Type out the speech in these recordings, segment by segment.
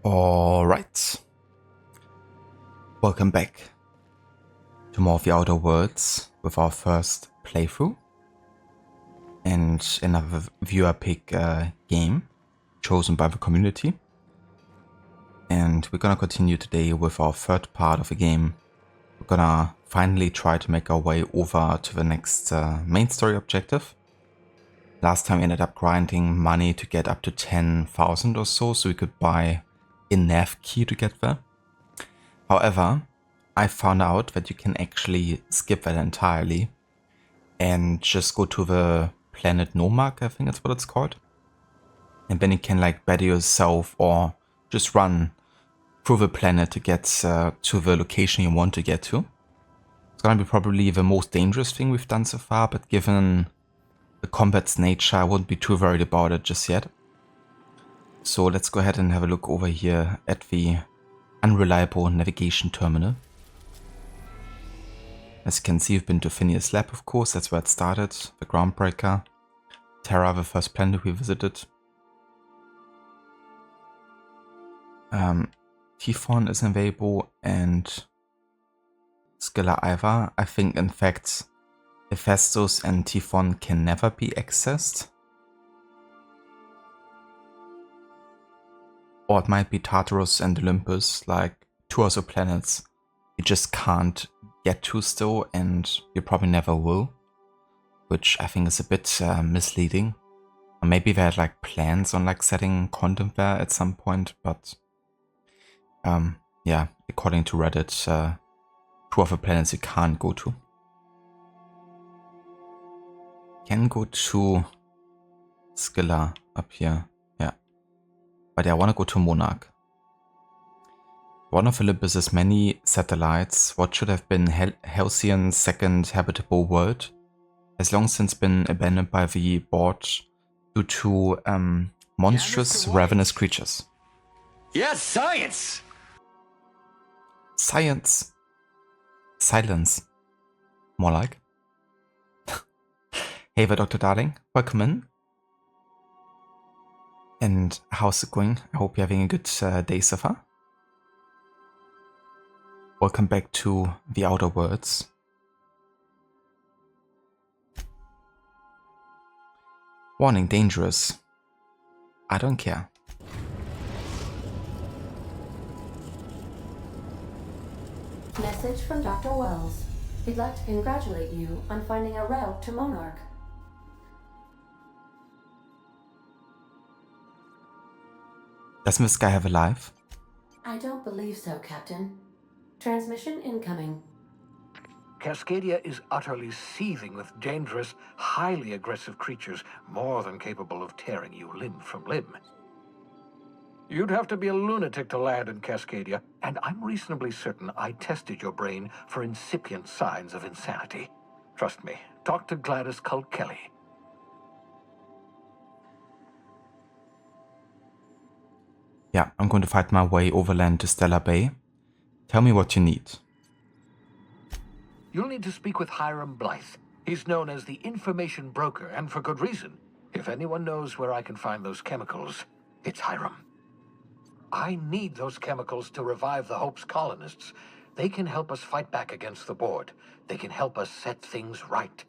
Alright, welcome back to more of the Outer Worlds with our first playthrough and another viewer pick game chosen by the community. And we're gonna continue today with our third part of the game. We're gonna finally try to make our way over to the next main story objective. Last time we ended up grinding money to get up to 10,000 or so we could buy a nav key to get there. However, I found out that you can actually skip that entirely and just go to the planet Nomark, I think that's what it's called. And then you can like better yourself or just run through the planet to get to the location you want to get to. It's gonna be probably the most dangerous thing we've done so far, but given the combat's nature, I wouldn't be too worried about it just yet. So let's go ahead and have a look over here at the unreliable navigation terminal. As you can see, we've been to Phineas Lab, of course, that's where it started, the Groundbreaker. Terra, the first planet we visited. Typhon is available and Scylla Iva. I think, in fact, Hephaestus and Typhon can never be accessed. Or it might be Tartarus and Olympus, like two other planets you just can't get to still, and you probably never will. Which I think is a bit misleading. Or maybe they had like plans on like setting content there at some point, but yeah, according to Reddit, two other planets you can't go to. Can go to Scylla up here, yeah. But I want to go to Monarch. One of Olympus's many satellites, what should have been Halcyon's second habitable world, has long since been abandoned by the board due to monstrous, ravenous creatures. Yes, science! Science. Silence. More like. Hey there, Dr. Darling. Welcome in. And how's it going? I hope you're having a good day so far. Welcome back to the Outer Worlds. Warning, dangerous. I don't care. Message from Dr. Wells. He'd like to congratulate you on finding a route to Monarch. Doesn't this guy have a life? I don't believe so, Captain. Transmission incoming. Cascadia is utterly seething with dangerous, highly aggressive creatures, more than capable of tearing you limb from limb. You'd have to be a lunatic to land in Cascadia, and I'm reasonably certain I tested your brain for incipient signs of insanity. Trust me, talk to Gladys Culkelly. Yeah, I'm going to fight my way overland to Stellar Bay. Tell me what you need. You'll need to speak with Hiram Blythe. He's known as the information broker, and for good reason. If anyone knows where I can find those chemicals, it's Hiram. I need those chemicals to revive the Hope's colonists. They can help us fight back against the board. They can help us set things right.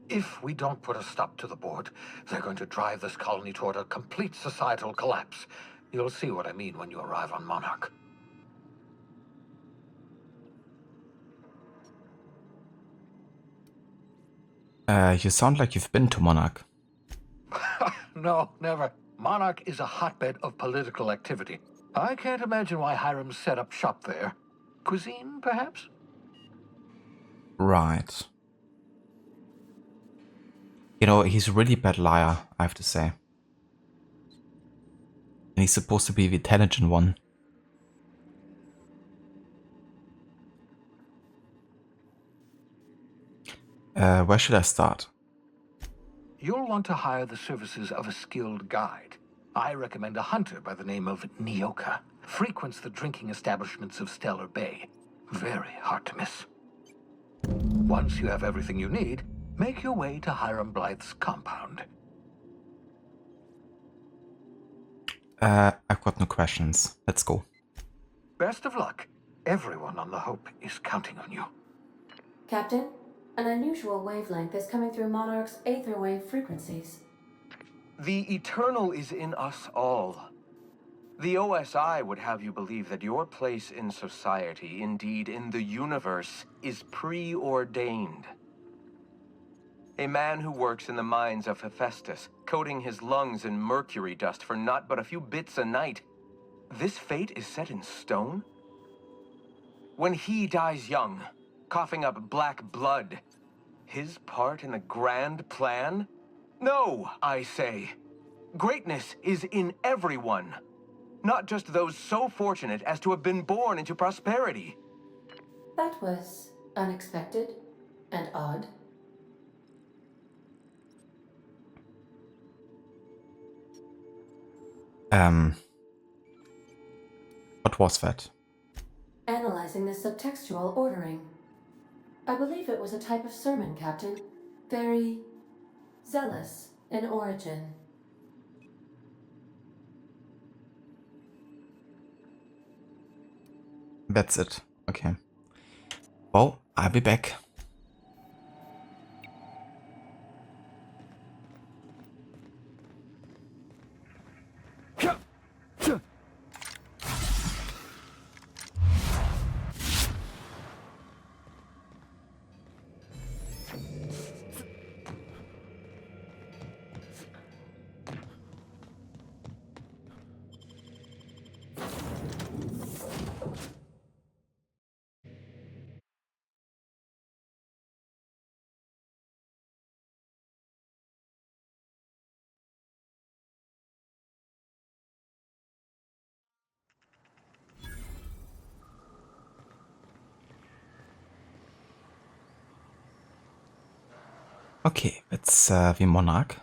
If we don't put a stop to the board, they're going to drive this colony toward a complete societal collapse. You'll see what I mean when you arrive on Monarch. You sound like you've been to Monarch. No, never. Monarch is a hotbed of political activity. I can't imagine why Hiram set up shop there. Cuisine, perhaps? Right. You know, he's a really bad liar, I have to say. And he's supposed to be the intelligent one. Where should I start? You'll want to hire the services of a skilled guide. I recommend a hunter by the name of Nyoka. Frequents the drinking establishments of Stellar Bay. Very hard to miss. Once you have everything you need, make your way to Hiram Blythe's compound. I've got no questions. Let's go. Best of luck. Everyone on the Hope is counting on you. Captain, an unusual wavelength is coming through Monarch's aether wave frequencies. The eternal is in us all. The OSI would have you believe that your place in society, indeed in the universe, is preordained. A man who works in the mines of Hephaestus, coating his lungs in mercury dust for not but a few bits a night. This fate is set in stone? When he dies young, coughing up black blood, his part in the grand plan? No, I say. Greatness is in everyone. Not just those so fortunate as to have been born into prosperity. That was unexpected and odd. What was that? Analyzing the subtextual ordering. I believe it was a type of sermon, Captain. Very zealous in origin. That's it. Okay. Well, I'll be back. Okay, it's the Monarch.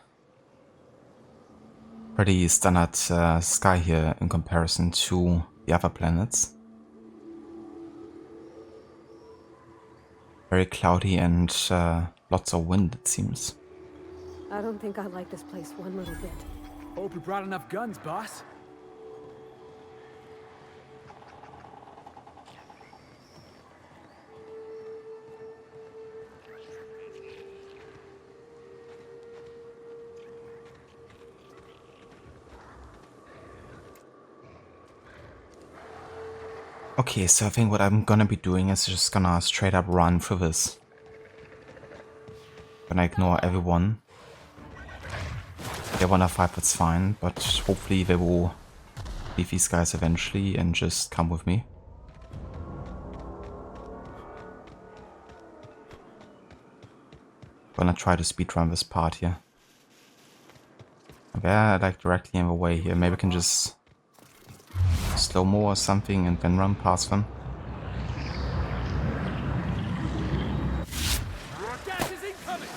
Pretty standard sky here in comparison to the other planets. Very cloudy and lots of wind, it seems. I don't think I like this place one little bit. Hope you brought enough guns, boss. Okay, so I think what I'm gonna be doing is just gonna straight up run through this. Gonna ignore everyone. If they wanna fight, that's fine, but hopefully they will leave these guys eventually and just come with me. Gonna try to speedrun this part here. They're like directly in the way here. Maybe I can just slow-mo or something and then run past them. Gas is incoming!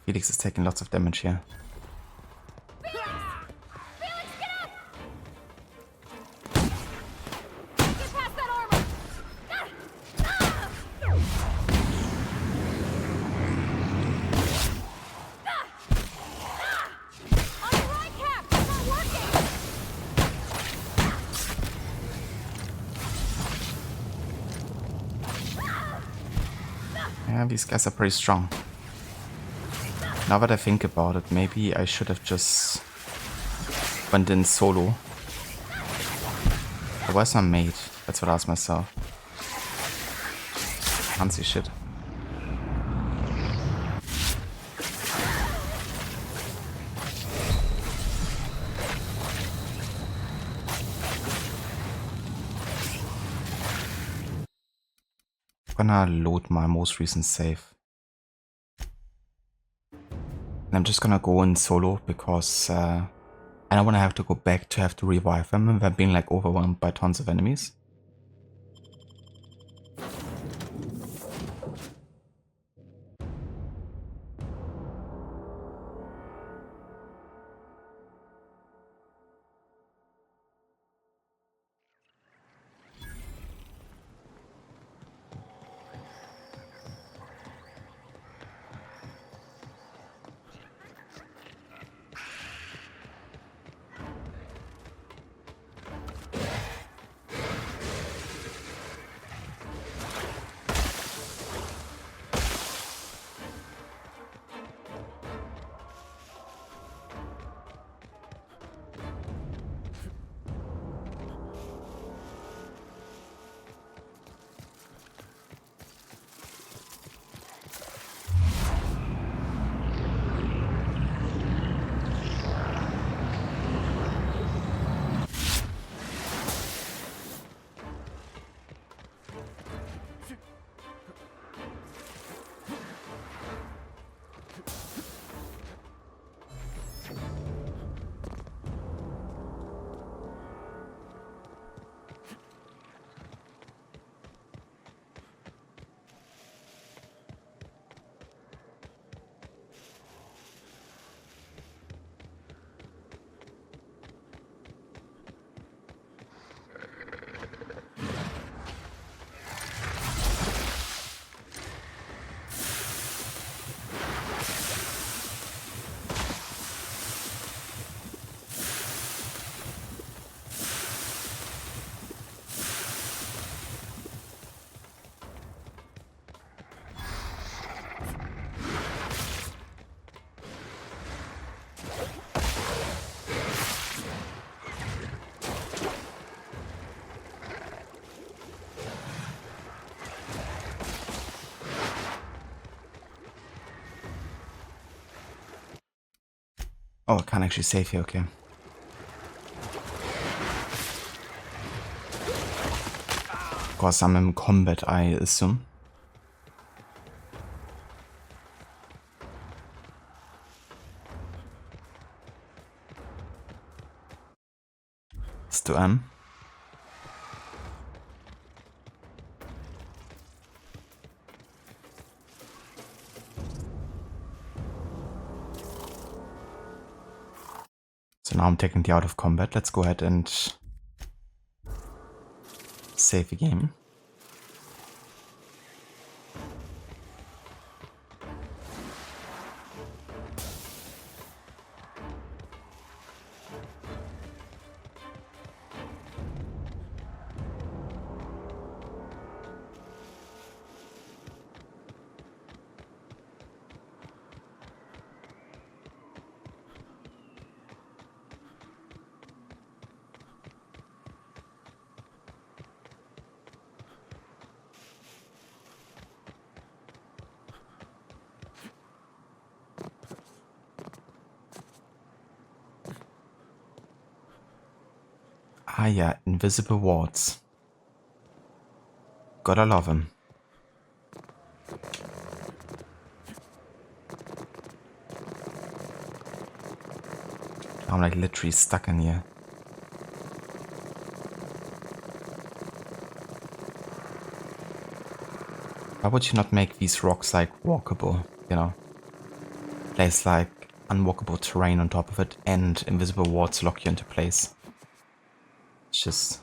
Felix is taking lots of damage here. Yeah, these guys are pretty strong. Now that I think about it, maybe I should have just went in solo. Where's my mate? That's what I asked myself. Can't see shit. I'm gonna load my most recent save. And I'm just gonna go in solo because I don't wanna have to go back to have to revive them and they're being like overwhelmed by tons of enemies. Oh, I can't actually save here, okay. Of course, I'm in combat, I assume. It's to M. So now I'm technically out of combat. Let's go ahead and save the game. Ah yeah, invisible wards. Gotta love him. I'm like literally stuck in here. Why would you not make these rocks like walkable, you know? Place like unwalkable terrain on top of it and invisible wards lock you into place. It's just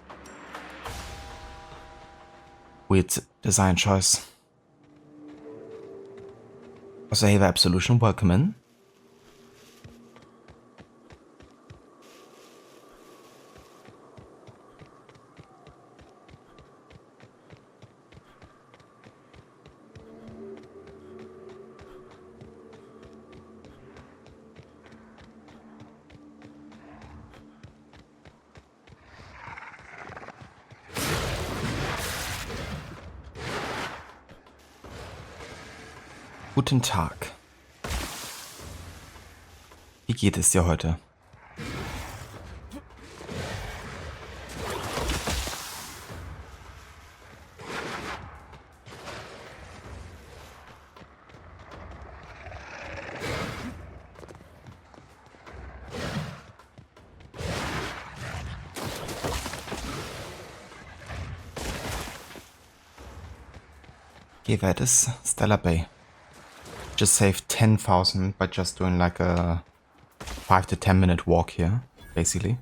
weird design choice. Also, hey, the Absolution, welcome in. Guten Tag. Wie geht es dir heute? Okay, that is Stellar Bay. Just saved 10,000 by just doing like a 5 to 10 minute walk here, basically.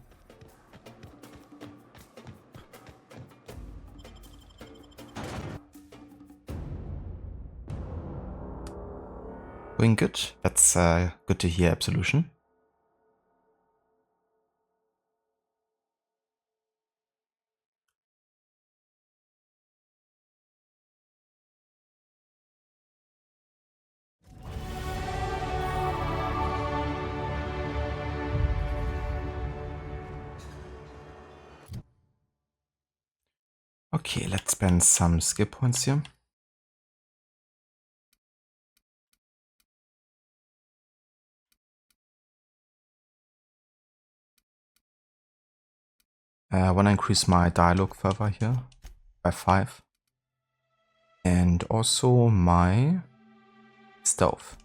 Doing good. That's good to hear, Absolution. Okay, let's spend some skill points here. I want to increase my dialogue further here by 5. And also my stealth.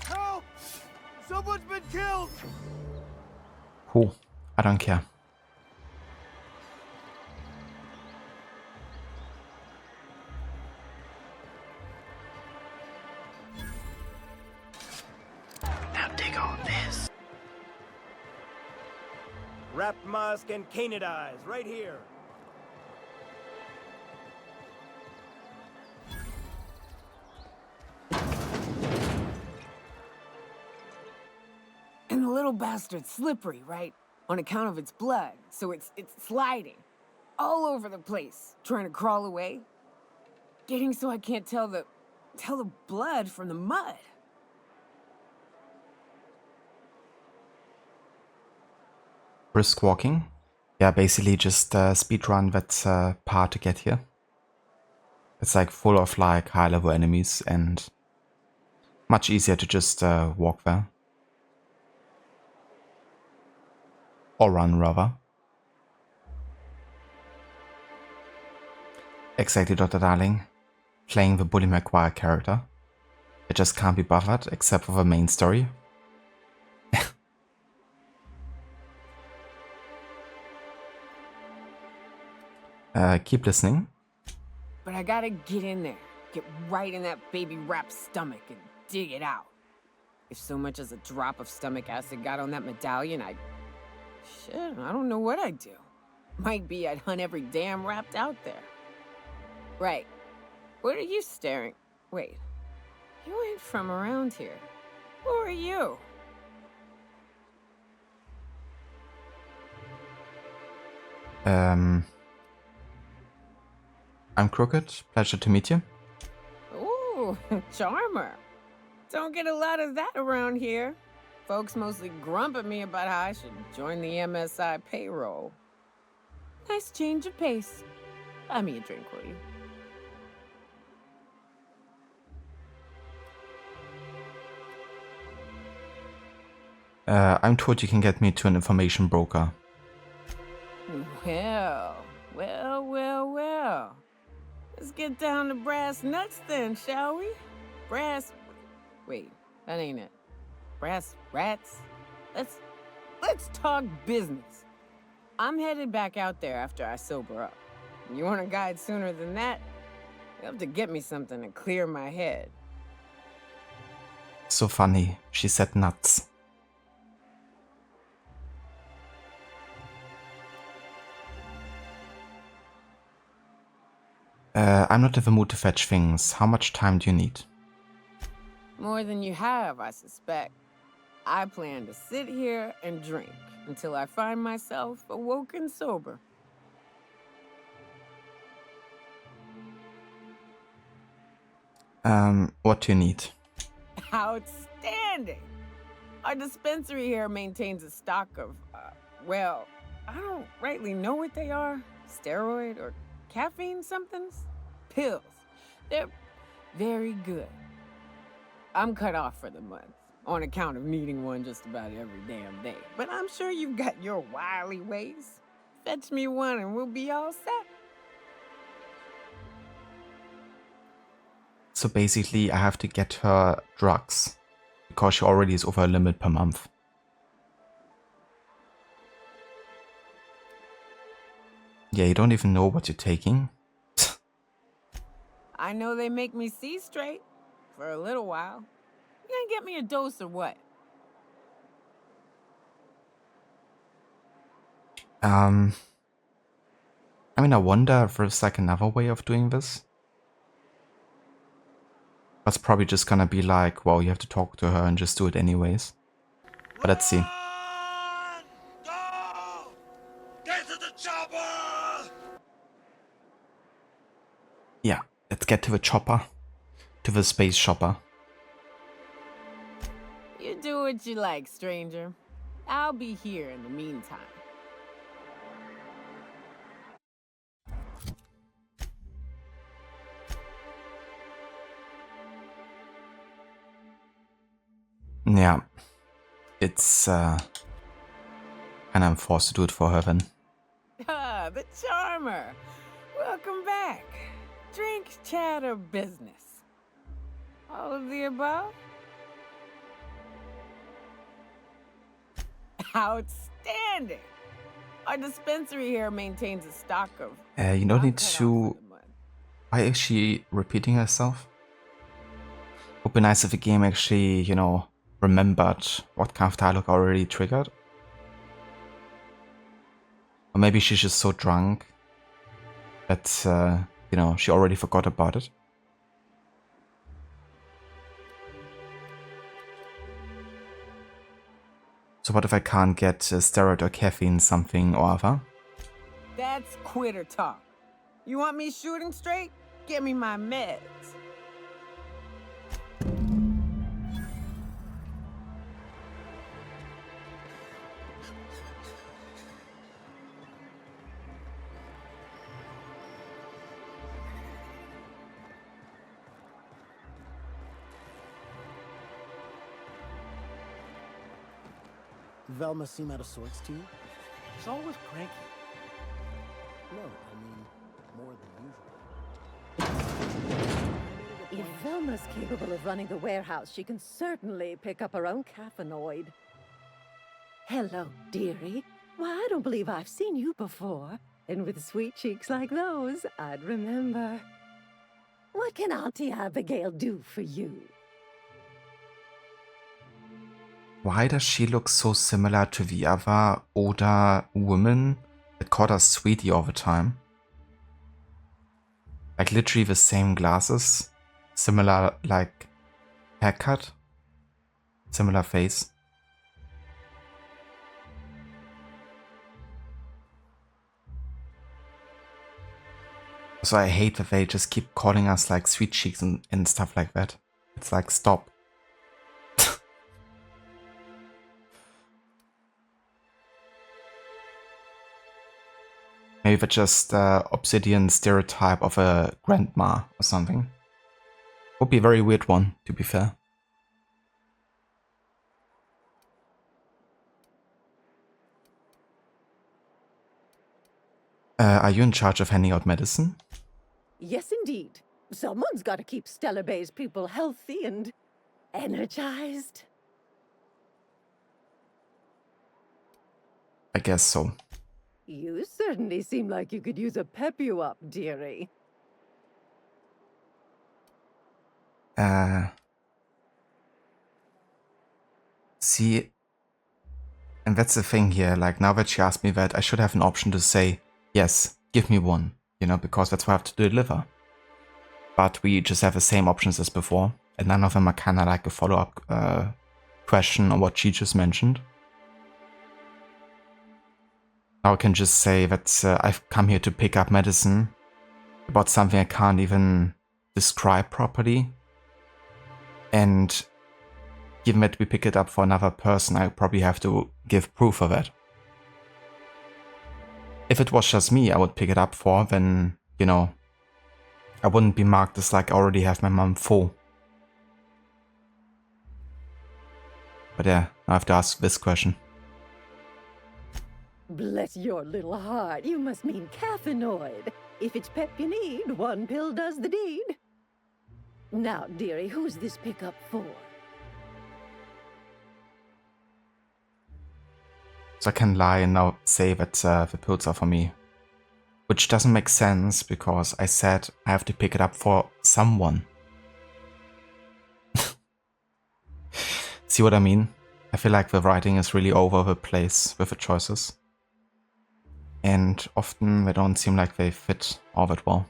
Help! Someone's been killed! Cool. I don't care. Now take all this. Wrapped Musk and Canid Eyes, right here. And the little bastard's slippery, right? On account of its blood, so it's sliding. All over the place, trying to crawl away. Getting so I can't tell the tell the blood from the mud. Brisk walking. Yeah, basically just speedrun that part to get here. It's like full of like high level enemies and much easier to just walk there. Or run rather. Exactly, Dr. Darling. Playing the Bully Maguire character. It just can't be bothered except for the main story. Keep listening. But I gotta get in there, get right in that baby rap's stomach and dig it out. If so much as a drop of stomach acid got on that medallion, shit, I don't know what I'd do. Might be I'd hunt every damn rapt out there. Right. What are you staring? Wait. You ain't from around here. Who are you? I'm Crooked. Pleasure to meet you. Ooh, charmer. Don't get a lot of that around here. Folks mostly grump at me about how I should join the MSI payroll. Nice change of pace. Buy me a drink, will you? I'm told you can get me to an information broker. Well. Let's get down to brass nuts then, shall we? Wait, that ain't it. Brass rats? Let's talk business. I'm headed back out there after I sober up. You want a guide sooner than that? You have to get me something to clear my head. So funny. She said nuts. I'm not in the mood to fetch things. How much time do you need? More than you have, I suspect. I plan to sit here and drink until I find myself awoke and sober. What do you need? Outstanding! Our dispensary here maintains a stock of, well, I don't rightly know what they are. Steroid or caffeine somethings? Pills. They're very good. I'm cut off for the month, on account of needing one just about every damn day. But I'm sure you've got your wily ways. Fetch me one and we'll be all set. So basically I have to get her drugs, because she already is over a limit per month. Yeah, you don't even know what you're taking. I know they make me see straight. For a little while. You gonna get me a dose or what? I mean, I wonder if there's like another way of doing this. That's probably just gonna be like, well, you have to talk to her and just do it anyways. But let's see. Go! Get to the chopper! Yeah, let's get to the chopper. To the space shopper. You do what you like, stranger. I'll be here in the meantime. Yeah. It's, and I'm forced to do it for her then. Ah, the charmer. Welcome back. Drink, chat, or business? All of the above? Outstanding! Our dispensary here maintains a stock of... You don't need to... Why is she repeating herself? Would be nice if the game actually, you know, remembered what kind of dialogue already triggered. Or maybe she's just so drunk that, you know, she already forgot about it. So what if I can't get steroid or caffeine something or other? That's quitter talk. You want me shooting straight? Give me my meds. Velma seem out of sorts to you? She's always cranky. No, I mean, more than usual. If Velma's capable of running the warehouse, she can certainly pick up her own caffeinoid. Hello, dearie. Why, I don't believe I've seen you before. And with sweet cheeks like those, I'd remember. What can Auntie Abigail do for you? Why does she look so similar to the other older woman that called us sweetie all the time? Like literally the same glasses, similar like haircut, similar face. So I hate that they just keep calling us like sweet cheeks and stuff like that. It's like, stop. Maybe that's just Obsidian stereotype of a grandma or something. Would be a very weird one, to be fair. Are you in charge of handing out medicine? Yes, indeed. Someone's got to keep Stellar Bay's people healthy and energized. I guess so. You certainly seem like you could use a pep you up, dearie. See, and that's the thing here, like now that she asked me that, I should have an option to say, yes, give me one, you know, because that's what I have to deliver. But we just have the same options as before, and none of them are kind of like a follow-up question on what she just mentioned. Now I can just say that I've come here to pick up medicine about something I can't even describe properly. And given that we pick it up for another person, I probably have to give proof of it. If it was just me I would pick it up for, then, you know, I wouldn't be marked as like I already have my mum full. But yeah, I have to ask this question. Bless your little heart, you must mean caffeinoid. If it's pep you need, one pill does the deed. Now, dearie, who's this pickup for? So I can lie and now say that the pills are for me. Which doesn't make sense because I said I have to pick it up for someone. See what I mean? I feel like the writing is really all over the place with the choices. And often they don't seem like they fit all that well.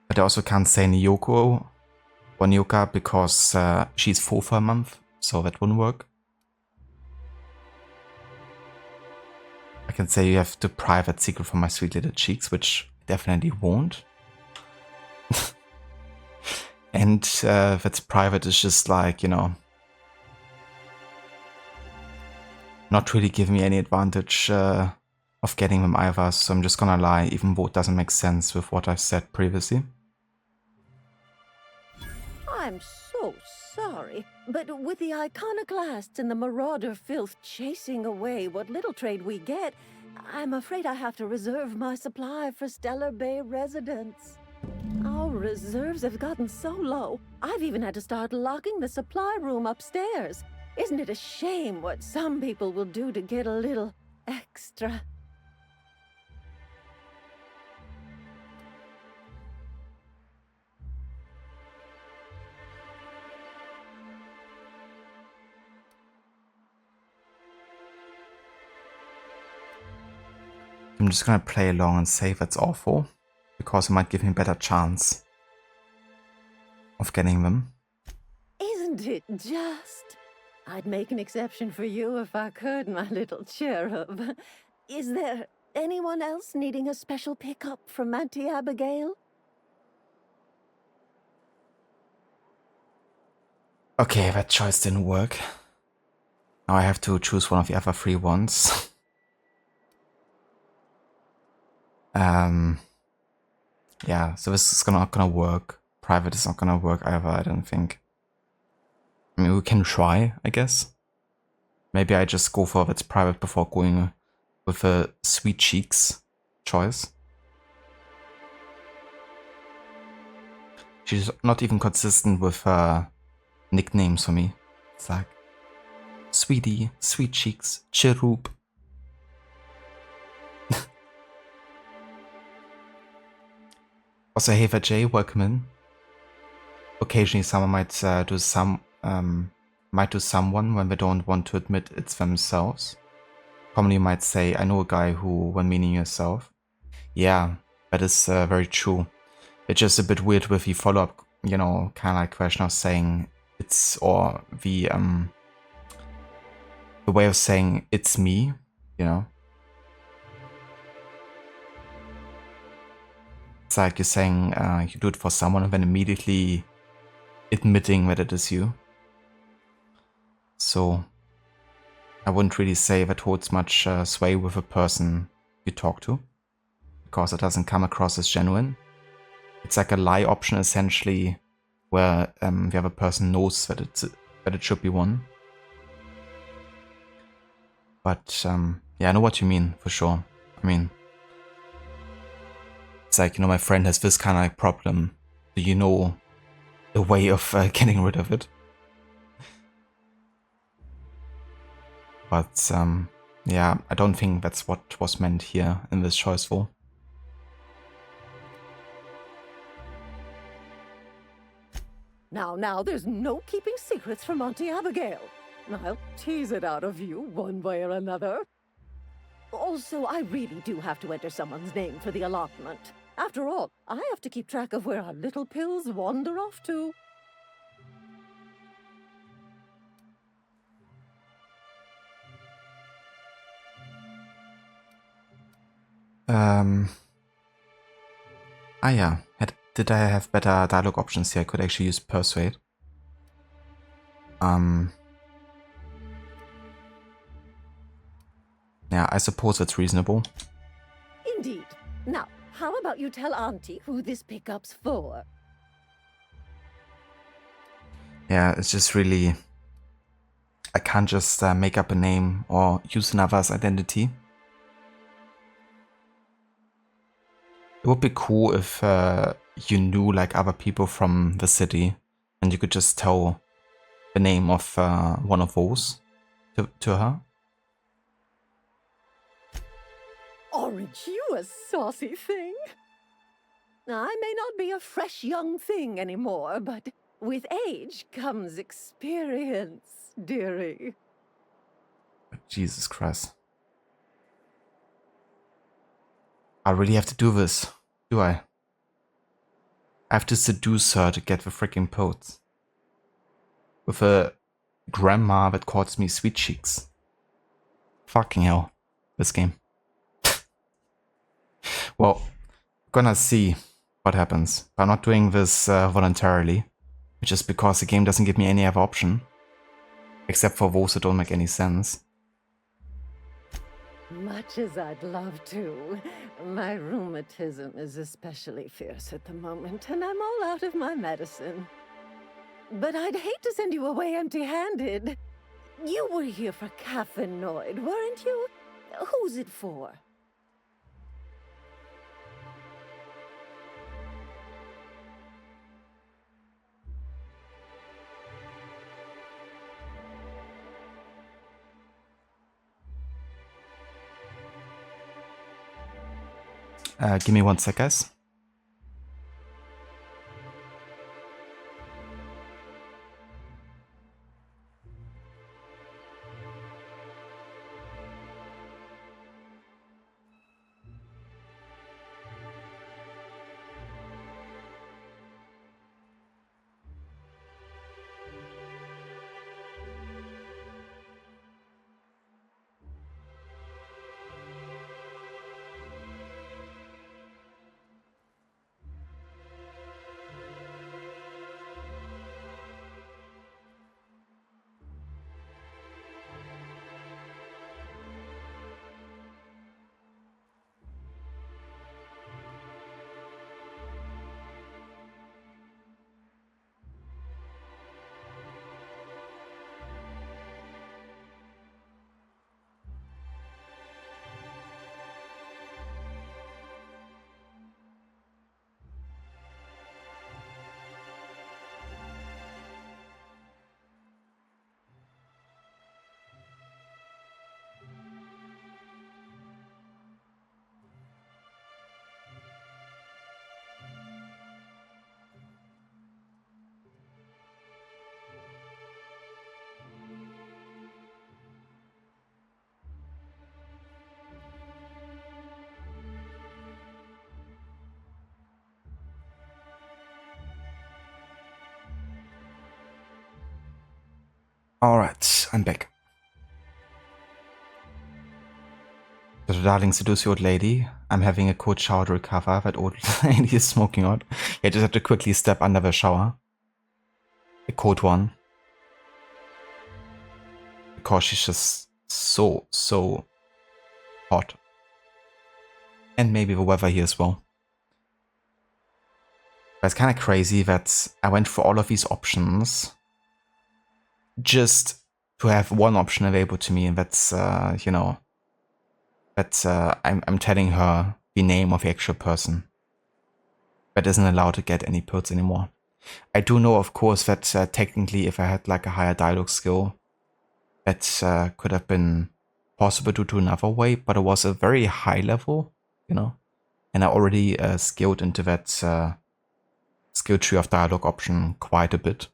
But I also can't say Nyoko or Nyoka because she's full for a month, so that wouldn't work. I can say you have to private secret from my sweet little cheeks, which definitely won't. And that's private is just like, you know, not really giving me any advantage of getting them either, so I'm just gonna lie, even though it doesn't make sense with what I said previously. I'm so sorry, but with the iconoclasts and the marauder filth chasing away what little trade we get, I'm afraid I have to reserve my supply for Stellar Bay residents. Our reserves have gotten so low, I've even had to start locking the supply room upstairs. Isn't it a shame what some people will do to get a little extra? I'm just gonna play along and say that's awful, because it might give me a better chance of getting them. Isn't it just? I'd make an exception for you if I could, my little cherub. Is there anyone else needing a special pickup from Auntie Abigail? Okay, that choice didn't work. Now I have to choose one of the other 3 ones. Yeah, so this is not gonna work. Private is not gonna work either, I don't think. I mean, we can try, I guess. Maybe I just go for that's private before going with a Sweet Cheeks choice. She's not even consistent with nicknames for me. It's like Sweetie, Sweet Cheeks, Cherub. Also, hey Jay, welcome in. Occasionally, someone might do someone when they don't want to admit it's themselves. Commonly, you might say, "I know a guy who," when meaning yourself. Yeah, that is very true. It's just a bit weird with the follow-up, you know, kind of like question of saying it's, or the way of saying it's me, you know. It's like you're saying you do it for someone and then immediately admitting that it is you. So I wouldn't really say that holds much sway with a person you talk to, because it doesn't come across as genuine. It's like a lie option essentially, where the other person knows that it should be one. But yeah, I know what you mean for sure. I mean, it's like, you know, my friend has this kind of like problem. Do you know a way of getting rid of it? But yeah, I don't think that's what was meant here in this choice though. Now, there's no keeping secrets from Auntie Abigail. I'll tease it out of you one way or another. Also, I really do have to enter someone's name for the allotment. After all, I have to keep track of where our little pills wander off to. Yeah. Did I have better dialogue options here? I could actually use Persuade. Yeah, I suppose it's reasonable. Indeed. Now, how about you tell Auntie who this pickup's for? Yeah, it's just really... I can't just make up a name or use another's identity. It would be cool if you knew like other people from the city and you could just tell the name of one of those to her. Aren't you a saucy thing? I may not be a fresh young thing anymore, but with age comes experience, dearie. Jesus Christ. I really have to do this, do I? I have to seduce her to get the freaking potes. With a grandma that calls me Sweet Cheeks. Fucking hell, this game. Well, gonna see what happens. But I'm not doing this voluntarily, just because the game doesn't give me any other option. Except for those that don't make any sense. Much as I'd love to, my rheumatism is especially fierce at the moment, and I'm all out of my medicine. But I'd hate to send you away empty-handed. You were here for Caffeinoid, weren't you? Who's it for? Give me 1 sec, guys. Alright, I'm back. So, darling, seduce the old lady. I'm having a cold shower to recover. That old lady is smoking hot. I just have to quickly step under the shower. A cold one. Because she's just so hot. And maybe the weather here as well. But it's kind of crazy that I went for all of these options just to have one option available to me, and that's, you know, that I'm telling her the name of the actual person. That isn't allowed to get any pills anymore. I do know, of course, that technically if I had like a higher dialogue skill, that could have been possible to do another way, but it was a very high level, you know, and I already scaled into that skill tree of dialogue option quite a bit.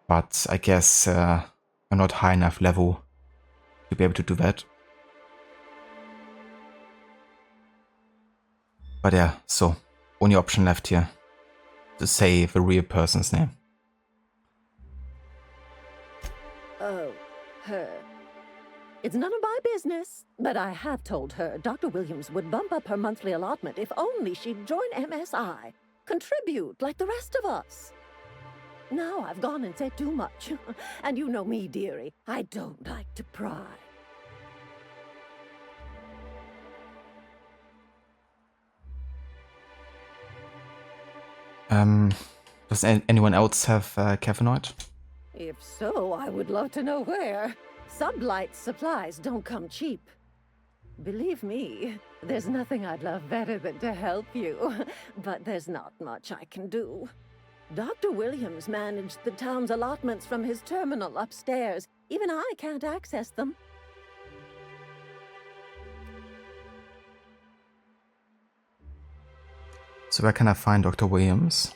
But I guess I'm not high enough level to be able to do that. But yeah, so only option left here to say the real person's name. Oh, her. It's none of my business, but I have told her Dr. Williams would bump up her monthly allotment if only she'd join MSI. Contribute like the rest of us. Now I've gone and said too much. And you know me, dearie. I don't like to pry. Does anyone else have Cavanoid? If so, I would love to know where. Sublight supplies don't come cheap. Believe me, there's nothing I'd love better than to help you. But there's not much I can do. Dr. Williams managed the town's allotments from his terminal upstairs. Even I can't access them. So where can I find Dr. Williams?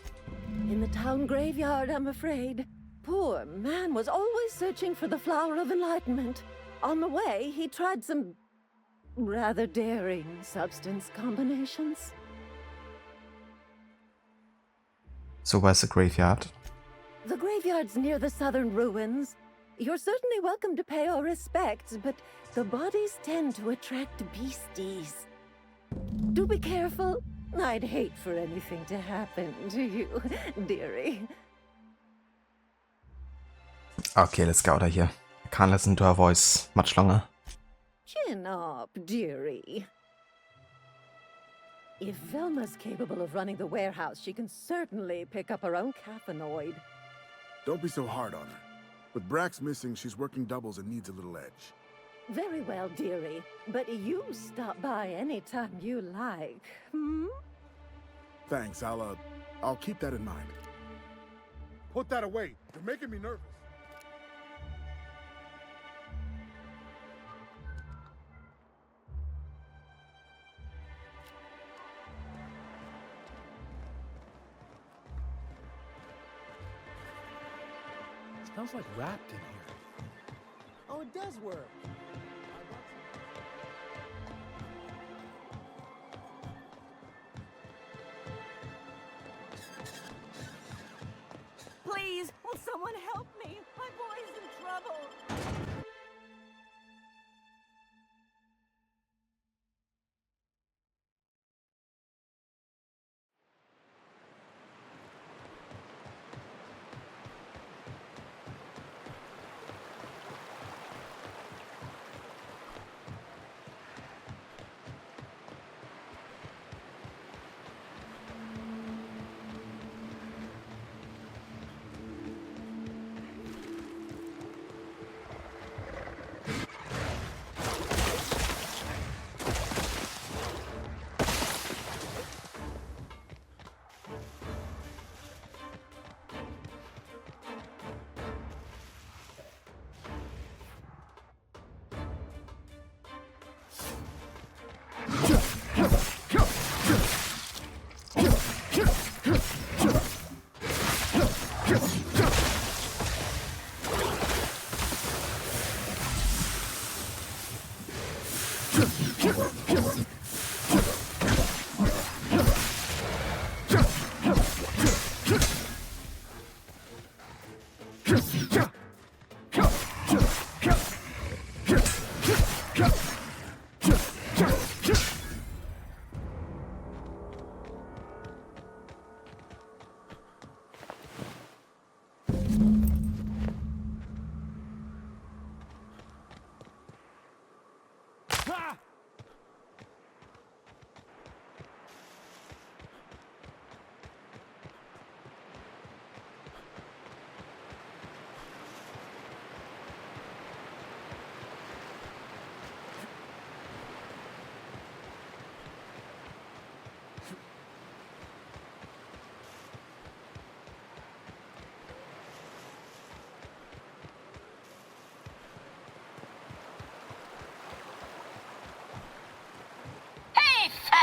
In the town graveyard, I'm afraid. Poor man was always searching for the flower of enlightenment. On the way, he tried some rather daring substance combinations. So where's the graveyard? The graveyard's near the southern ruins. You're certainly welcome to pay our respects, but the bodies tend to attract beasties. Do be careful. I'd hate for anything to happen to you, dearie. Okay, let's get out of here. I can't listen to her voice much longer. Chin up, dearie. If Velma's capable of running the warehouse, she can certainly pick up her own Cavanoid. Don't be so hard on her. With Brax missing, she's working doubles and needs a little edge. Very well, dearie. But you stop by anytime you like, hmm? Thanks, I'll keep that in mind. Put that away. You're making me nervous. Smells like wrapped in here. Oh, it does work. Please, will someone help me? My boy's in trouble.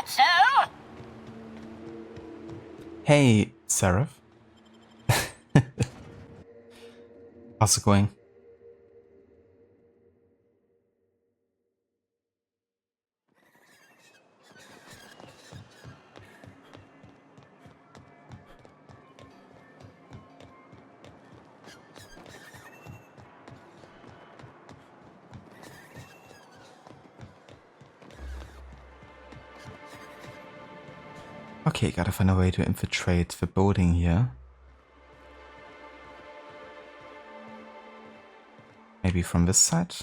that so? Hey, Seraph. How's it going? Okay, gotta find a way to infiltrate the building here. Maybe from this side?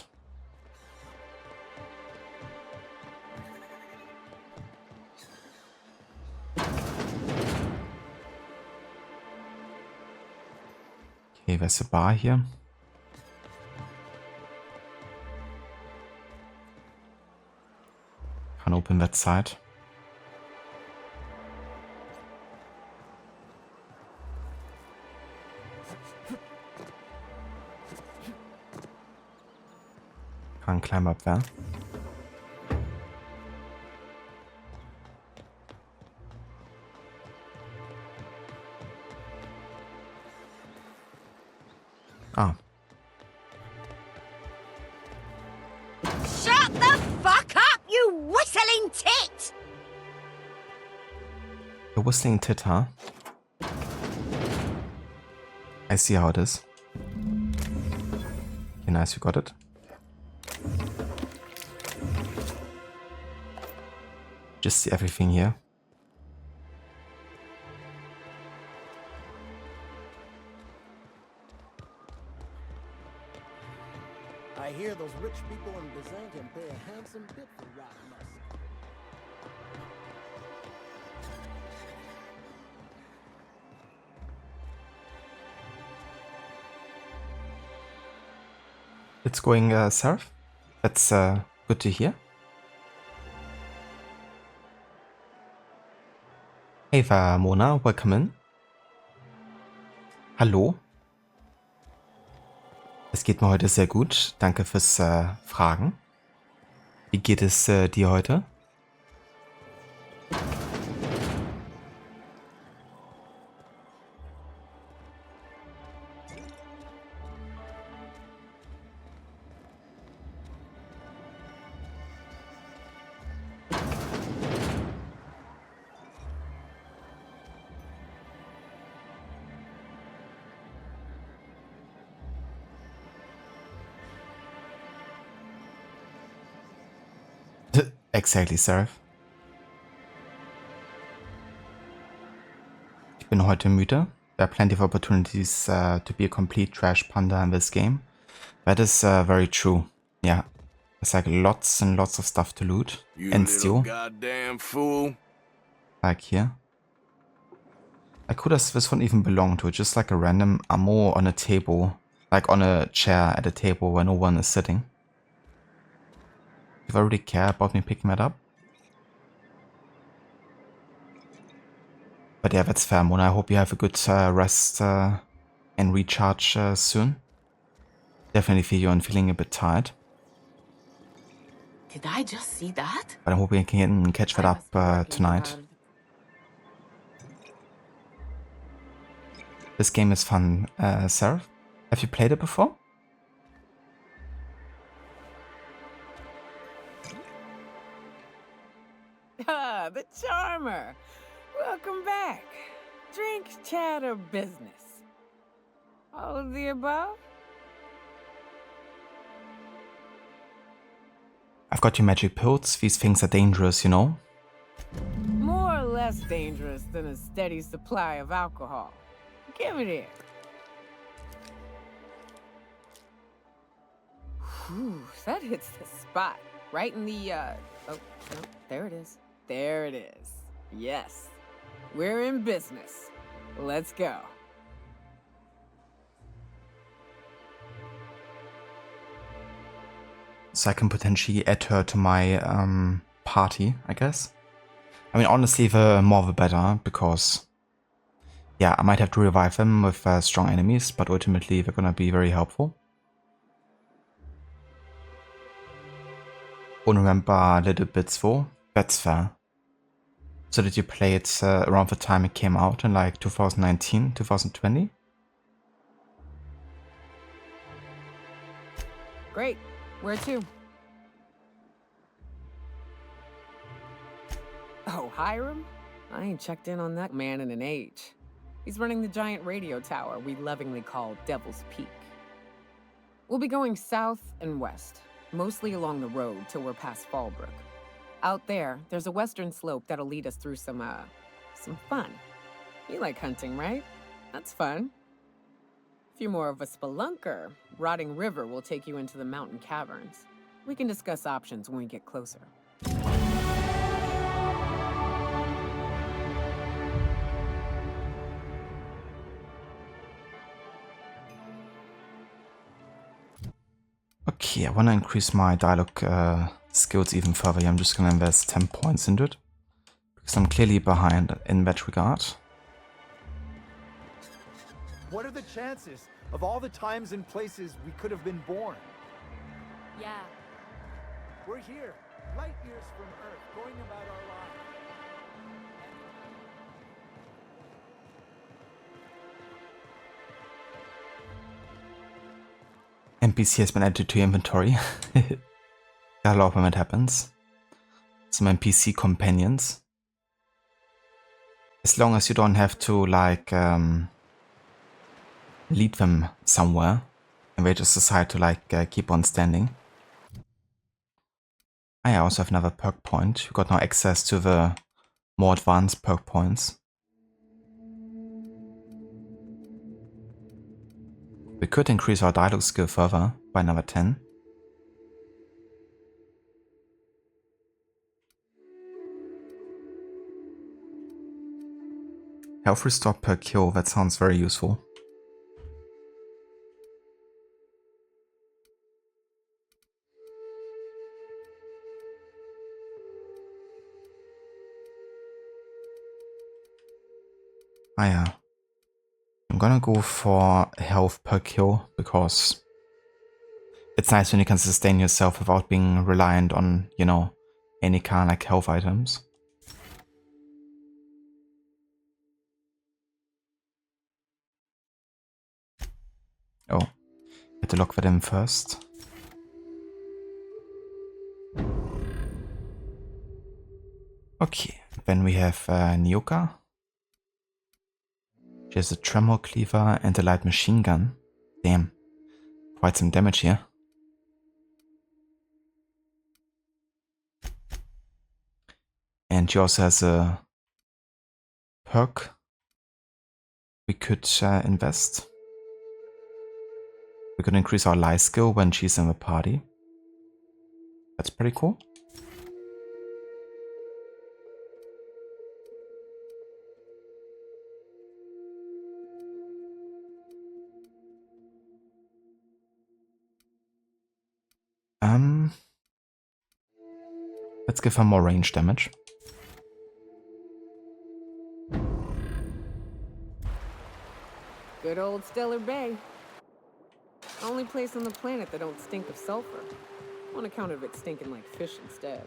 Okay, there's a bar here. Can't open that side. Can't climb up there. Ah. Shut the fuck up, you whistling tit! The whistling tit, huh? I see how it is. Okay, nice, you got it. Just see everything here. I hear those rich people in Byzantium pay a handsome bit for rotten us. It's going, Seraph. That's good to hear. Hey there, Mona, welcome in. Hallo. Es geht mir heute sehr gut. Danke fürs Fragen. Wie geht es dir heute? Exactly, Seraph. Ich bin heute müde. There are plenty of opportunities to be a complete trash panda in this game. That is very true. Yeah, there's like lots and lots of stuff to loot and steal. Goddamn fool. Like here. Like who does this one even belong to? Just like a random ammo on a table. Like on a chair at a table where no one is sitting. Do I really care about me picking that up? But yeah, that's fair, Mona. I hope you have a good rest and recharge soon. Definitely feel you're feeling a bit tired. Did I just see that? But I'm hoping I can catch that up tonight. This game is fun, Seraph. Have you played it before? Ah, the Charmer. Welcome back. Drink, chat, or business? All of the above? I've got your magic pills. These things are dangerous, you know? More or less dangerous than a steady supply of alcohol. Give it here. Whew, that hits the spot. Right in the, oh, no, there it is. There it is. Yes. We're in business. Let's go. So I can potentially add her to my party, I guess. I mean, honestly, the more the better, because yeah, I might have to revive them with strong enemies, but ultimately they're gonna be very helpful. Don't remember little bits though. That's fair. So did you play it around the time it came out in like 2019, 2020? Great. Where to? Oh, Hiram? I ain't checked in on that man in an age. He's running the giant radio tower we lovingly call Devil's Peak. We'll be going south and west, mostly along the road till we're past Fallbrook. Out there, there's a western slope that'll lead us through some fun. You like hunting, right? That's fun. If you're more of a spelunker, Rotting River will take you into the mountain caverns. We can discuss options when we get closer. Okay, I want to increase my dialogue skills even further. I'm just going to invest 10 points into it, because I'm clearly behind in that regard. What are the chances of all the times and places we could have been born? Yeah. We're here, light years from Earth, going about our lives. NPC has been added to your inventory. I love when that happens. Some NPC companions. As long as you don't have to like lead them somewhere and they just decide to like keep on standing. I also have another perk point. We got now access to the more advanced perk points. We could increase our dialogue skill further by another 10. Health restore per kill, that sounds very useful. Ah yeah. I'm gonna go for health per kill because it's nice when you can sustain yourself without being reliant on, you know, any kind of like health items. Oh, had to lock that in first. Okay, then we have Nyoka. She has a tremor cleaver and a light machine gun. Damn, quite some damage here. And she also has a perk we could invest. We could increase our lie skill when she's in the party. That's pretty cool. Let's give her more range damage. Good old Stellar Bay. Only place on the planet that don't stink of sulfur. On account of it stinking like fish instead.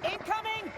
Incoming!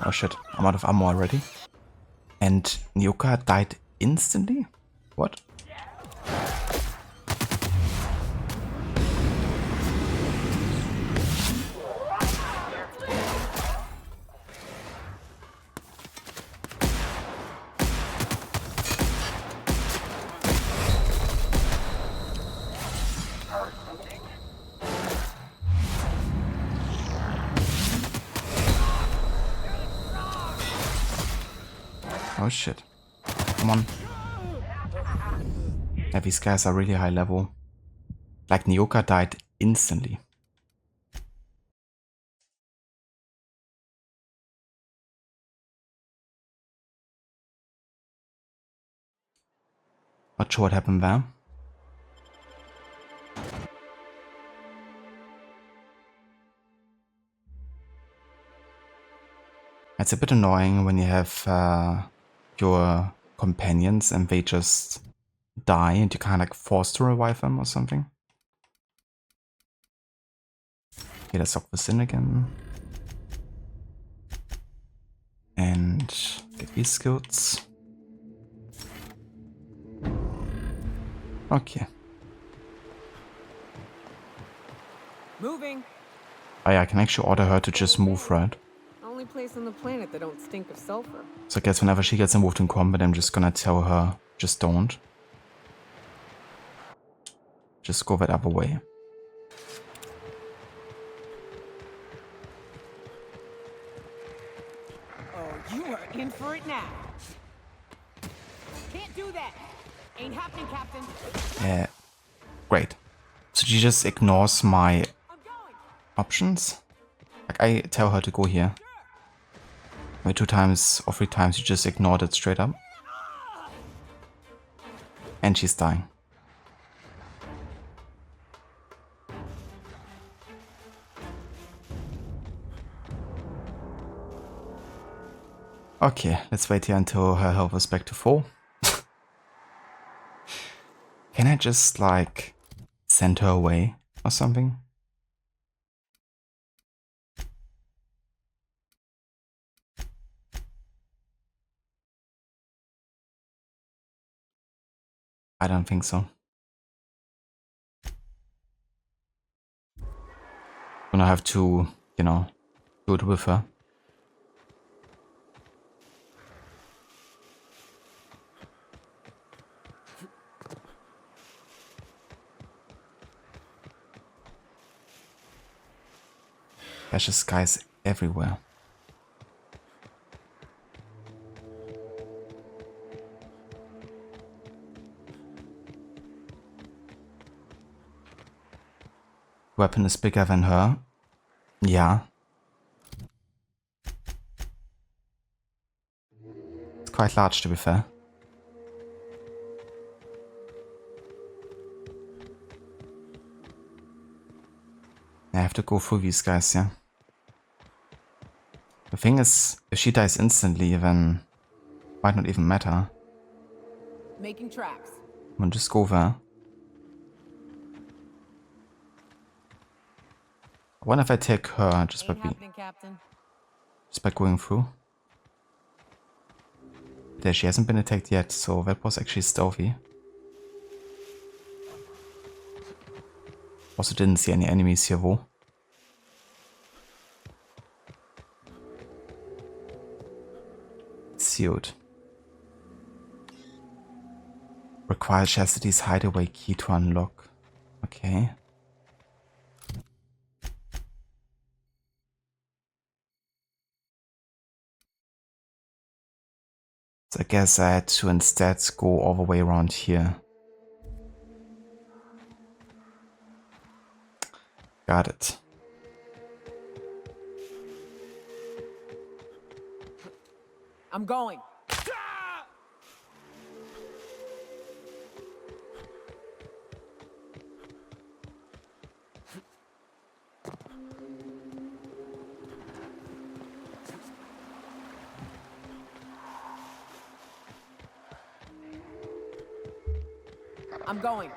Oh shit, I'm out of ammo already. And Nyoka died instantly? What? Oh shit. Come on. Yeah, these guys are really high level. Like Nyoka died instantly. Not sure what happened there. It's a bit annoying when you have your companions and they just die and you can't like force to revive them or something. Okay, let's lock this in again. And get these skills. Okay. Moving. Oh yeah, I can actually order her to just move, right? Only place on the planet that don't stink of sulfur. So I guess whenever she gets involved in combat, I'm just gonna tell her, just don't. Just go that other way. Oh, you are in for it now. Can't do that. Ain't happening, Captain. Yeah. Great. So she just ignores my options? Like I tell her to go here. Maybe 2 times or 3 times you just ignored it straight up. And she's dying. Okay, let's wait here until her health is back to full. Can I just like send her away or something? I don't think so. Gonna have to, you know, do it with her. There's just guys everywhere. Weapon is bigger than her. Yeah. It's quite large, to be fair. I have to go through these guys, yeah. The thing is, if she dies instantly, then it might not even matter. Making tracks. I'll just go there. I wonder if I take her just by going through. There, she hasn't been attacked yet, so that was actually stealthy. Also didn't see any enemies here though. Sealed. Require Chastity's hideaway key to unlock. Okay. So I guess I had to instead go all the way around here. Got it. I'm going. I'm going.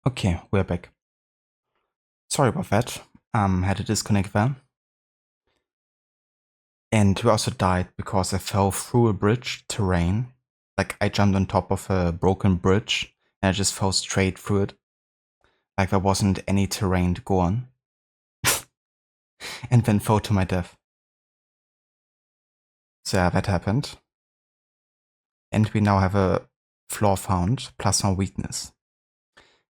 Okay, we're back. Sorry about that. Had to disconnect there. And we also died because I fell through a bridge terrain. Like I jumped on top of a broken bridge and I just fell straight through it. Like there wasn't any terrain to go on. And then fell to my death. So yeah, that happened. And we now have a flaw found, +1 weakness.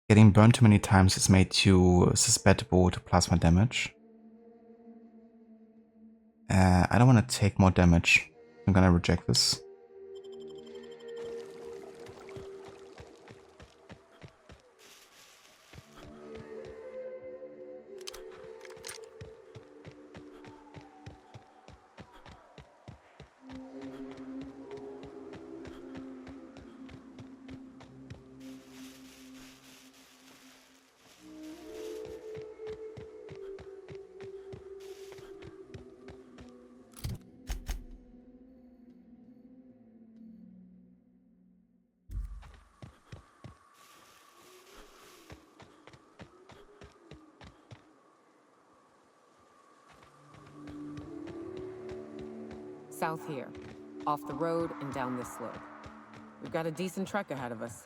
Getting burned too many times has made you susceptible to plasma damage. I don't want to take more damage. I'm gonna reject this. South here, off the road and down this slope. We've got a decent trek ahead of us.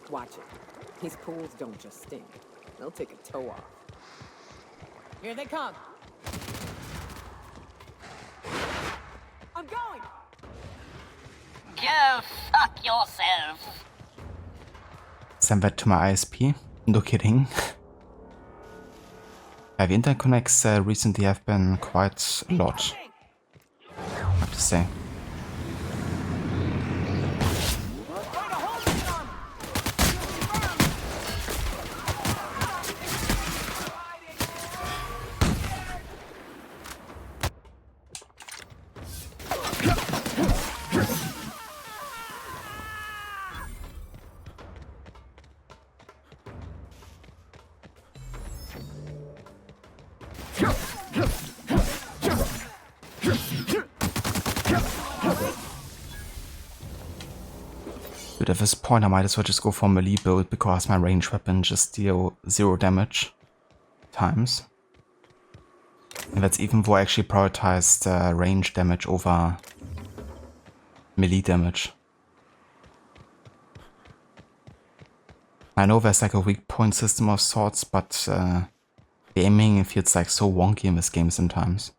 Watch it. These pools don't just stink. They'll take a toe off. Here they come. I'm going! Go fuck yourself. Send that to my ISP. No kidding. The interconnects recently have been quite a lot, I have to say. Dude, at this point I might as well just go for a melee build because my ranged weapon just deal 0 damage times. And that's even though I actually prioritized range damage over melee damage. I know there's like a weak point system of sorts, but the aiming feels like so wonky in this game sometimes.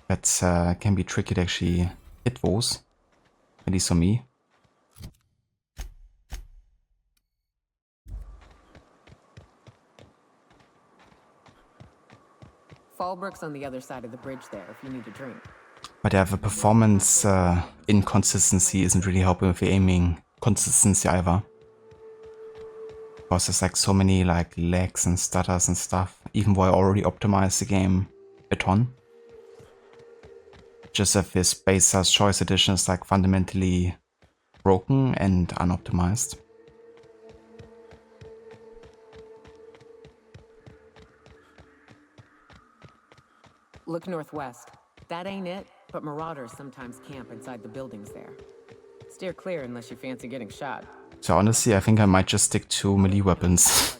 That can be tricky to actually hit those, at least for me. Fallbrook's on the other side of the bridge there if you need a drink. But yeah, the performance inconsistency isn't really helping with the aiming consistency either. Because there's like so many like lags and stutters and stuff, even though I already optimized the game a ton. Just that this Baser's Choice Edition is like fundamentally broken and unoptimized. Look northwest. That ain't it, but marauders sometimes camp inside the buildings there. Steer clear unless you fancy getting shot. So honestly, I think I might just stick to melee weapons.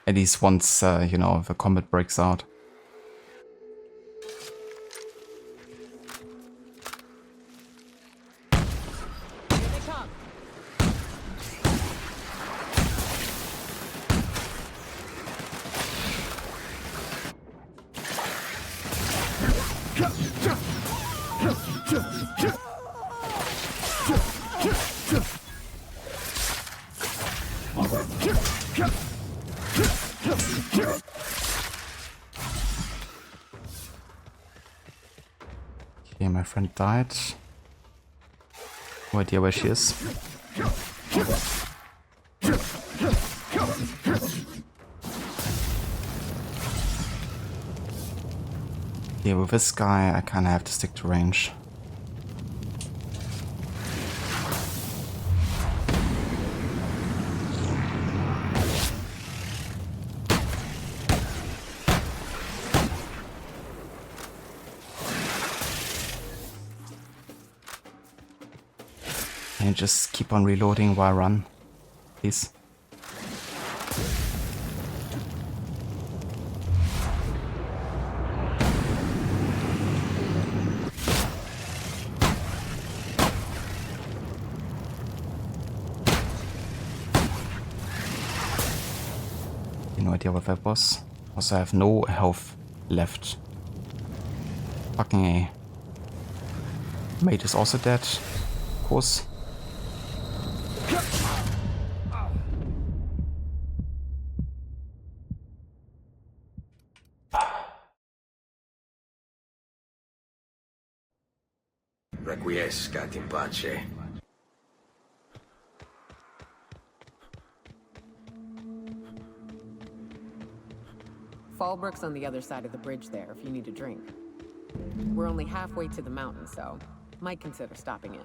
At least once, you know, the combat breaks out. Okay, my friend died. No idea where she is. Yeah, with this guy, I kinda have to stick to range. you just keep on reloading while I run, please? No idea what that was. Also, I have no health left. Fucking A. Mate is also dead, of course. Requiescat in pace. Fallbrook's on the other side of the bridge there if you need a drink. We're only halfway to the mountain, so might consider stopping in.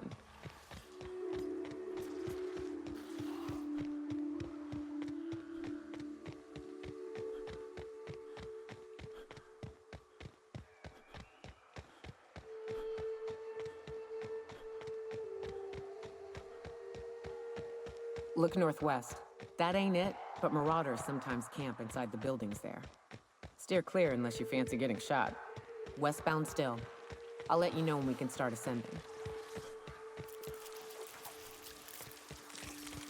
Look northwest. That ain't it, but marauders sometimes camp inside the buildings there. Steer clear unless you fancy getting shot. Westbound still. I'll let you know when we can start ascending.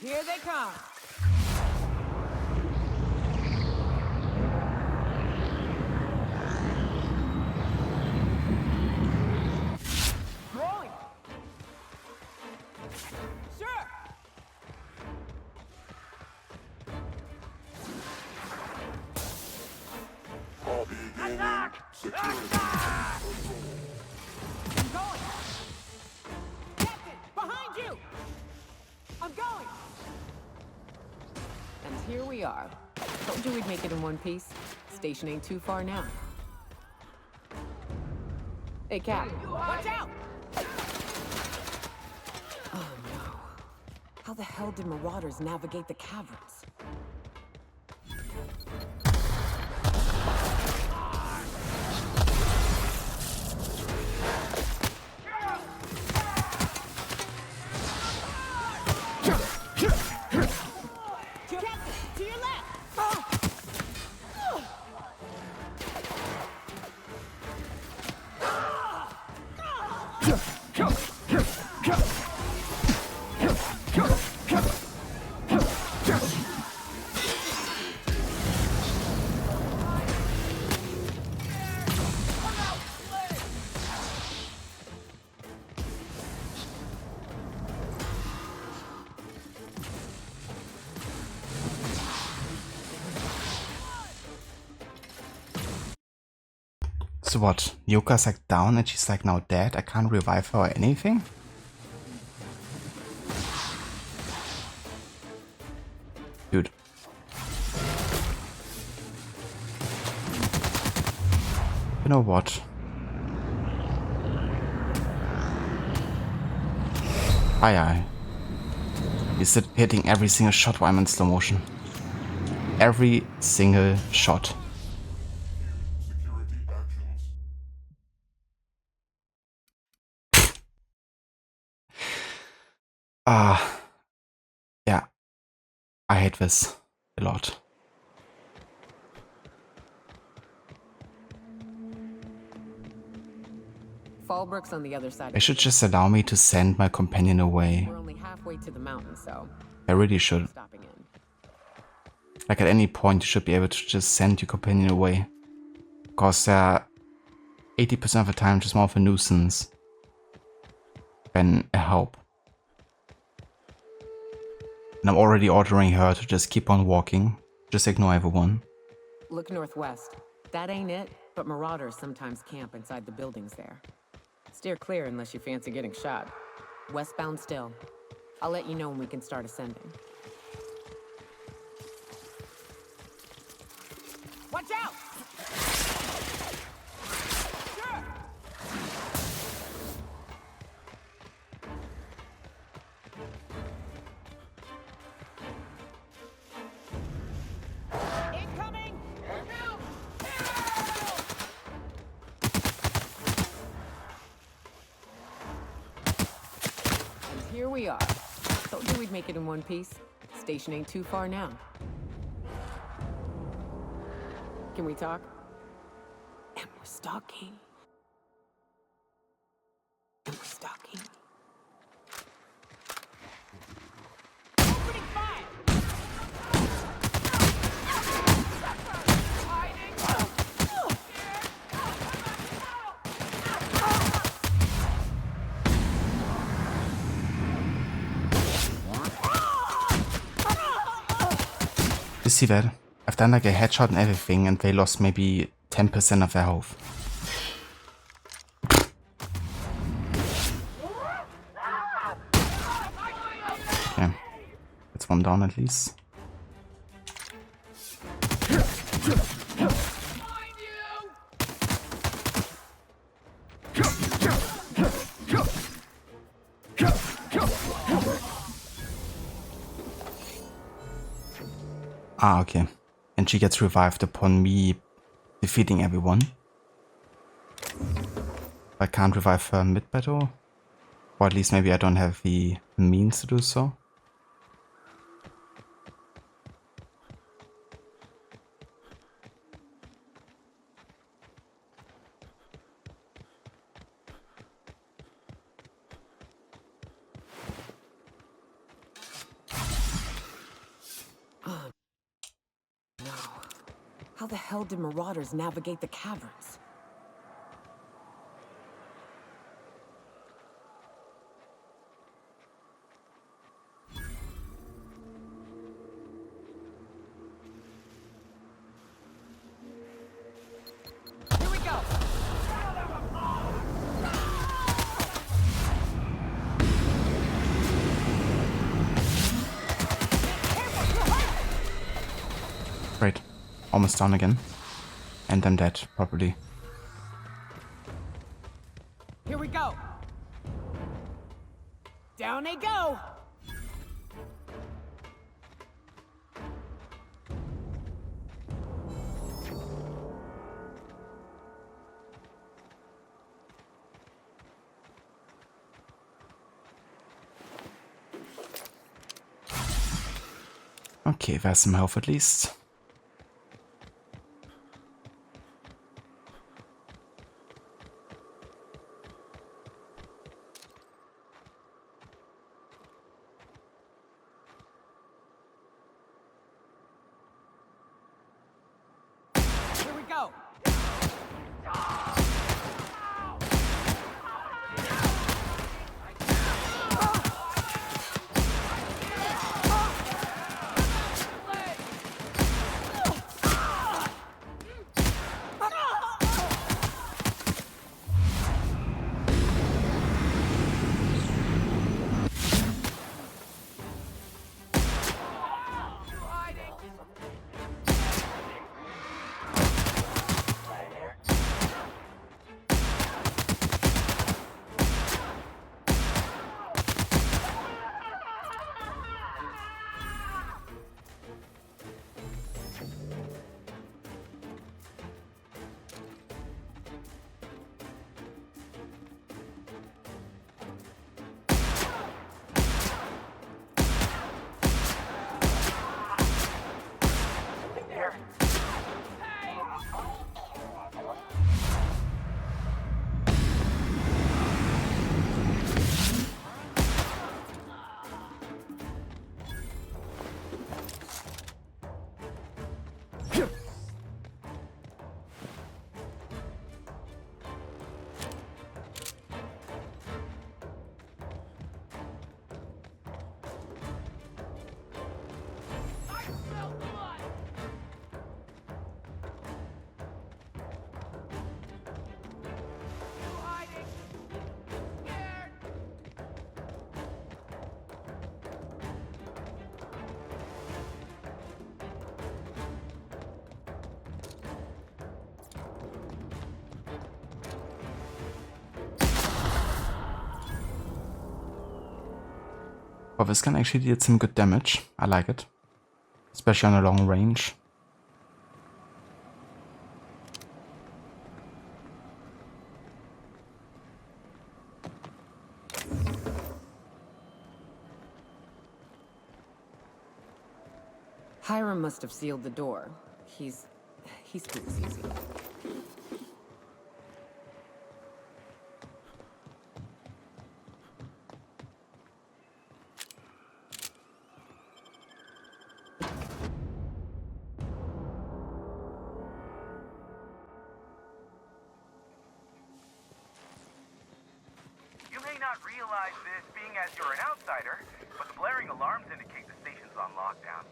Here they come! Rolling! Sure! Attack! Security. I'm going! Captain, behind you! I'm going! And here we are. Told you we'd make it in one piece. Station ain't too far now. Hey, Cap. Watch out! Oh, no. How the hell did marauders navigate the caverns? So what? Yuka's like down and she's like now dead? I can't revive her or anything? Dude. You know what? Aye aye. He's hitting every single shot while I'm in slow motion. Every single shot. Yeah. I hate this a lot. Fallbrook's on the other side. They should just allow me to send my companion away. We're only halfway to the mountain, so I really should. stopping in. Like at any point you should be able to just send your companion away. Because they're 80% of the time just more of a nuisance than a help. And I'm already ordering her to just keep on walking. Just ignore everyone. Look northwest. That ain't it, but marauders sometimes camp inside the buildings there. Steer clear unless you fancy getting shot. Westbound still. I'll let you know when we can start ascending. Watch out! Sure! Incoming! And here we are. Told you we'd make it in one piece. Station ain't too far now. Can we talk? And we're stalking. And we're stalking. Opening fire! You see that? I've done like a headshot and everything, and they lost maybe 10% of their health. Yeah, that's one down at least. Ah, okay. And she gets revived upon me defeating everyone. I can't revive her mid-battle. Or at least maybe I don't have the means to do so. How the hell did marauders navigate the caverns? Here we go! Great. Almost down again. And I'm dead, probably. Here we go! Down they go! Okay, there's some health at least. Here we go! Well, this gun actually did some good damage. I like it. Especially on a long range. must have sealed the door. He's too easy. You may not realize this being as you're an outsider, but the blaring alarms indicate the station's on lockdown.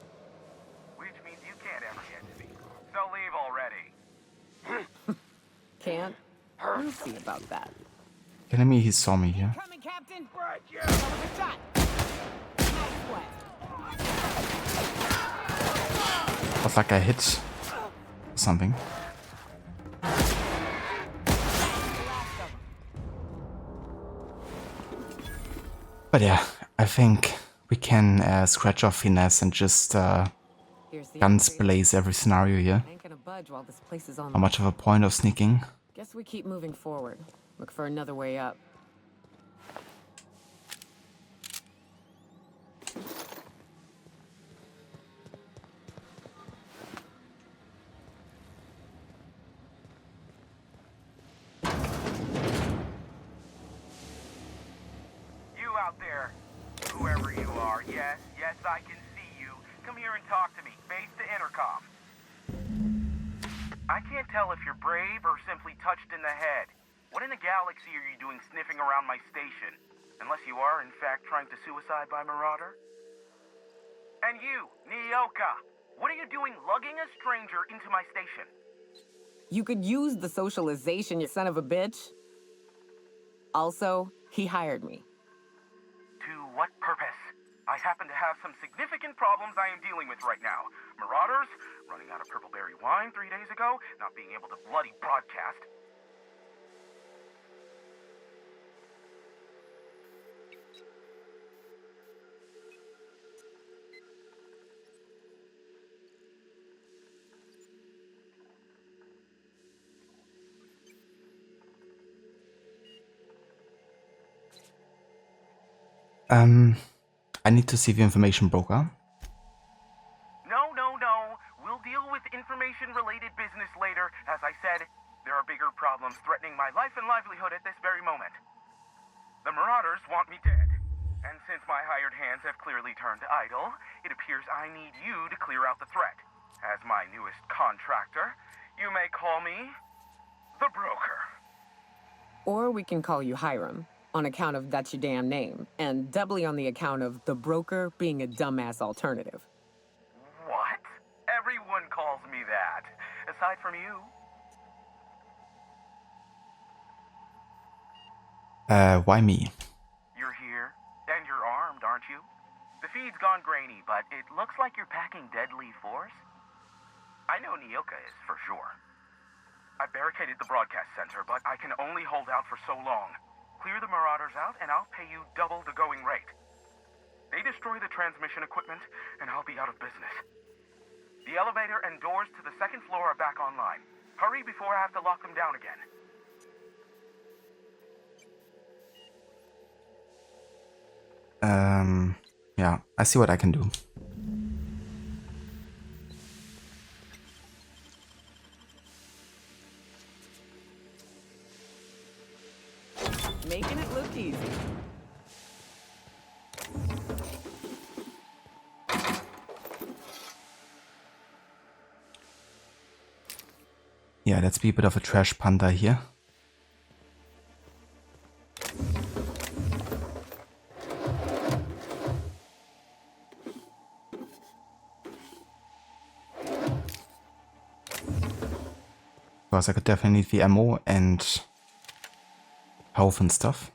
Which means you can't ever get to me. So leave already. Can't? We'll see about that. Kidding me, he saw me here. Coming, Captain! Right, yeah. Shot! Nice one. Was like I hit something. But yeah, I think we can scratch off Finesse and just guns blaze every scenario here. Ain't gonna budge while this place is on. How much of a point of sneaking? Guess we keep moving forward. Look for another way up. You out there, whoever you are, yes, I can see you. Come here and talk to me, face to intercom. I can't tell if you're brave or simply touched in the head. What in the galaxy are you doing sniffing around my station? Unless you are, in fact, trying to suicide by Marauder? And you, Nyoka, what are you doing lugging a stranger into my station? You could use the socialization, you son of a bitch. Also, he hired me. To what purpose? I happen to have some significant problems I am dealing with right now. Marauders, running out of purple berry wine 3 days ago, not being able to bloody broadcast. I need to see the information broker. No. We'll deal with information-related business later. As I said, there are bigger problems threatening my life and livelihood at this very moment. The Marauders want me dead. And since my hired hands have clearly turned idle, it appears I need you to clear out the threat. As my newest contractor, you may call me the Broker. Or we can call you Hiram, on account of that's your damn name, and doubly on the account of the Broker being a dumbass alternative. What? Everyone calls me that, aside from you. Why me? You're here, and you're armed, aren't you? The feed's gone grainy, but it looks like you're packing deadly force. I know Nyoka is, for sure. I barricaded the broadcast center, but I can only hold out for so long. Clear the Marauders out, and I'll pay you double the going rate. They destroy the transmission equipment, and I'll be out of business. The elevator and doors to the second floor are back online. Hurry before I have to lock them down again. Yeah, I see what I can do. Making it look easy. Yeah, let's be a bit of a trash panda here. Because I could definitely need the ammo and health and stuff.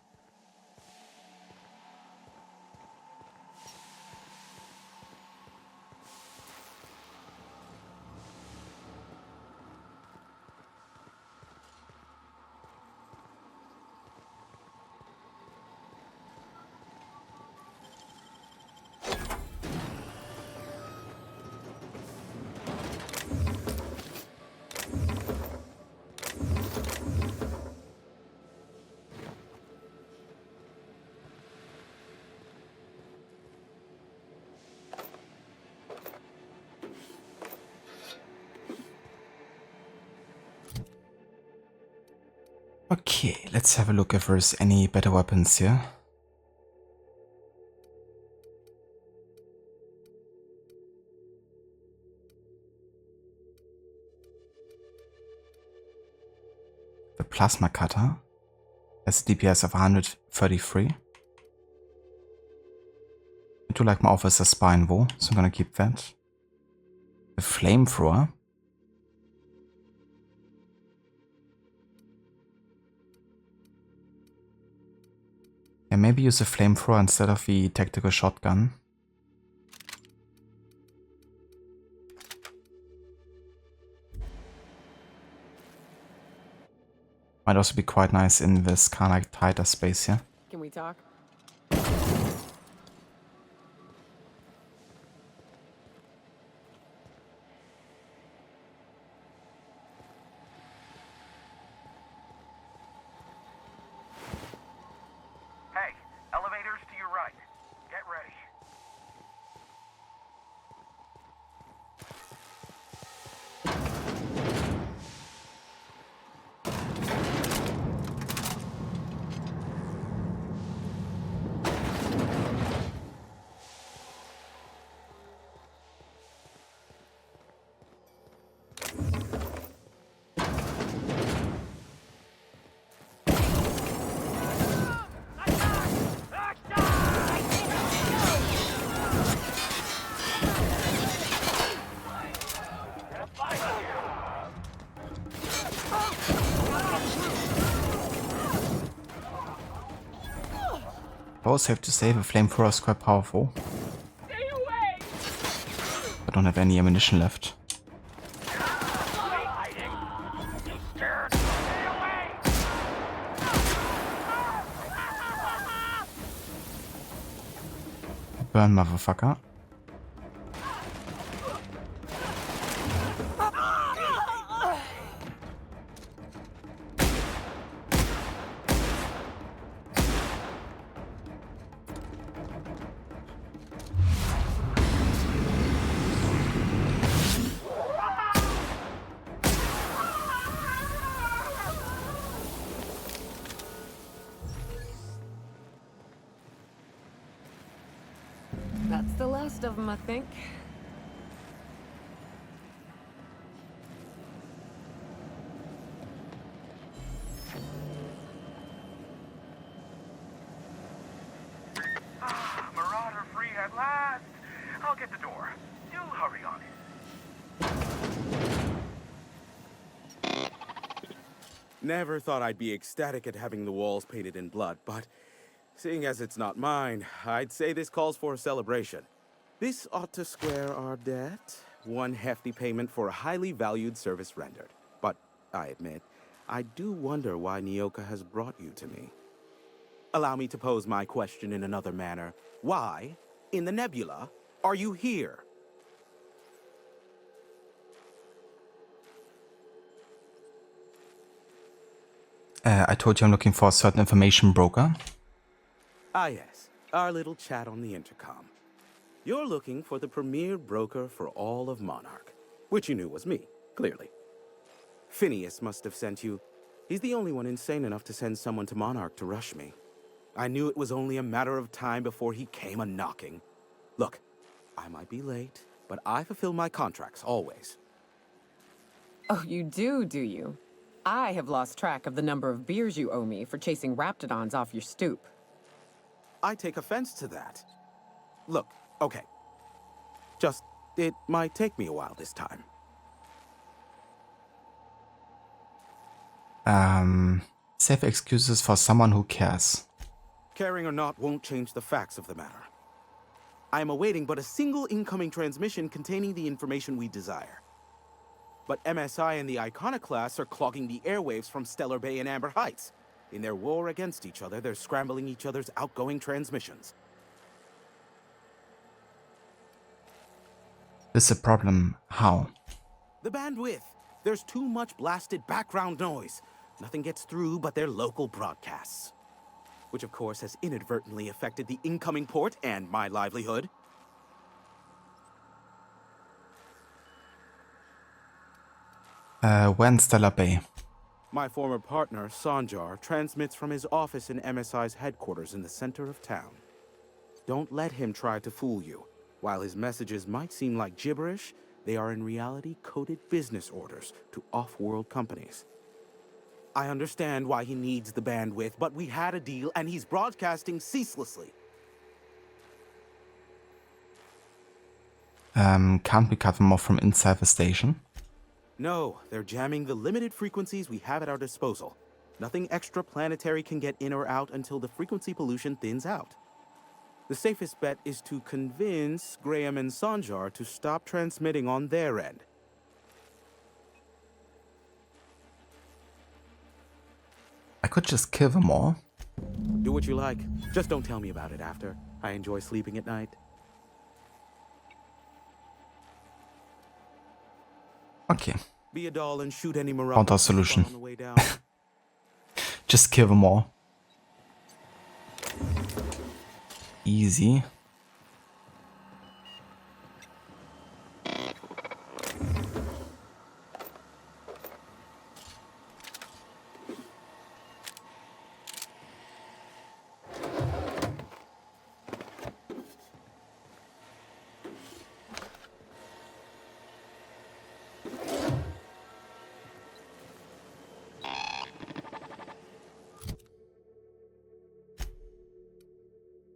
Okay, let's have a look if there's any better weapons here. The plasma cutter has a DPS of 133. I do like my officer spine though, so I'm gonna keep that. The flamethrower. Yeah, maybe use a flamethrower instead of the tactical shotgun. Might also be quite nice in this kind of tighter space here. Can we talk? Hey, elevators to your right. Get ready. I also have to say the flamethrower is quite powerful. I don't have any ammunition left. Burn, motherfucker. That's the last of them, I think. Marauder free at last. I'll get the door. Do hurry on it. Never thought I'd be ecstatic at having the walls painted in blood, but seeing as it's not mine, I'd say this calls for a celebration. This ought to square our debt. One hefty payment for a highly valued service rendered. But I admit, I do wonder why Nyoka has brought you to me. Allow me to pose my question in another manner. Why, in the nebula, are you here? I told you I'm looking for a certain information broker. Ah yes, our little chat on the intercom. You're looking for the premier broker for all of Monarch, which you knew was me, clearly. Phineas must have sent you. He's the only one insane enough to send someone to Monarch to rush me. I knew it was only a matter of time before he came a-knocking. Look, I might be late, but I fulfill my contracts, always. Oh, you do you? I have lost track of the number of beers you owe me for chasing Raptidons off your stoop. I take offense to that. Look, okay. Just, it might take me a while this time. Save excuses for someone who cares. Caring or not won't change the facts of the matter. I am awaiting but a single incoming transmission containing the information we desire. But MSI and the Iconoclasts are clogging the airwaves from Stellar Bay and Amber Heights. In their war against each other, they're scrambling each other's outgoing transmissions. This is a problem. How? The bandwidth. There's too much blasted background noise. Nothing gets through but their local broadcasts. Which of course has inadvertently affected the incoming port and my livelihood. When Stellar Bay? My former partner, Sanjar, transmits from his office in MSI's headquarters in the center of town. Don't let him try to fool you. While his messages might seem like gibberish, they are in reality coded business orders to off-world companies. I understand why he needs the bandwidth, but we had a deal and he's broadcasting ceaselessly. Can't we cut them off from inside the station? No, they're jamming the limited frequencies we have at our disposal. Nothing extraplanetary can get in or out until the frequency pollution thins out. The safest bet is to convince Graham and Sanjar to stop transmitting on their end. I could just kill them all. Do what you like. Just don't tell me about it after. I enjoy sleeping at night. Okay. Be a doll and shoot any Found our solution. on the way down. Just kill them all. Easy.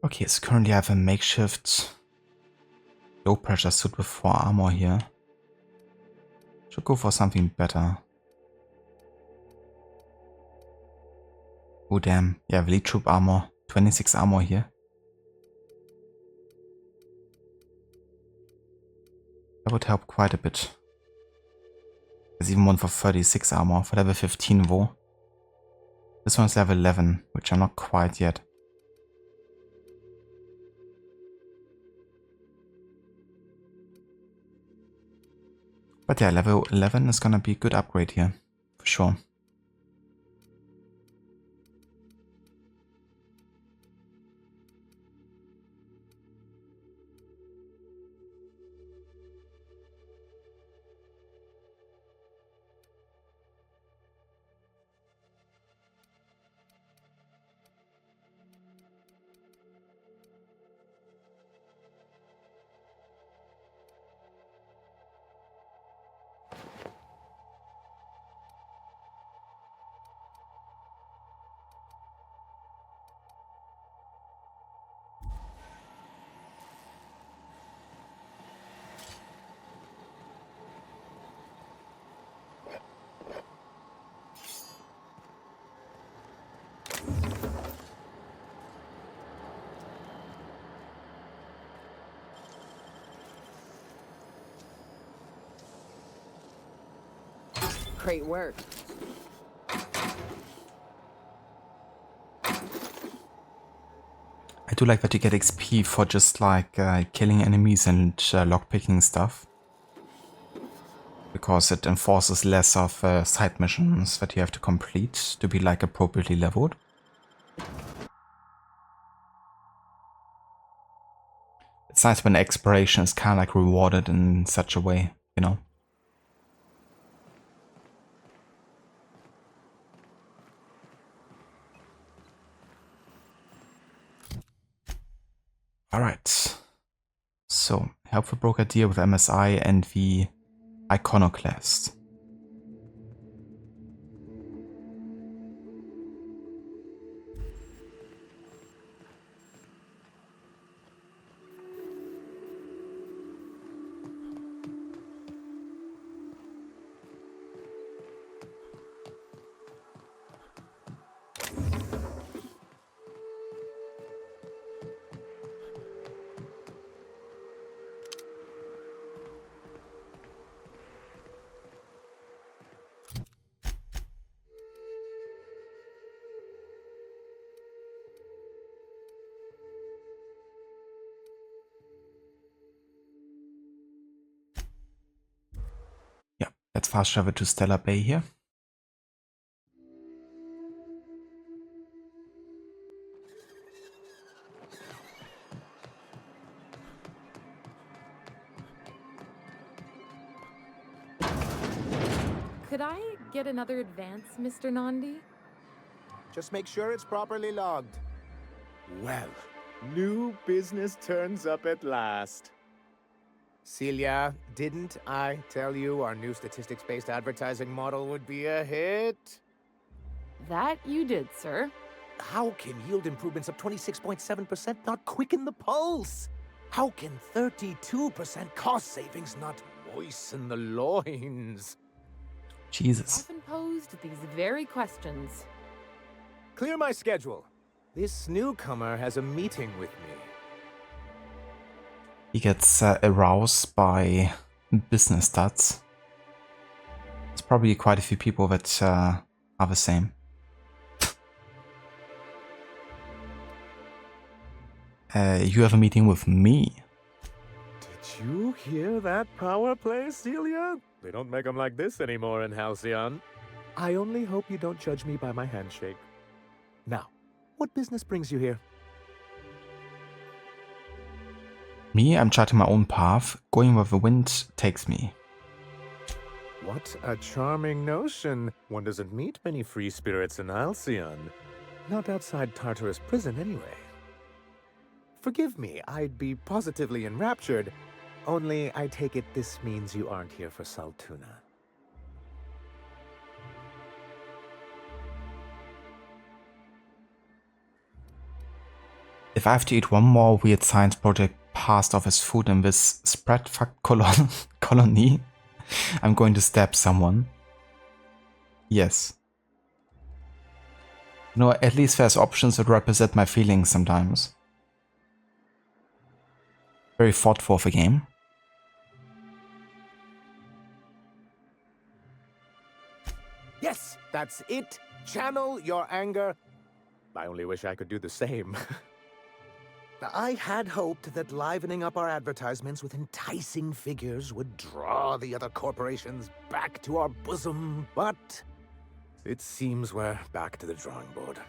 Okay, so currently I have a makeshift low pressure suit with 4 armor here. Should go for something better. Oh damn, yeah, elite troop armor, 26 armor here. That would help quite a bit. There's even one for 36 armor, for level 15 though. This one's level 11, which I'm not quite yet. But yeah, level 11 is gonna be a good upgrade here, for sure. Great work. I do like that you get XP for just like killing enemies and lockpicking stuff. Because it enforces less of side missions that you have to complete to be like appropriately leveled. It's nice when exploration is kind of like rewarded in such a way, you know. Alright, so helpful broker deal with MSI and the Iconoclast. Let's fast travel to Stellar Bay here. Could I get another advance, Mr. Nandi? Just make sure it's properly logged. Well, new business turns up at last. Celia, didn't I tell you our new statistics-based advertising model would be a hit? That you did, sir. How can yield improvements of 26.7% not quicken the pulse? How can 32% cost savings not moisten the loins? Jesus. Often posed these very questions. Clear my schedule. This newcomer has a meeting with me. He gets aroused by business stats. There's probably quite a few people that are the same. You have a meeting with me. Did you hear that power play, Celia? They don't make them like this anymore in Halcyon. I only hope you don't judge me by my handshake. Now, what business brings you here? Me, I'm charting my own path, going where the wind takes me. What a charming notion. One doesn't meet many free spirits in Halcyon. Not outside Tartarus prison, anyway. Forgive me, I'd be positively enraptured. Only, I take it this means you aren't here for Saltuna. If I have to eat one more weird science project passed off as food in this spread fuck colony, I'm going to stab someone. Yes. No, at least there's options that represent my feelings sometimes. Very thoughtful of a game. Yes, that's it. Channel your anger. I only wish I could do the same. I had hoped that livening up our advertisements with enticing figures would draw the other corporations back to our bosom, but it seems we're back to the drawing board.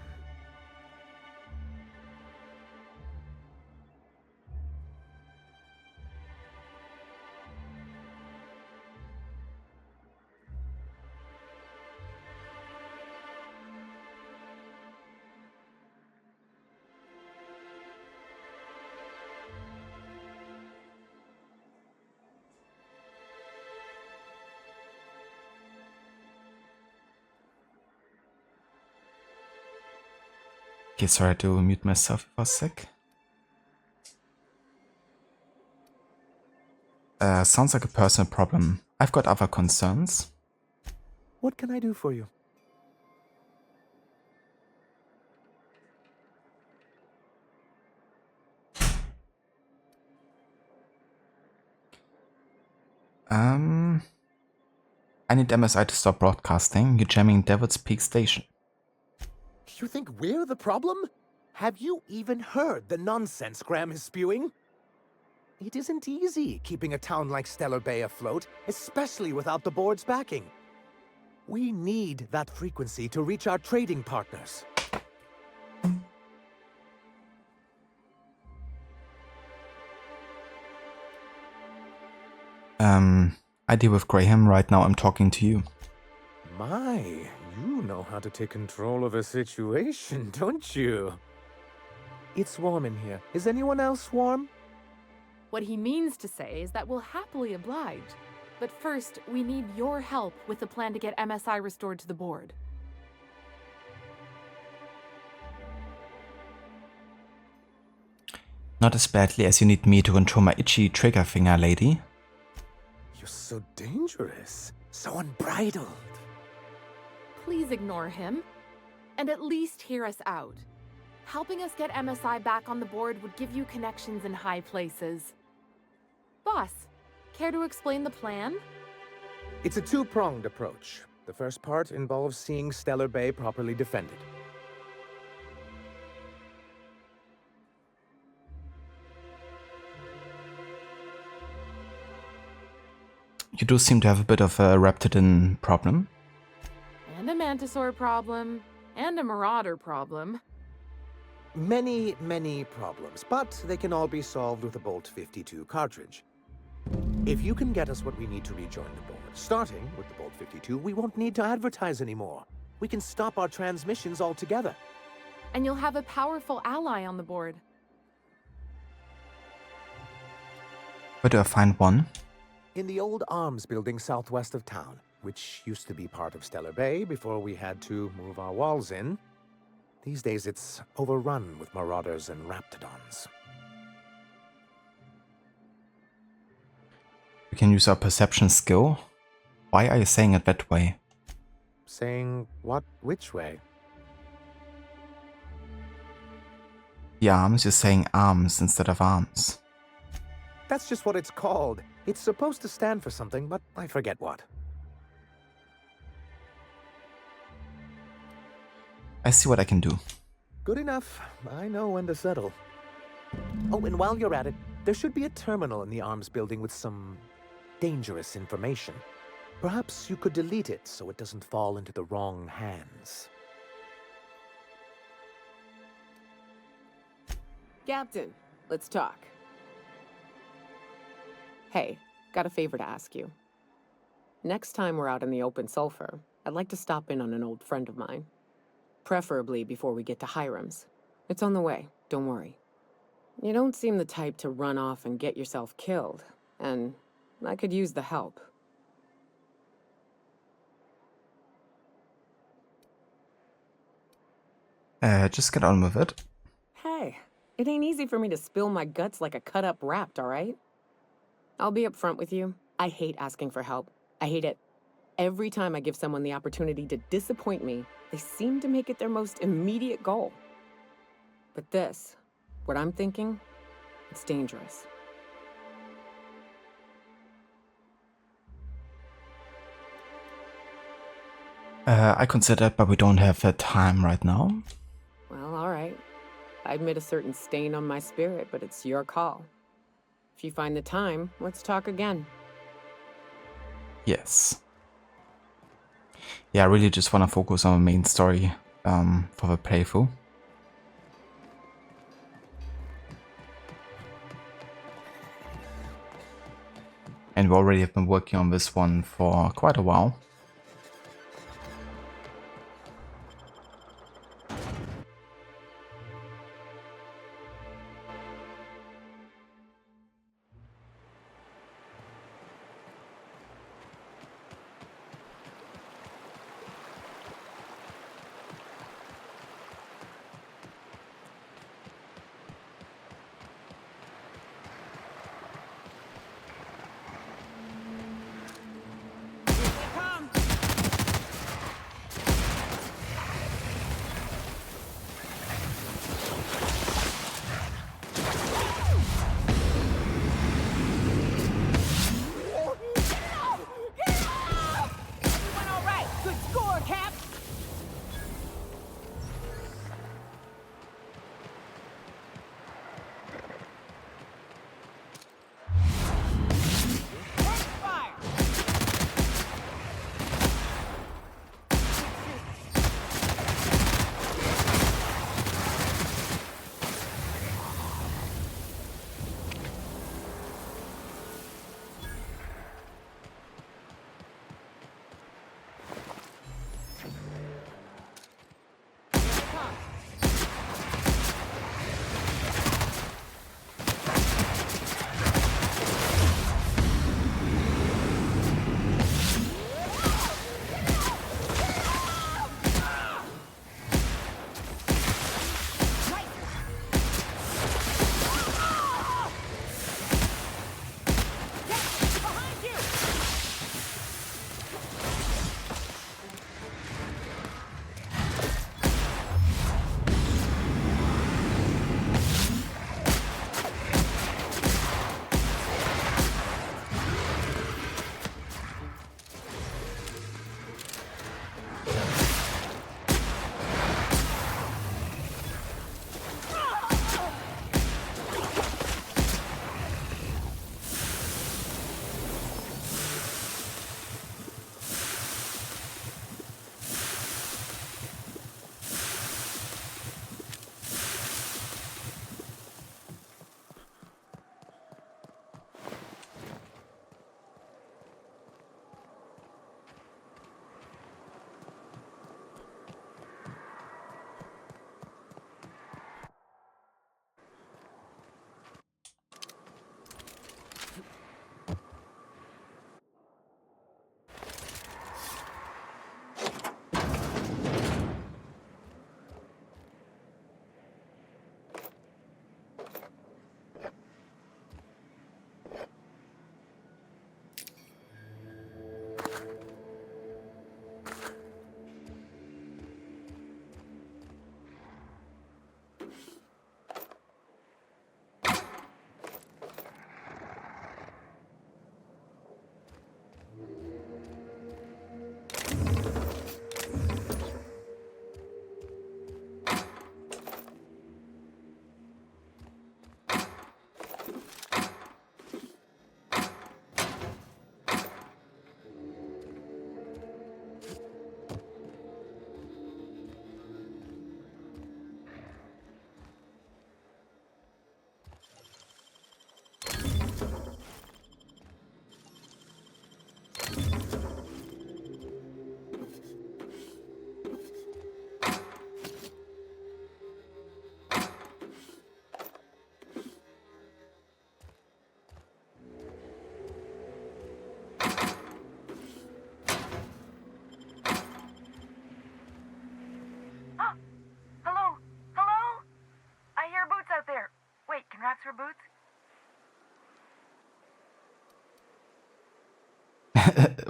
Okay, sorry, I had to mute myself for a sec. Sounds like a personal problem. I've got other concerns. What can I do for you? I need MSI to stop broadcasting. You're jamming Devil's Peak Station. You think we're the problem? Have you even heard the nonsense Graham is spewing? It isn't easy keeping a town like Stellar Bay afloat, especially without the board's backing. We need that frequency to reach our trading partners. I deal with Graham right now. I'm talking to you. My, you know how to take control of a situation, don't you? It's warm in here. Is anyone else warm? What he means to say is that we'll happily oblige. But first, we need your help with the plan to get MSI restored to the board. Not as badly as you need me to control my itchy trigger finger, lady. You're so dangerous, so unbridled. Please ignore him, and at least hear us out. Helping us get MSI back on the board would give you connections in high places. Boss, care to explain the plan? It's a two-pronged approach. The first part involves seeing Stellar Bay properly defended. You do seem to have a bit of a Raptidon problem. And a Mantisaur problem, and a Marauder problem. Many, many problems, but they can all be solved with a Bolt 52 cartridge. If you can get us what we need to rejoin the board, Starting with the Bolt 52, we won't need to advertise anymore. We can stop our transmissions altogether. And you'll have a powerful ally on the board. Where do I find one? In the old arms building southwest of town, which used to be part of Stellar Bay before we had to move our walls in. These days it's overrun with marauders and raptidons. We can use our perception skill. Why are you saying it that way? Saying what? Which way? The arms, you're saying arms instead of arms. That's just what it's called. It's supposed to stand for something, but I forget what. I see what I can do. Good enough. I know when to settle. Oh, and while you're at it, there should be a terminal in the arms building with some dangerous information. Perhaps you could delete it so it doesn't fall into the wrong hands. Captain, let's talk. Hey, got a favor to ask you. Next time we're out in the open sulfur, I'd like to stop in on an old friend of mine. Preferably before we get to Hiram's. It's on the way, don't worry. You don't seem the type to run off and get yourself killed, and I could use the help. Just get on with it. Hey, it ain't easy for me to spill my guts like a cut-up rapt, all right? I'll be upfront with you. I hate asking for help. I hate it. Every time I give someone the opportunity to disappoint me, they seem to make it their most immediate goal. But this, what I'm thinking, it's dangerous. I consider it, but we don't have the time right now. Well, all right. I admit a certain stain on my spirit, but it's your call. If you find the time, let's talk again. Yes. Yeah, I really just want to focus on the main story for the playthrough. And we already have been working on this one for quite a while.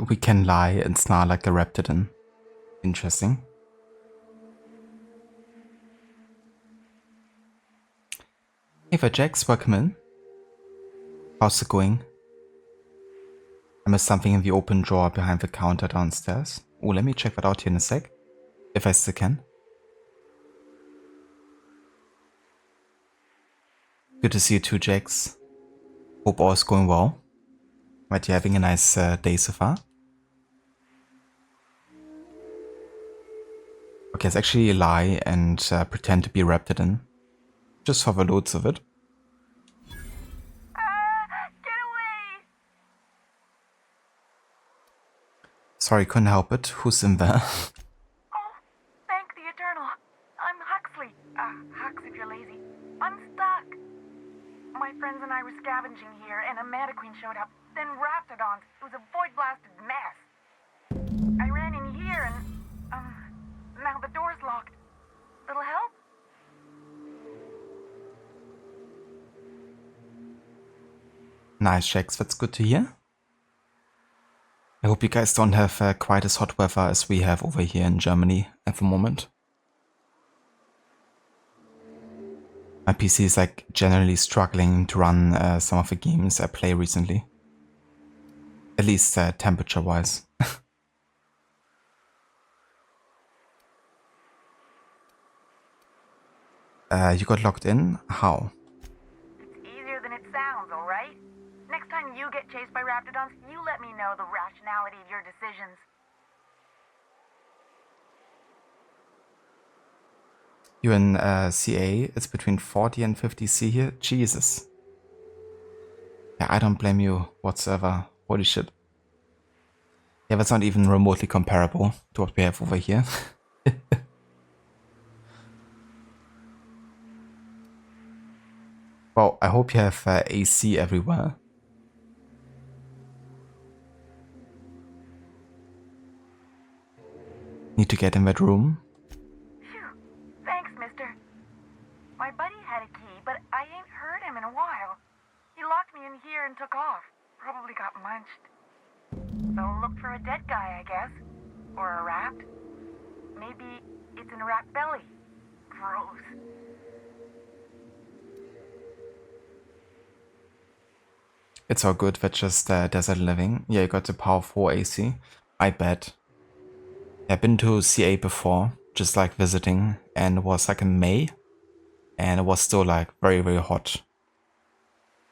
we can lie and snarl like a Raptidon. Interesting. Hey Jax, welcome in. How's it going? I missed something in the open drawer behind the counter downstairs. Oh, let me check that out here in a sec. If I still can. Good to see you too, Jax. Hope all is going well. Might you having a nice day so far? Okay, let's actually lie and pretend to be Raptidon. Just for the loads of it. Get away! Sorry, couldn't help it. Who's in there? Oh, thank the Eternal. I'm Huxley. Hux if you're lazy. I'm stuck. My friends and I were scavenging here, and a Mana Queen showed up. Then Raptidons. It was a void-blasted mess. I ran in here and, now the door's locked. Little help? Nice, Jax. That's good to hear. I hope you guys don't have quite as hot weather as we have over here in Germany at the moment. My PC is like generally struggling to run some of the games I play recently. At least temperature-wise. You got locked in? How? It's easier than it sounds, alright? Next time you get chased by Raptidons, you let me know the rationality of your decisions. You in CA? It's between 40 and 50 C here? Jesus. Yeah, I don't blame you whatsoever. Holy shit. Yeah, that's not even remotely comparable to what we have over here. Well, I hope you have AC everywhere. Need to get in that room. Phew. Thanks, mister. My buddy had a key, but I ain't heard him in a while. He locked me in here and took off. Probably got munched. So look for a dead guy, I guess. Or a rat. Maybe it's in a rat belly. Gross. It's all good, that's just desert living. Yeah, you got the power 4 AC. I bet. I've been to CA before, just like visiting, and it was like in May. And it was still like very, very hot.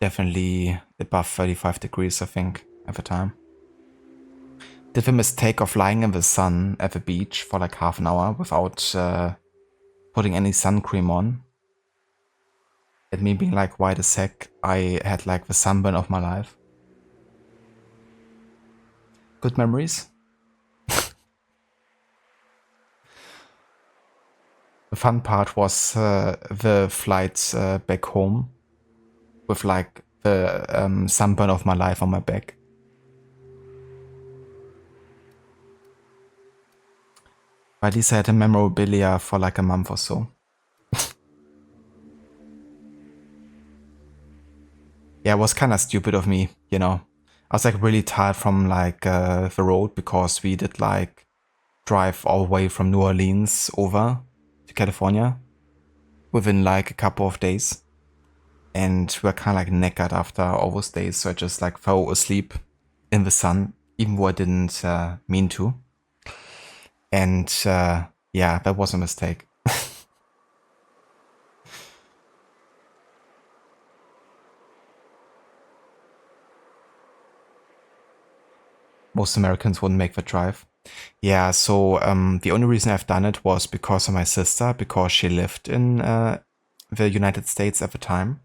Definitely above 35 degrees, I think, at the time. Did the mistake of lying in the sun at the beach for like half an hour without putting any sun cream on. And me being like, why the heck I had like the sunburn of my life. Good memories. The fun part was the flights back home with like the sunburn of my life on my back. But at least I had a memorabilia for like a month or so. Yeah, it was kind of stupid of me, you know. I was like really tired from like the road because we did like drive all the way from New Orleans over to California within like a couple of days. And we were kind of like knackered after all those days, so I just like fell asleep in the sun, even though I didn't mean to. And yeah, that was a mistake. Most Americans wouldn't make the drive. Yeah, so the only reason I've done it was because of my sister, because she lived in the United States at the time.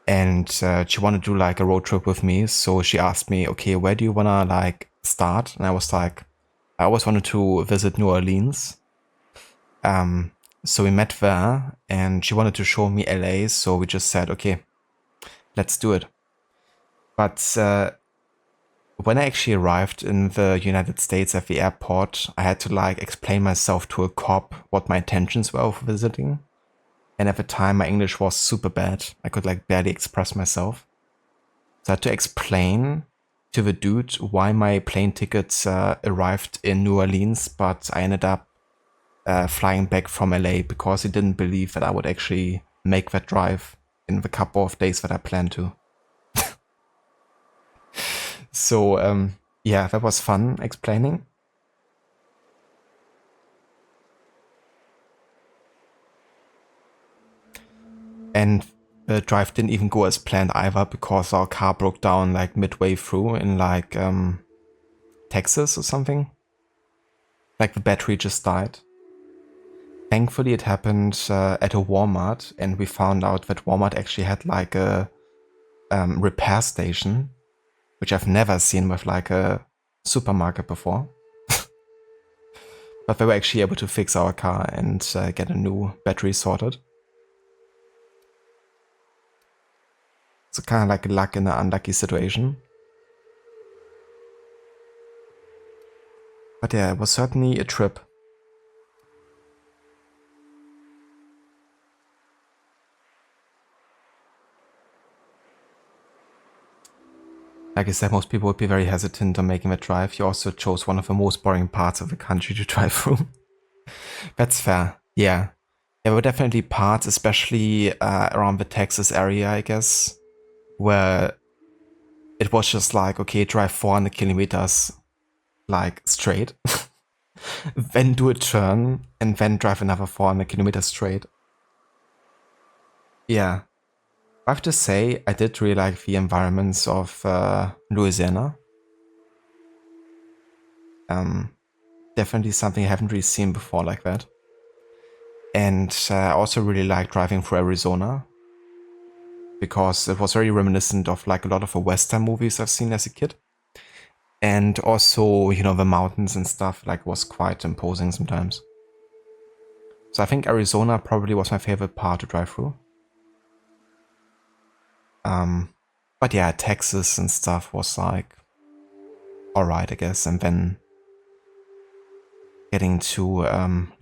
And she wanted to do like a road trip with me. So she asked me, okay, where do you want to like start? And I was like, I always wanted to visit New Orleans. So we met there and she wanted to show me LA. So we just said, okay, let's do it. But when I actually arrived in the United States at the airport, I had to like explain myself to a cop what my intentions were of visiting. And at the time, my English was super bad. I could like barely express myself. So I had to explain to the dude why my plane tickets arrived in New Orleans, but I ended up flying back from LA because he didn't believe that I would actually make that drive in the couple of days that I planned to. So, yeah, that was fun explaining. And the drive didn't even go as planned either because our car broke down like midway through in like Texas or something. Like the battery just died. Thankfully it happened at a Walmart, and we found out that Walmart actually had like a repair station, which I've never seen with like a supermarket before. But they were actually able to fix our car and get a new battery sorted. So kind of like a luck in an unlucky situation. But yeah, it was certainly a trip. Like I said, most people would be very hesitant on making the drive. You also chose one of the most boring parts of the country to drive through. That's fair. Yeah. There were definitely parts, especially around the Texas area, I guess, where it was just like, okay, drive 400 kilometers like straight, then do a turn, and then drive another 400 kilometers straight. Yeah. I have to say, I did really like the environments of Louisiana. Definitely something I haven't really seen before like that. And I also really like driving through Arizona, because it was very reminiscent of like a lot of the Western movies I've seen as a kid. And also, you know, the mountains and stuff like was quite imposing sometimes. So I think Arizona probably was my favorite part to drive through. But yeah, Texas and stuff was like alright, I guess. And then getting to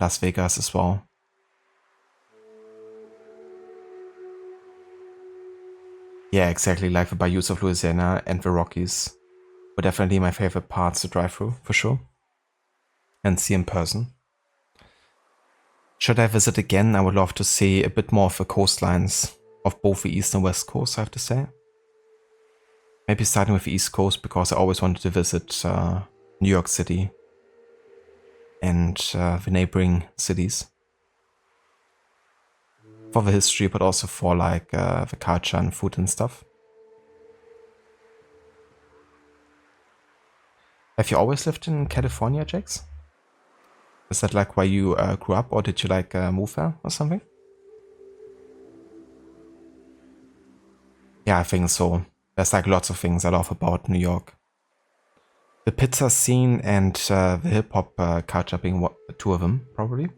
Las Vegas as well. Yeah, exactly, like the bayous of Louisiana and the Rockies were definitely my favorite parts to drive through, for sure. And see in person. Should I visit again, I would love to see a bit more of the coastlines of both the East and West Coast, I have to say. Maybe starting with the East Coast, because I always wanted to visit New York City and the neighboring cities. For the history, but also for like the culture and food and stuff. Have you always lived in California, Jax? Is that like where you grew up, or did you like move there or something? Yeah, I think so. There's like lots of things I love about New York. The pizza scene and the hip-hop culture being two of them, probably.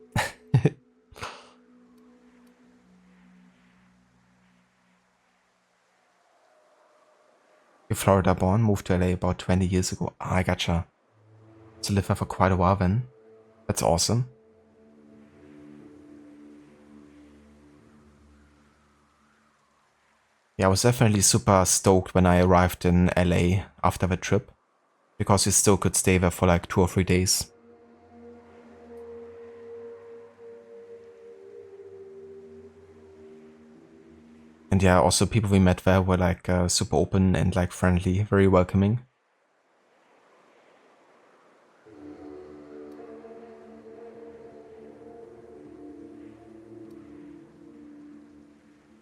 You're Florida born, moved to LA about 20 years ago. Ah, I gotcha. So lived there for quite a while then. That's awesome. Yeah, I was definitely super stoked when I arrived in LA after the trip, because we still could stay there for like 2 or 3 days. And yeah, also people we met there were like super open and like friendly, very welcoming.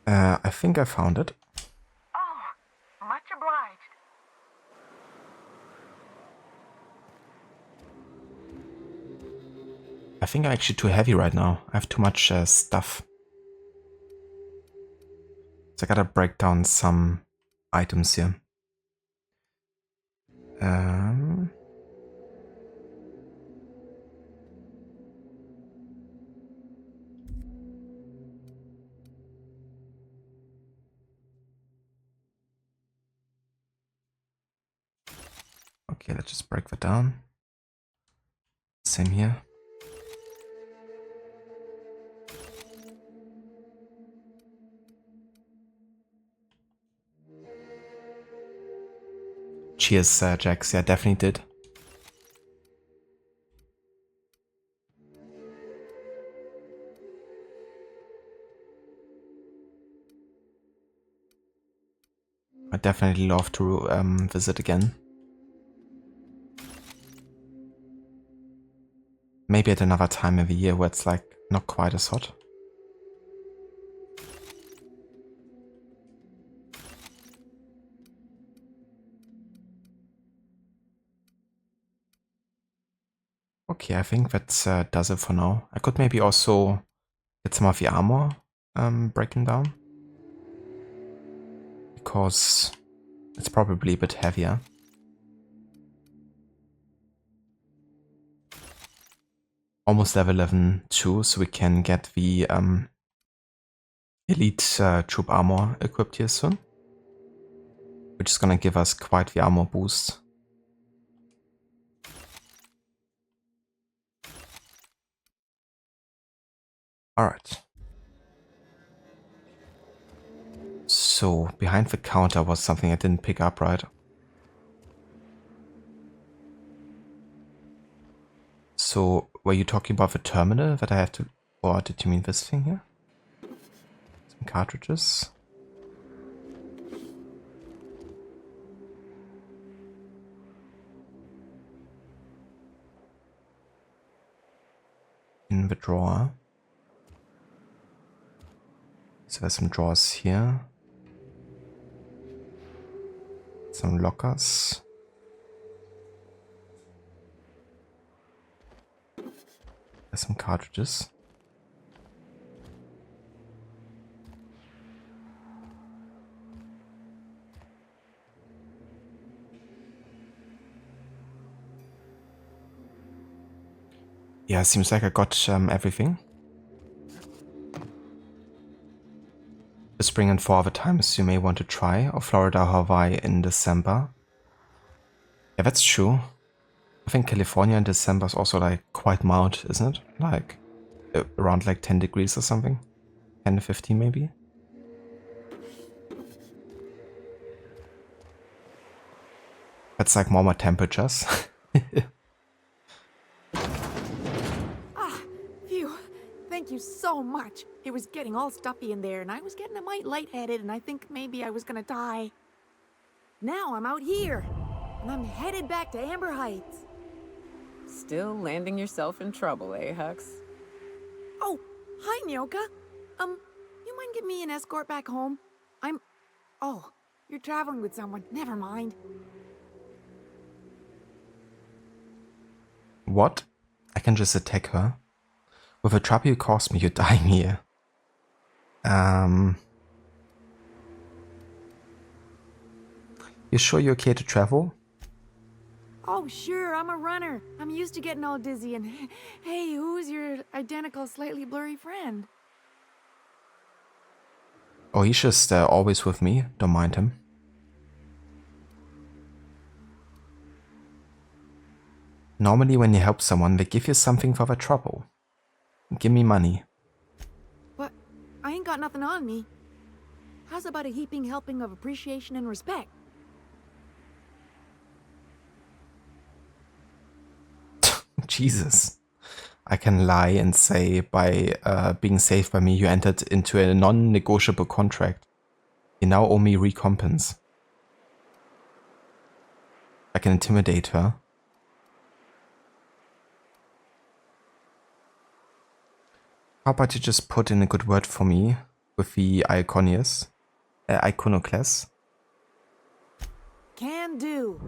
I think I found it. Oh, much obliged. I think I'm actually too heavy right now. I have too much stuff. So I gotta break down some items here. Okay, let's just break that down. Same here. cheers, Jax. Yeah, definitely did. I'd definitely love to visit again. Maybe at another time of the year where it's like not quite as hot. Okay, I think that does it for now. I could maybe also get some of the armor breaking down, because it's probably a bit heavier. Almost level 11 too, so we can get the elite troop armor equipped here soon, which is gonna give us quite the armor boost. Alright. So, behind the counter was something I didn't pick up, right? So, were you talking about the terminal that I have to... Or did you mean this thing here? Some cartridges. In the drawer. So there's some drawers here. Some lockers. There's some cartridges. Yeah, seems like I got everything. The spring and fall are the times you may want to try, or Florida or Hawaii in December. Yeah, that's true. I think California in December is also like quite mild, isn't it? Like around like 10 degrees or something. 10 to 15 maybe. That's like warmer temperatures. Phew. Thank you so much. It was getting all stuffy in there, and I was getting a mite lightheaded, and I think maybe I was gonna die. Now I'm out here, and I'm headed back to Amber Heights. Still landing yourself in trouble, eh, Hux? Oh, hi, Nyoka. You mind giving me an escort back home? Oh, you're traveling with someone. Never mind. What? I can just attack her? With the trouble you caused me, you're dying here. You sure you're okay to travel? Oh, sure, I'm a runner. I'm used to getting all dizzy, and hey, who's your identical, slightly blurry friend? Oh, he's just always with me. Don't mind him. Normally when you help someone, they give you something for their trouble. Give me money. But I ain't got nothing on me. How's about a heaping helping of appreciation and respect? Jesus. I can lie and say by being saved by me you entered into a non-negotiable contract. You now owe me recompense. I can intimidate her. How about you just put in a good word for me with the Iconoclast? Can do.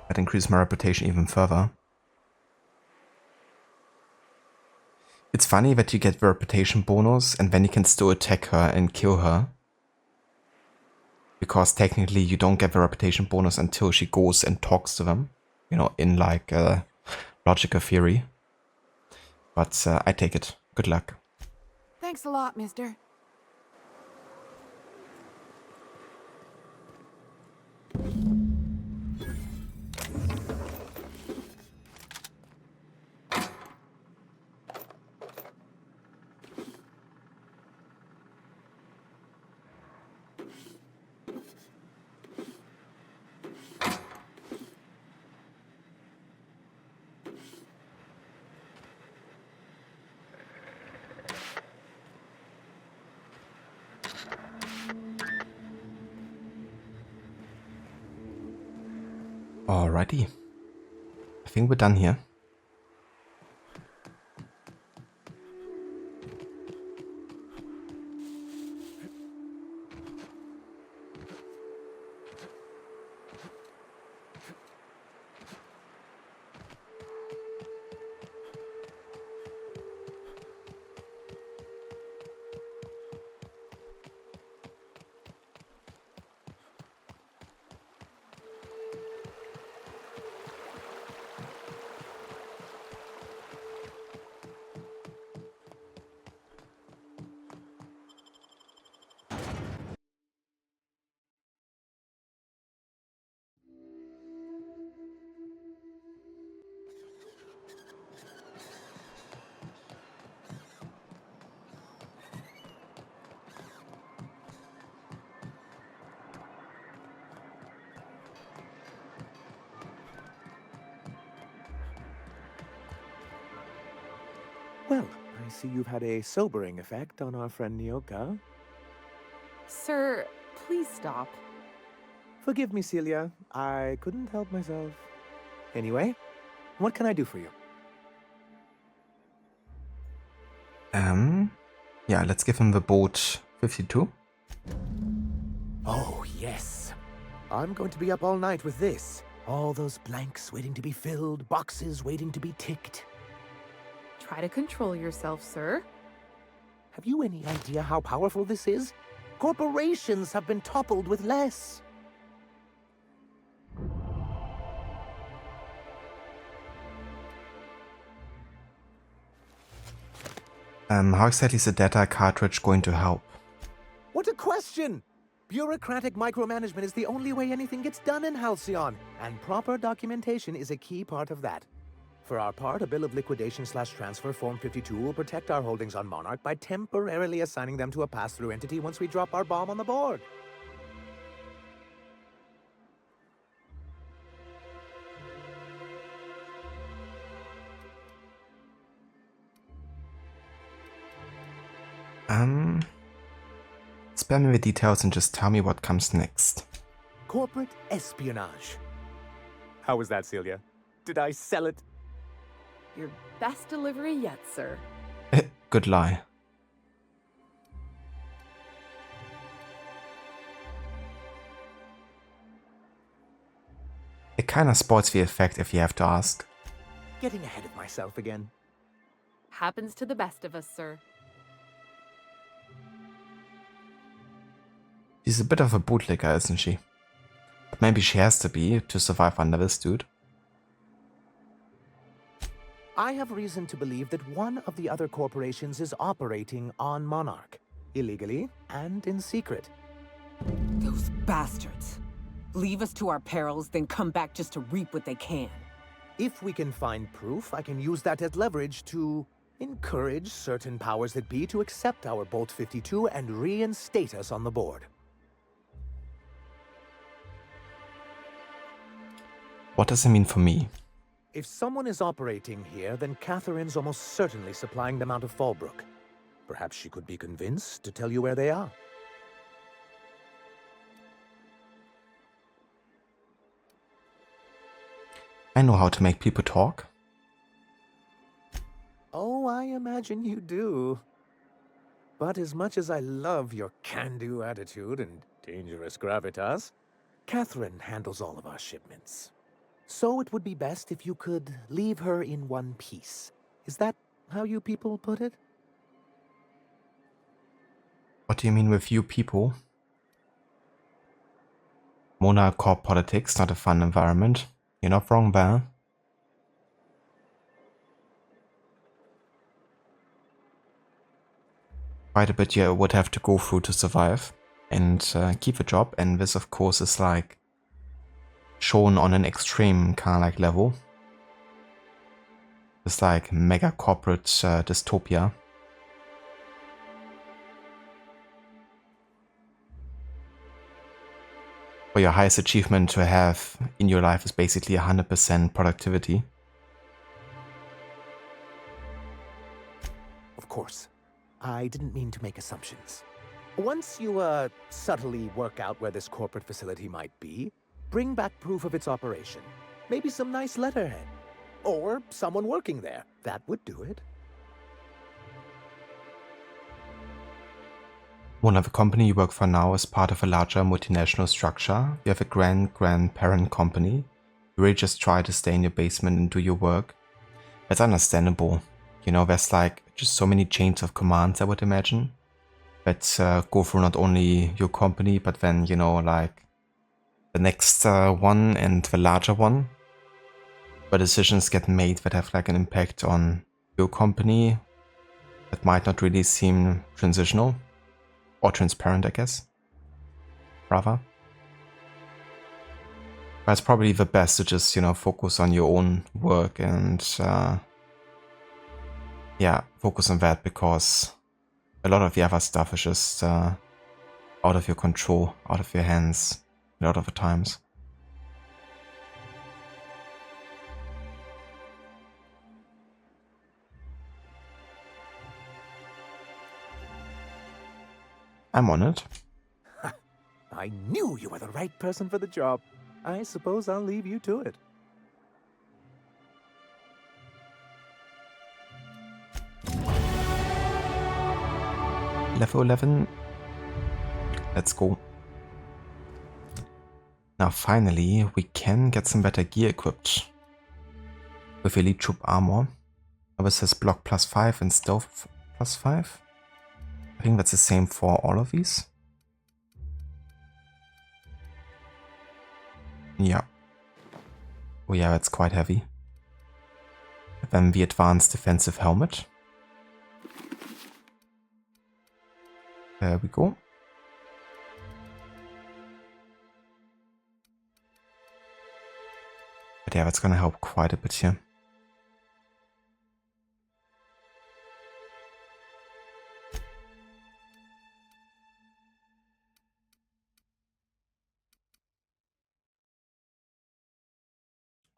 That increases my reputation even further. It's funny that you get the reputation bonus and then you can still attack her and kill her. Because technically you don't get the reputation bonus until she goes and talks to them. You know, in like logical theory. But I take it. Good luck. Thanks a lot, mister. Alrighty. I think we're done here. Well, I see you've had a sobering effect on our friend Nyoka. Sir, please stop. Forgive me, Celia. I couldn't help myself. Anyway, what can I do for you? Yeah, let's give him the boat 52. Oh, yes. I'm going to be up all night with this. All those blanks waiting to be filled, boxes waiting to be ticked. Try to control yourself, sir. Have you any idea how powerful this is? Corporations have been toppled with less. How exactly is the data cartridge going to help? What a question! Bureaucratic micromanagement is the only way anything gets done in Halcyon, and proper documentation is a key part of that. For our part, a bill of liquidation/transfer Form 52 will protect our holdings on Monarch by temporarily assigning them to a pass-through entity once we drop our bomb on the board. Spare me the details and just tell me what comes next. Corporate espionage. How was that, Celia? Did I sell it? Your best delivery yet, sir. Good lie. It kinda spoils the effect if you have to ask. Getting ahead of myself again. Happens to the best of us, sir. She's a bit of a bootlegger, isn't she? But maybe she has to be to survive under this dude. I have reason to believe that one of the other corporations is operating on Monarch, illegally and in secret. Those bastards. Leave us to our perils, then come back just to reap what they can. If we can find proof, I can use that as leverage to encourage certain powers that be to accept our Bolt 52 and reinstate us on the board. What does it mean for me? If someone is operating here, then Catherine's almost certainly supplying them out of Fallbrook. Perhaps she could be convinced to tell you where they are. I know how to make people talk. Oh, I imagine you do. But as much as I love your can-do attitude and dangerous gravitas, Catherine handles all of our shipments. So it would be best if you could leave her in one piece. Is that how you people put it? What do you mean with you people? Monarch Corp politics, not a fun environment. You're not wrong there. Quite a bit you would have to go through to survive and keep a job, and this of course is like shown on an extreme kind of like level. It's like mega corporate dystopia. Where your highest achievement to have in your life is basically 100% productivity. Of course. I didn't mean to make assumptions. Once you subtly work out where this corporate facility might be, bring back proof of its operation. Maybe some nice letterhead. Or someone working there. That would do it. One of the company you work for now is part of a larger multinational structure. You have a grandparent company. You really just try to stay in your basement and do your work. That's understandable. You know, there's like just so many chains of commands, I would imagine, that go through not only your company, but then, you know, like the next one and the larger one. Where decisions get made that have like an impact on your company that might not really seem transitional. Or transparent, I guess. Rather. But it's probably the best to just, you know, focus on your own work and, yeah, focus on that, because a lot of the other stuff is just out of your control, out of your hands, a lot of the times. I'm on it. I knew you were the right person for the job. I suppose I'll leave you to it. Level 11. Let's go. Now finally, we can get some better gear equipped. With Elite Troop Armor. This has block +5 and stealth +5. I think that's the same for all of these. Yeah. Oh yeah, that's quite heavy. Then the advanced defensive helmet. There we go. But yeah, that's gonna help quite a bit here.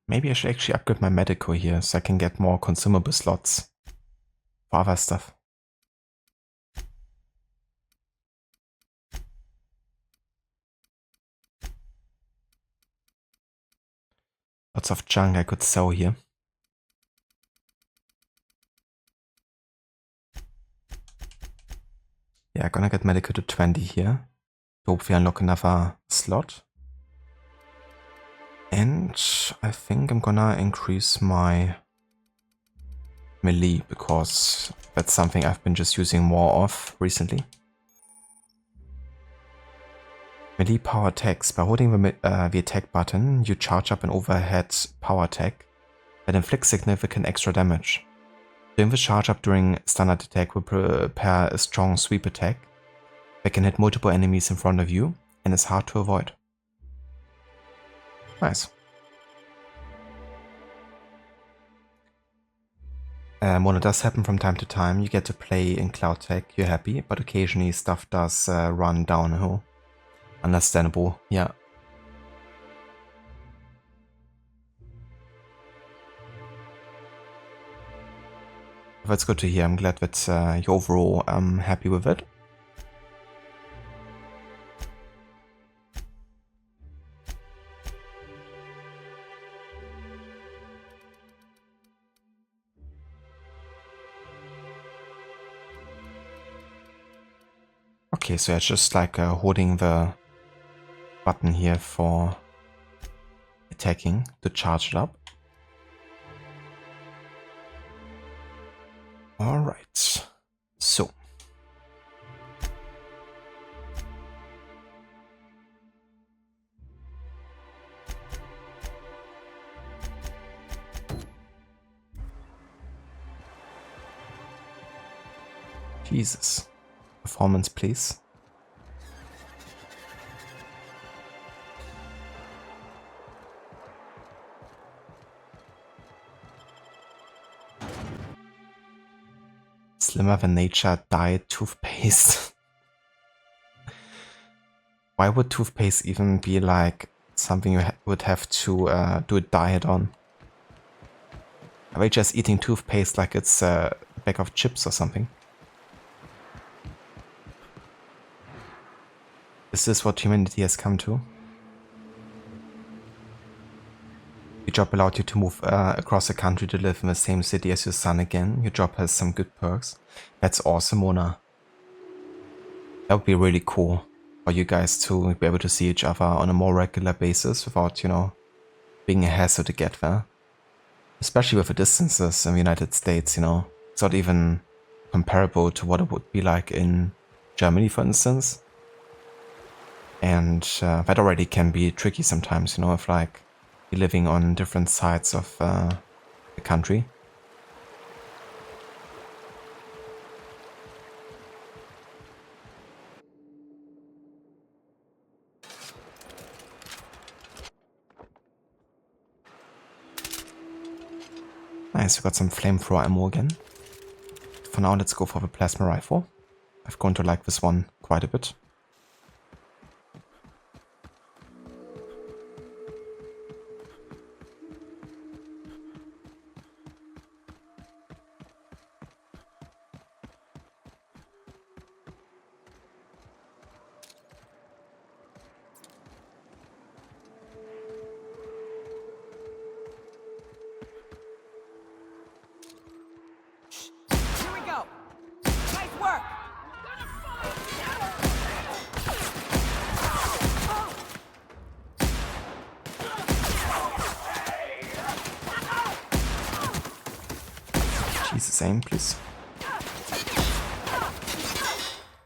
Maybe I should actually upgrade my medical here so I can get more consumable slots for other stuff. Lots of junk I could sell here. Yeah, gonna get medical to 20 here. Hopefully unlock another slot. And I think I'm gonna increase my melee, because that's something I've been just using more of recently. Melee power attacks. By holding the attack button, you charge up an overhead power attack that inflicts significant extra damage. Doing the charge up during standard attack will prepare a strong sweep attack that can hit multiple enemies in front of you and is hard to avoid. Nice. When it does happen from time to time, you get to play in Cloud Tech, you're happy, but occasionally stuff does run downhill. Understandable, yeah. That's good to hear. I'm glad that you're overall happy with it. Okay, so it's just like holding the button here for attacking to charge it up. Alright, so. Jesus. Performance, please. Slimmer than nature diet toothpaste. Why would toothpaste even be like something you would have to do a diet on? Are they just eating toothpaste like it's a bag of chips or something? Is this what humanity has come to? You job allowed you to move across the country to live in the same city as your son again. Your job has some good perks. That's awesome, Mona. That would be really cool for you guys to be able to see each other on a more regular basis without, you know, being a hassle to get there. Especially with the distances in the United States, you know. It's not even comparable to what it would be like in Germany, for instance. And that already can be tricky sometimes, you know, if like you're living on different sides of the country. Nice, we got some flamethrower ammo again. For now, let's go for the plasma rifle. I've grown to like this one quite a bit. Jesus, aim, please.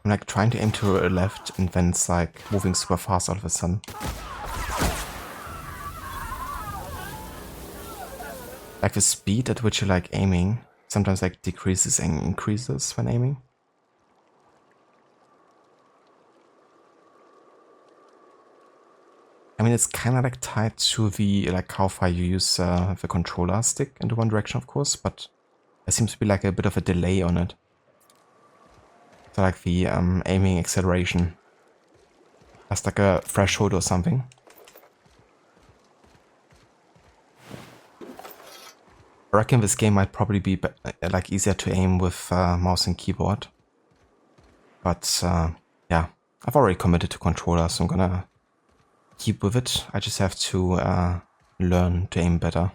I'm like trying to aim to the left and then it's like moving super fast all of a sudden. Like the speed at which you're like aiming sometimes like decreases and increases when aiming. I mean, it's kind of like tied to the like how far you use the controller stick into one direction, of course, but there seems to be like a bit of a delay on it. So like the aiming acceleration has like a threshold or something. I reckon this game might probably be like easier to aim with mouse and keyboard. But yeah, I've already committed to controller, so I'm gonna keep with it. I just have to learn to aim better.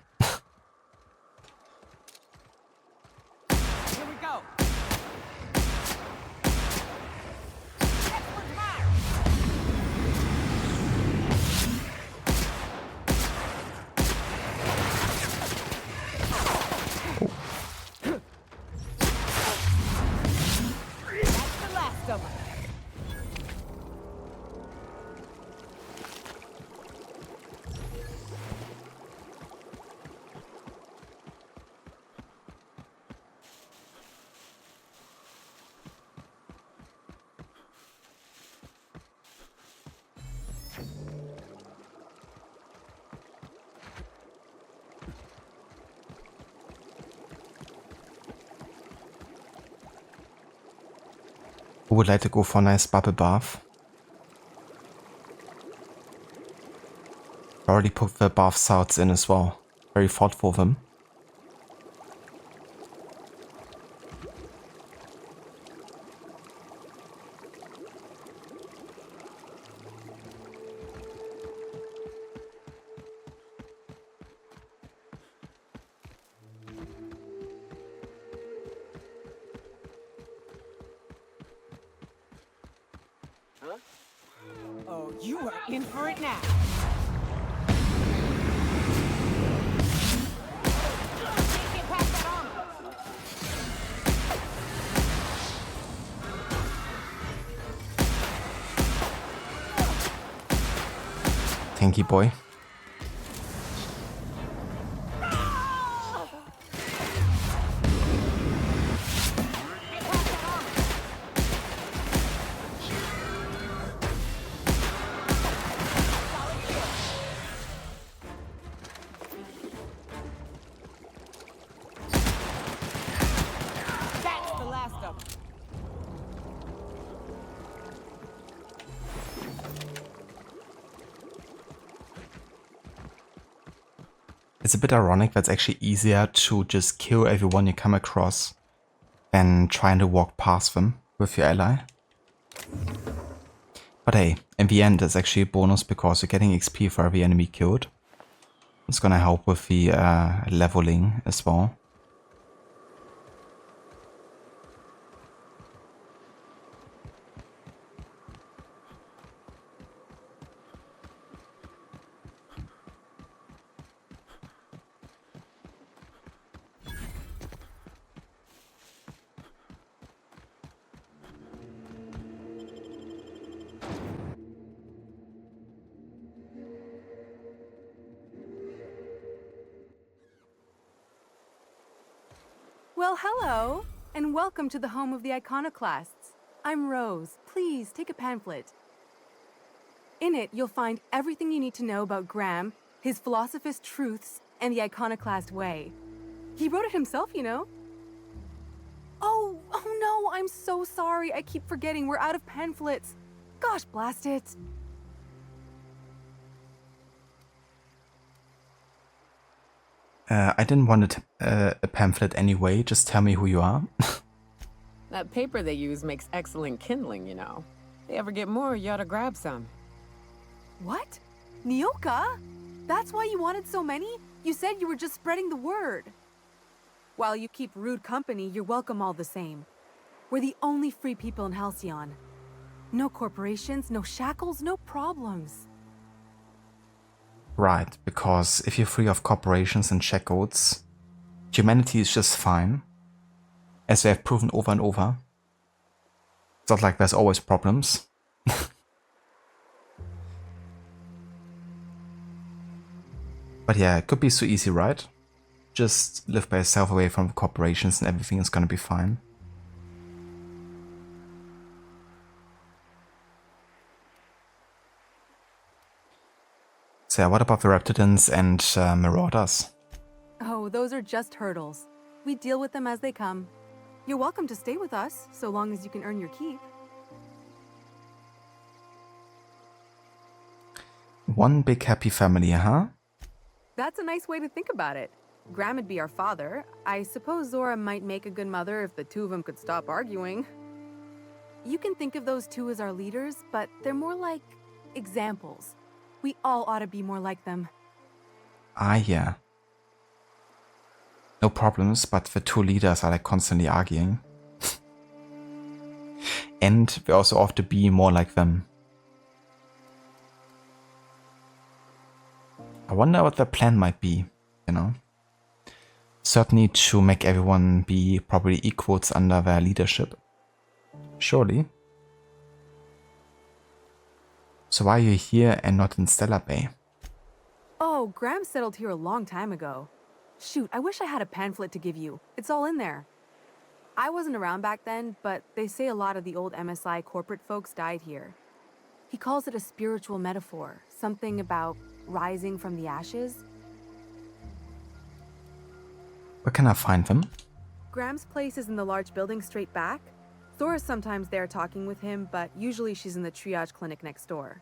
Who would like to go for a nice bubble bath? I already put the bath salts in as well. Very thoughtful of them. Oh, you are in for it now. Tanky boy. It's a bit ironic that it's actually easier to just kill everyone you come across than trying to walk past them with your ally. But hey, in the end it's actually a bonus because you're getting XP for every enemy killed. It's gonna help with the leveling as well. Well, hello, and welcome to the home of the Iconoclasts. I'm Rose. Please take a pamphlet. In it, you'll find everything you need to know about Graham, his Philosophist truths, and the Iconoclast way. He wrote it himself, you know. Oh no, I'm so sorry. I keep forgetting we're out of pamphlets. Gosh, blast it. I didn't want a pamphlet anyway, just tell me who you are. That paper they use makes excellent kindling, you know. If they ever get more, you ought to grab some. What? Nyoka? That's why you wanted so many? You said you were just spreading the word. While you keep rude company, you're welcome all the same. We're the only free people in Halcyon. No corporations, no shackles, no problems. Right, because if you're free of corporations and shackles, humanity is just fine. As we have proven over and over. It's not like there's always problems. But yeah, it could be so easy, right? Just live by yourself away from corporations and everything is gonna be fine. So yeah, what about the Reptidans and Marauders? Oh, those are just hurdles. We deal with them as they come. You're welcome to stay with us, so long as you can earn your keep. One big happy family, huh? That's a nice way to think about it. Graham would be our father. I suppose Zora might make a good mother if the two of them could stop arguing. You can think of those two as our leaders, but they're more like examples. We all ought to be more like them. Ah, yeah. No problems, but the two leaders are like constantly arguing. And we also have to be more like them. I wonder what their plan might be, you know? Certainly to make everyone be probably equals under their leadership. Surely. So why are you here and not in Stellar Bay? Oh, Graham settled here a long time ago. Shoot, I wish I had a pamphlet to give you. It's all in there. I wasn't around back then, but they say a lot of the old MSI corporate folks died here. He calls it a spiritual metaphor, something about rising from the ashes. Where can I find them? Graham's place is in the large building straight back. Thora's sometimes there talking with him, but usually she's in the triage clinic next door.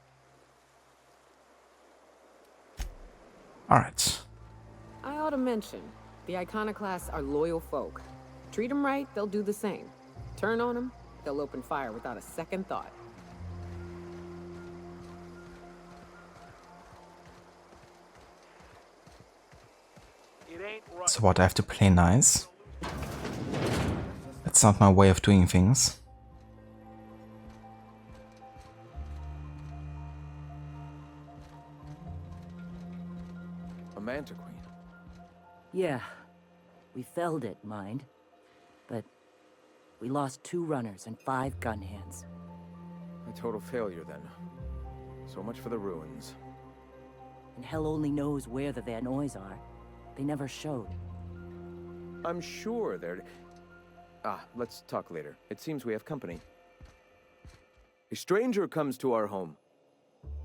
Alright. I ought to mention, the Iconoclasts are loyal folk. Treat them right, they'll do the same. Turn on them, they'll open fire without a second thought. So what, I have to play nice? That's not my way of doing things. A Manta Queen. Yeah, we felled it, mind. But we lost 2 runners and 5 gun hands. A total failure, then. So much for the ruins. And hell only knows where the Vanoys are. They never showed. I'm sure they're... let's talk later. It seems we have company. A stranger comes to our home.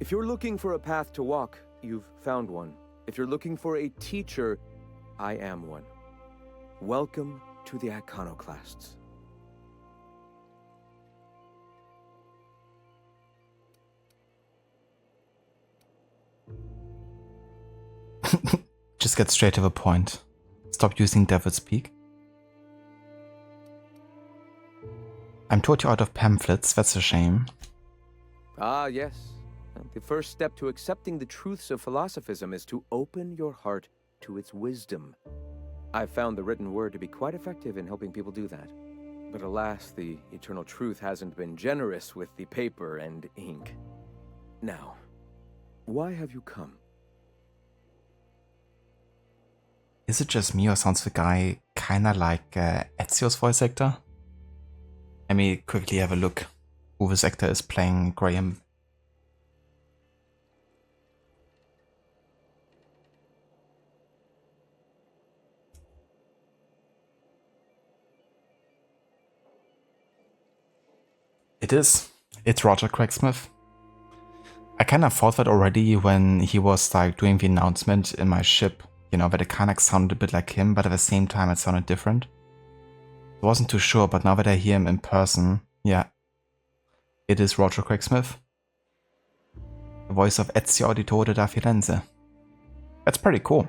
If you're looking for a path to walk, you've found one. If you're looking for a teacher, I am one. Welcome to the Iconoclasts. Just get straight to the point. Stop using Devil's Speak. I'm totally out of pamphlets, that's a shame. Ah, yes. The first step to accepting the truths of philosophism is to open your heart to its wisdom. I've found the written word to be quite effective in helping people do that. But alas, the eternal truth hasn't been generous with the paper and ink. Now, why have you come? Is it just me or sounds the guy kinda like Ezio's voice actor? Let me quickly have a look who this actor is playing Graham. It is. It's Roger Craig Smith. I kind of thought that already when he was like doing the announcement in my ship, you know, that it kind of sounded a bit like him, but at the same time it sounded different. I wasn't too sure, but now that I hear him in person, yeah, it is Roger Craig Smith. The voice of Ezio Auditore da Firenze. That's pretty cool.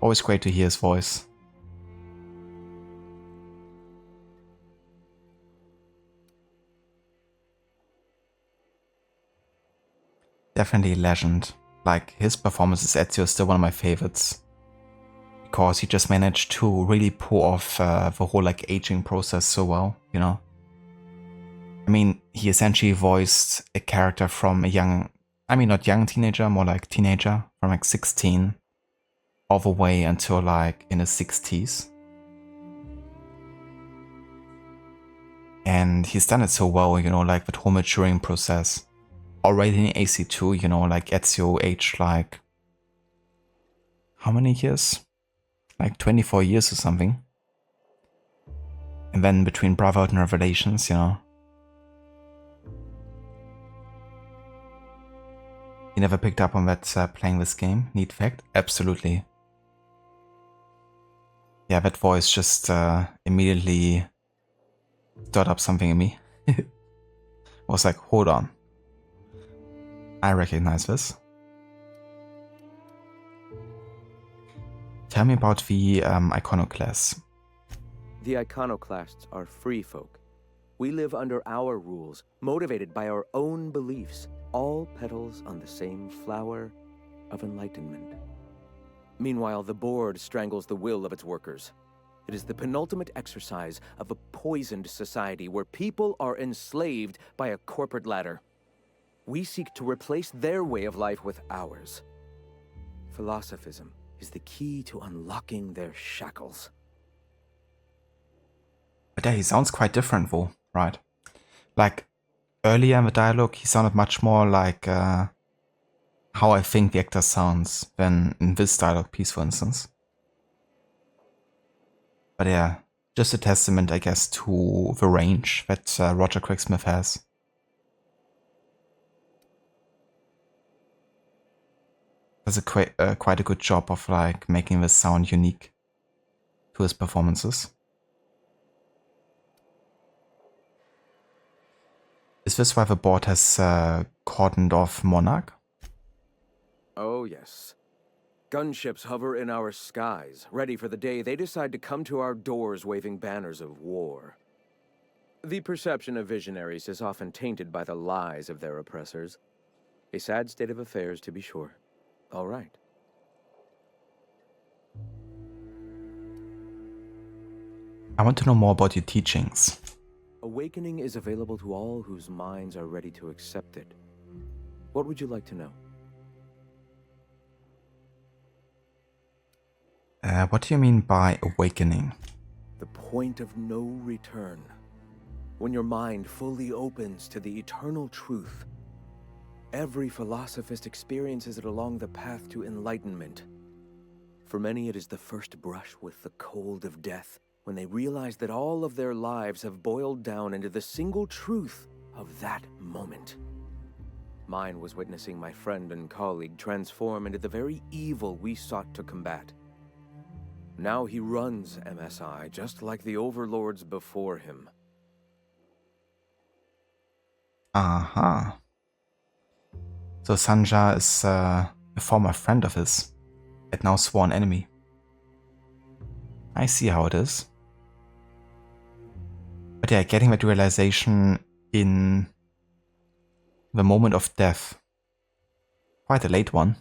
Always great to hear his voice. Definitely a legend. Like, his performance as Ezio is still one of my favorites. Because he just managed to really pull off the whole like aging process so well, you know? I mean, he essentially voiced a character from a young, I mean not young teenager, more like teenager, from like 16 all the way until like in his 60s. And he's done it so well, you know, like the whole maturing process. Already in AC2, you know, like Ezio aged like, how many years? Like 24 years or something. And then between Brotherhood and Revelations, you know. You never picked up on that playing this game? Neat fact? Absolutely. Yeah, that voice just immediately stirred up something in me. I was like, hold on. I recognize this. Tell me about the iconoclasts. The iconoclasts are free folk. We live under our rules, motivated by our own beliefs, all petals on the same flower of enlightenment. Meanwhile, the board strangles the will of its workers. It is the penultimate exercise of a poisoned society where people are enslaved by a corporate ladder. We seek to replace their way of life with ours. Philosophism is the key to unlocking their shackles. But yeah, he sounds quite different though, right? Like, earlier in the dialogue, he sounded much more like how I think the actor sounds than in this dialogue piece, for instance. But yeah, just a testament, I guess, to the range that Roger Craig Smith has. Does quite a good job of like making this sound unique to his performances. Is this why the board has cordoned off Monarch? Oh yes. Gunships hover in our skies, ready for the day they decide to come to our doors waving banners of war. The perception of visionaries is often tainted by the lies of their oppressors. A sad state of affairs, to be sure. All right. I want to know more about your teachings. Awakening is available to all whose minds are ready to accept it. What would you like to know? What do you mean by awakening? The point of no return. When your mind fully opens to the eternal truth. Every philosophist experiences it along the path to enlightenment. For many, it is the first brush with the cold of death, when they realize that all of their lives have boiled down into the single truth of that moment. Mine was witnessing my friend and colleague transform into the very evil we sought to combat. Now he runs MSI just like the overlords before him. Uh-huh. So Sanja is a former friend of his, and now sworn enemy. I see how it is. But yeah, getting that realization in the moment of death. Quite a late one.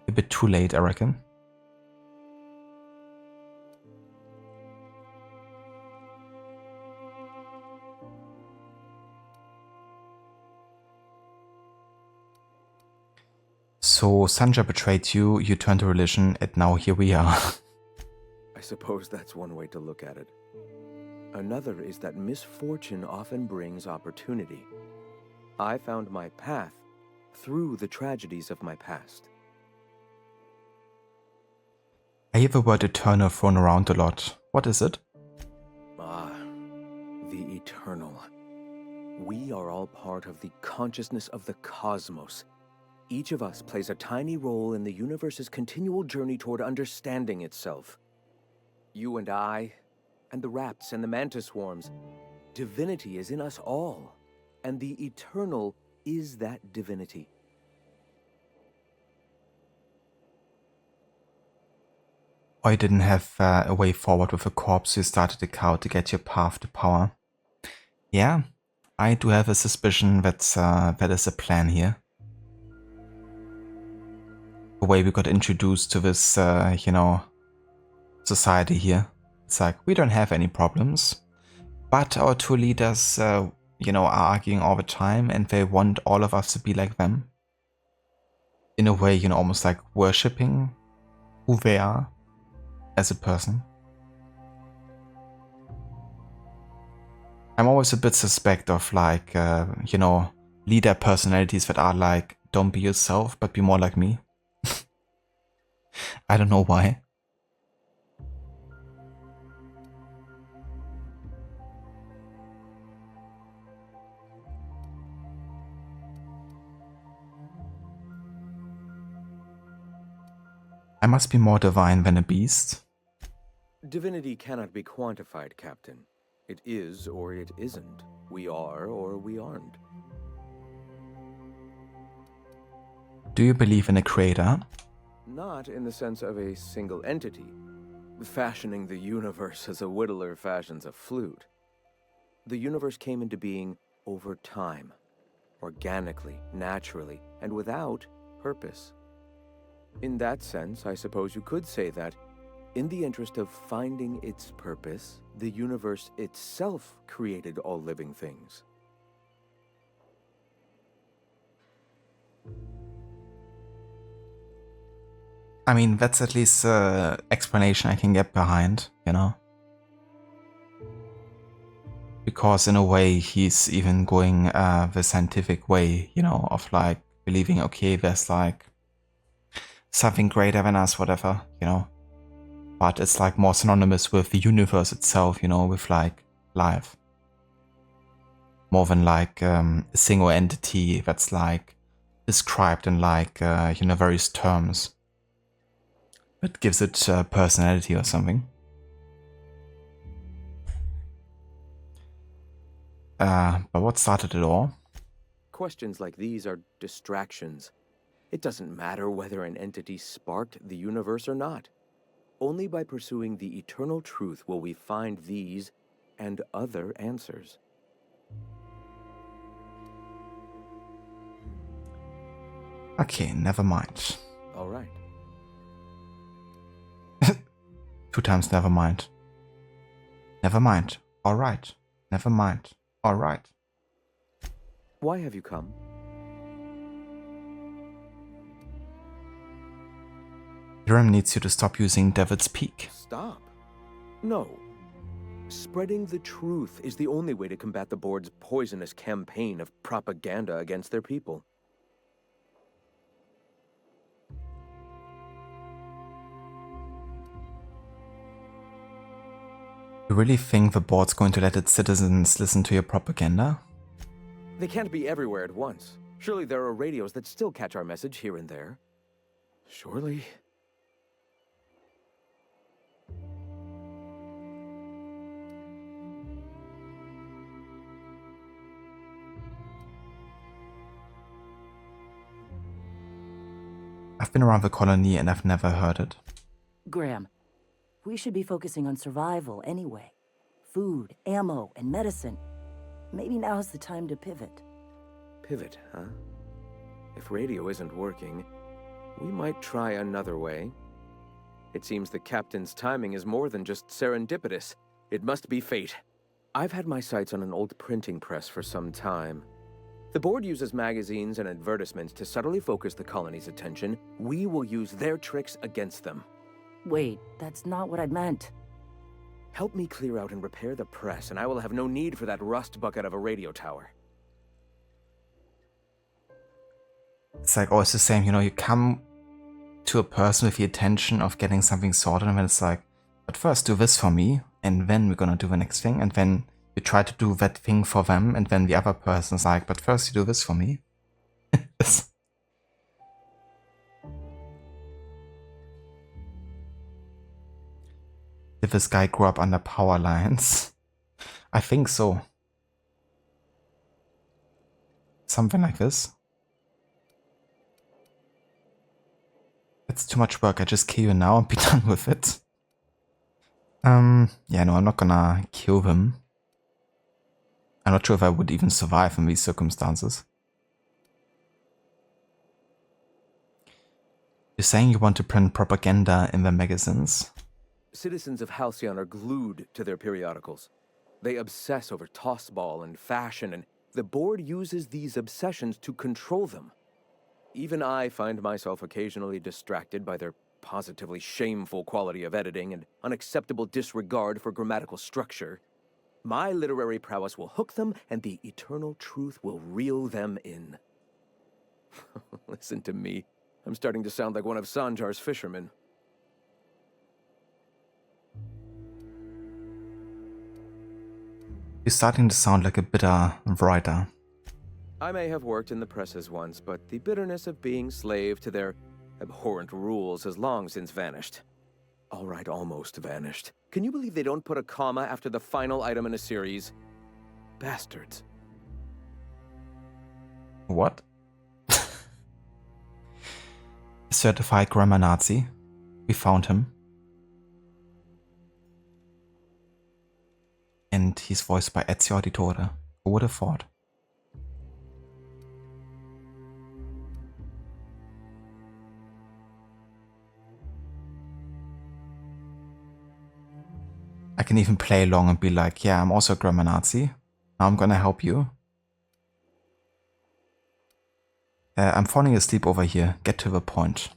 A bit too late, I reckon. So Sanjay betrayed you, you turned to religion, and now here we are. I suppose that's one way to look at it. Another is that misfortune often brings opportunity. I found my path through the tragedies of my past. I hear the word eternal thrown around a lot. What is it? Ah, the eternal. We are all part of the consciousness of the cosmos. Each of us plays a tiny role in the universe's continual journey toward understanding itself. You and I, and the rats and the mantis swarms. Divinity is in us all, and the eternal is that divinity. Or you didn't have a way forward with a corpse, you started the cow to get your path to power. Yeah, I do have a suspicion that that is a plan here. The way we got introduced to this, you know, society here. It's like, we don't have any problems, but our two leaders, you know, are arguing all the time and they want all of us to be like them. In a way, you know, almost like worshipping who they are as a person. I'm always a bit suspect of like, you know, leader personalities that are like, don't be yourself, but be more like me. I don't know why. I must be more divine than a beast. Divinity cannot be quantified, Captain. It is or it isn't. We are or we aren't. Do you believe in a creator? Not in the sense of a single entity, fashioning the universe as a whittler fashions a flute. The universe came into being over time, organically, naturally, and without purpose. In that sense, I suppose you could say that, in the interest of finding its purpose, the universe itself created all living things. I mean, that's at least an explanation I can get behind, you know? Because in a way, he's even going the scientific way, you know, of like believing, okay, there's like something greater than us, whatever, you know? But it's like more synonymous with the universe itself, you know, with like life. More than like a single entity that's like described in like, you know, various terms. That gives it personality or something. But what started it all? Questions like these are distractions. It doesn't matter whether an entity sparked the universe or not. Only by pursuing the eternal truth will we find these and other answers. Okay, never mind. All right. 2 times never mind. Never mind. All right. Never mind. All right. Why have you come? Hiram needs you to stop using Devil's Peak. Stop? No. Spreading the truth is the only way to combat the board's poisonous campaign of propaganda against their people. You really think the board's going to let its citizens listen to your propaganda? They can't be everywhere at once. Surely there are radios that still catch our message here and there. Surely. I've been around the colony and I've never heard it. Graham, we should be focusing on survival anyway. Food, ammo, and medicine. maybe now's the time to pivot. Pivot, huh? If radio isn't working, we might try another way. It seems the captain's timing is more than just serendipitous. It must be fate. I've had my sights on an old printing press for some time. The board uses magazines and advertisements to subtly focus the colony's attention. We will use their tricks against them. Wait, that's not what I meant. Help me clear out and repair the press, and I will have no need for that rust bucket of a radio tower. It's like always the same, you know, you come to a person with the intention of getting something sorted, and then it's like, but first do this for me, and then we're gonna do the next thing, and then you try to do that thing for them, and then the other person's like, but first you do this for me. Did this guy grow up under power lines? I think so. Something like this. It's too much work. I just kill you now and be done with it. Yeah, no, I'm not gonna kill them. I'm not sure if I would even survive in these circumstances. You're saying you want to print propaganda in the magazines? Citizens of Halcyon are glued to their periodicals. They obsess over tossball and fashion, and the board uses these obsessions to control them. Even I find myself occasionally distracted by their positively shameful quality of editing and unacceptable disregard for grammatical structure. My literary prowess will hook them, and the eternal truth will reel them in. Listen to me. I'm starting to sound like one of Sanjar's fishermen. You're starting to sound like a bitter writer. I may have worked in the presses once, but the bitterness of being slave to their abhorrent rules has long since vanished. All right, almost vanished. Can you believe they don't put a comma after the final item in a series? Bastards. What? Certified grammar Nazi. We found him. And he's voiced by Ezio Auditore. Who would have thought? I can even play along and be like, yeah, I'm also a grammar Nazi. Now I'm gonna help you. I'm falling asleep over here. Get to the point.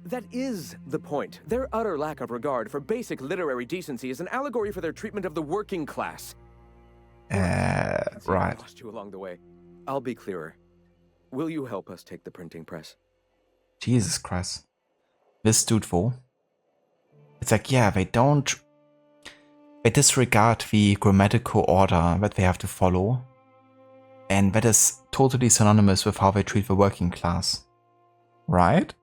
That is the point. Their utter lack of regard for basic literary decency is an allegory for their treatment of the working class. Right. I lost you along the way. I'll be clearer. Will you help us take the printing press? Jesus Christ. This dude though. It's like, yeah, they disregard the grammatical order that they have to follow. And that is totally synonymous with how they treat the working class. Right?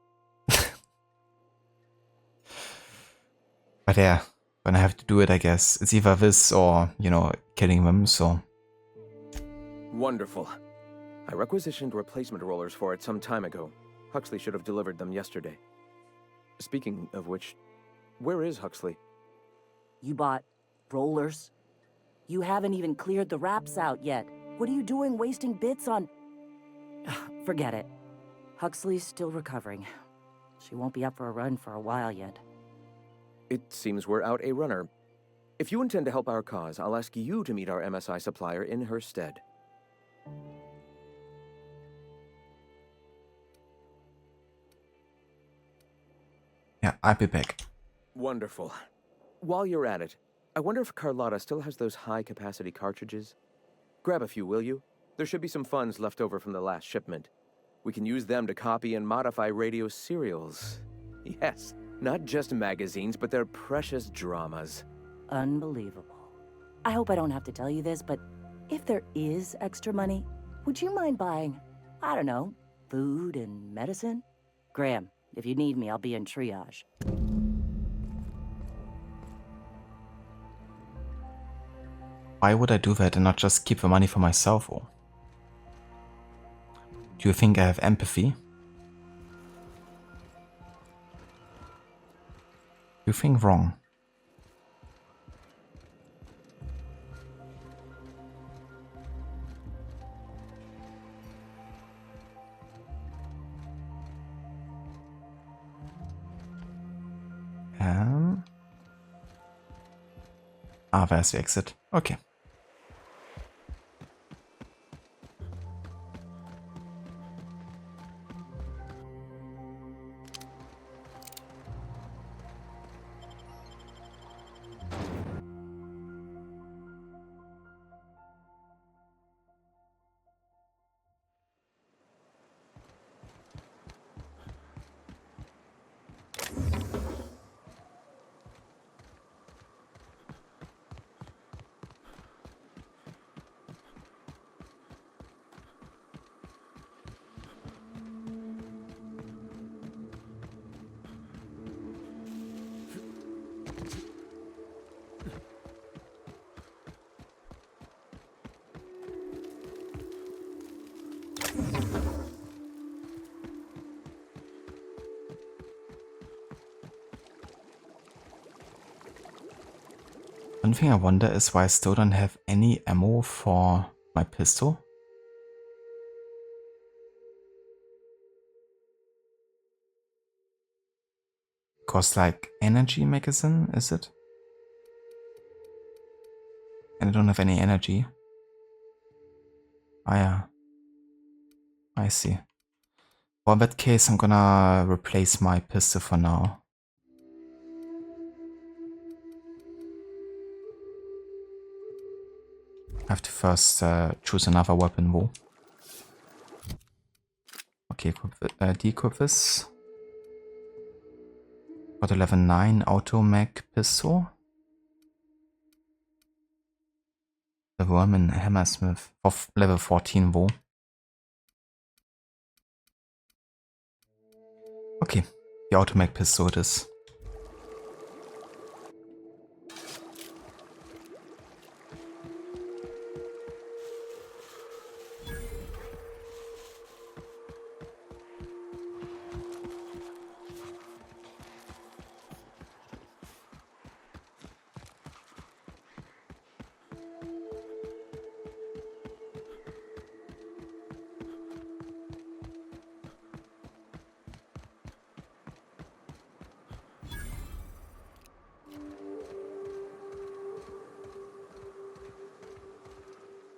But yeah, gonna have to do it, I guess. It's either this or, you know, killing them, so. Wonderful. I requisitioned replacement rollers for it some time ago. Huxley should have delivered them yesterday. Speaking of which, where is Huxley? You bought rollers? You haven't even cleared the wraps out yet. What are you doing wasting bits on... Forget it. Huxley's still recovering. She won't be up for a run for a while yet. It seems we're out a runner. If you intend to help our cause, I'll ask you to meet our MSI supplier in her stead. Yeah, I'll be back. Wonderful. While you're at it, I wonder if Carlotta still has those high-capacity cartridges? Grab a few, will you? There should be some funds left over from the last shipment. We can use them to copy and modify radio serials. Yes, not just magazines, but their precious dramas. Unbelievable. I hope I don't have to tell you this, but if there is extra money, would you mind buying, I don't know, food and medicine? Graham, if you need me, I'll be in triage. Why would I do that and not just keep the money for myself? Or do you think I have empathy? You think wrong. There's the exit. Okay. One thing I wonder is why I still don't have any ammo for my pistol. Costs like energy magazine, is it? And I don't have any energy. Ah yeah. I see. Well, in that case, I'm gonna replace my pistol for now. I have to first choose another weapon though. Okay, de-equip this. Got a level 9 auto mag pistol. The Vermin Hammersmith of level 14 though. Okay, the auto mag pistol it is.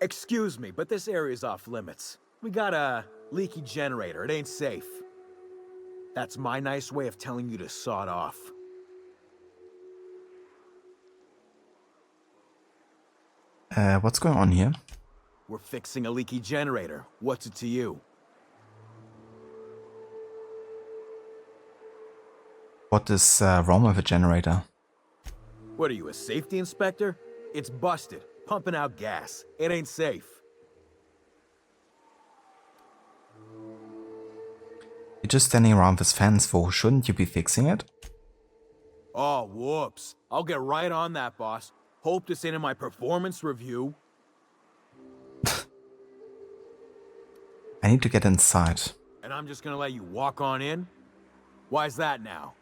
Excuse me, but this area's off limits. We got a leaky generator. It ain't safe. That's my nice way of telling you to sod off. What's going on here? We're fixing a leaky generator. What's it to you? What is wrong with the generator? What are you, a safety inspector? It's busted. Pumping out gas. It ain't safe. You're just standing around this fence for, shouldn't you be fixing it? Oh, whoops. I'll get right on that, boss. Hope this ain't in my performance review. I need to get inside. And I'm just gonna let you walk on in? Why's that now?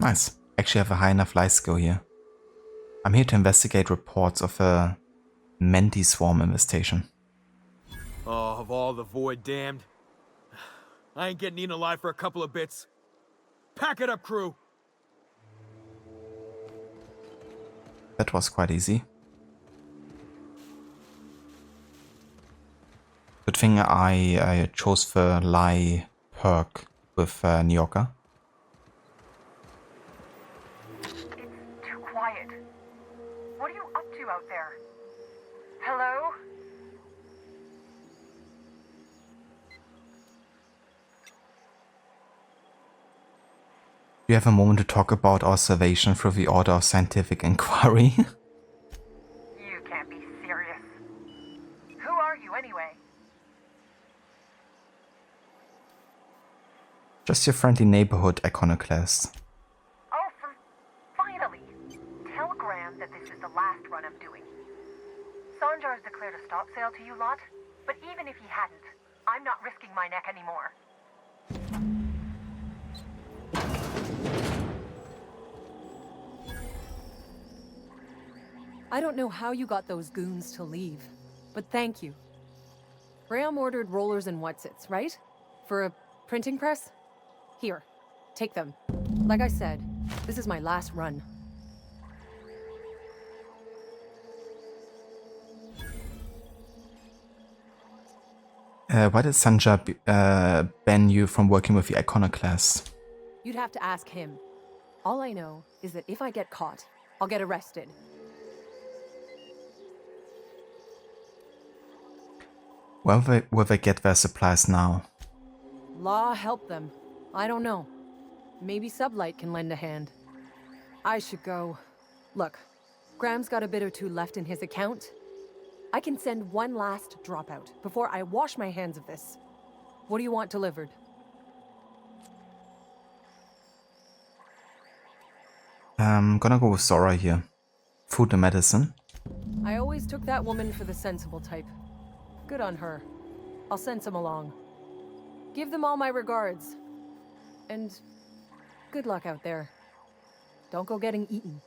Nice. Actually have a high enough life skill here. I'm here to investigate reports of a Menti swarm infestation. Oh, of all the void damned. I ain't getting eaten alive for a couple of bits. Pack it up, crew! That was quite easy. Good thing I chose the lie perk with Nyoka. Too quiet. What are you up to out there? Hello? Do you have a moment to talk about our salvation through the Order of Scientific Inquiry? You can't be serious. Who are you anyway? Just your friendly neighborhood iconoclast. Finally! Tell Graham that this is the last run I'm doing. Sanjar's declared a stop sale to you lot, but even if he hadn't, I'm not risking my neck anymore. I don't know how you got those goons to leave, but thank you. Graham ordered rollers and whatsits, right? For a printing press? Here, take them. Like I said, this is my last run. Why did Sanja ban you from working with the Iconoclasts? You'd have to ask him. All I know is that if I get caught, I'll get arrested. Where will they get their supplies now? Law help them. I don't know. Maybe Sublight can lend a hand. I should go. Look, Graham's got a bit or two left in his account. I can send one last dropout before I wash my hands of this. What do you want delivered? I'm gonna go with Zora here. Food and medicine. I always took that woman for the sensible type. Good on her. I'll send some along. Give them all my regards. And good luck out there. Don't go getting eaten.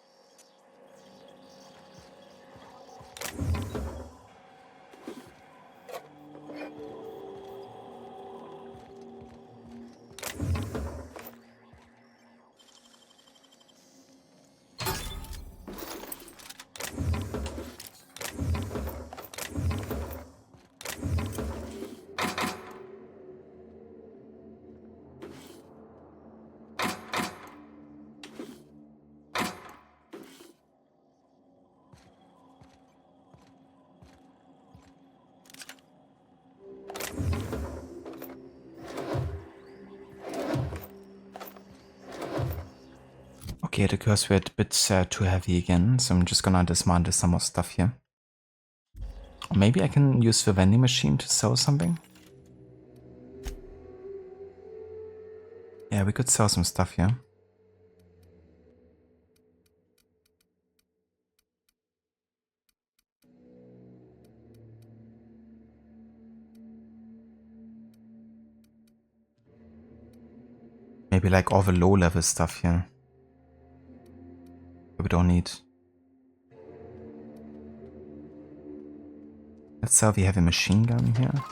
Okay, the curse were a bit too heavy again, so I'm just gonna dismantle some more stuff here. Or maybe I can use the vending machine to sell something? Yeah, we could sell some stuff here. Maybe like all the low level stuff here. We don't need. Let's sell the heavy machine gun here.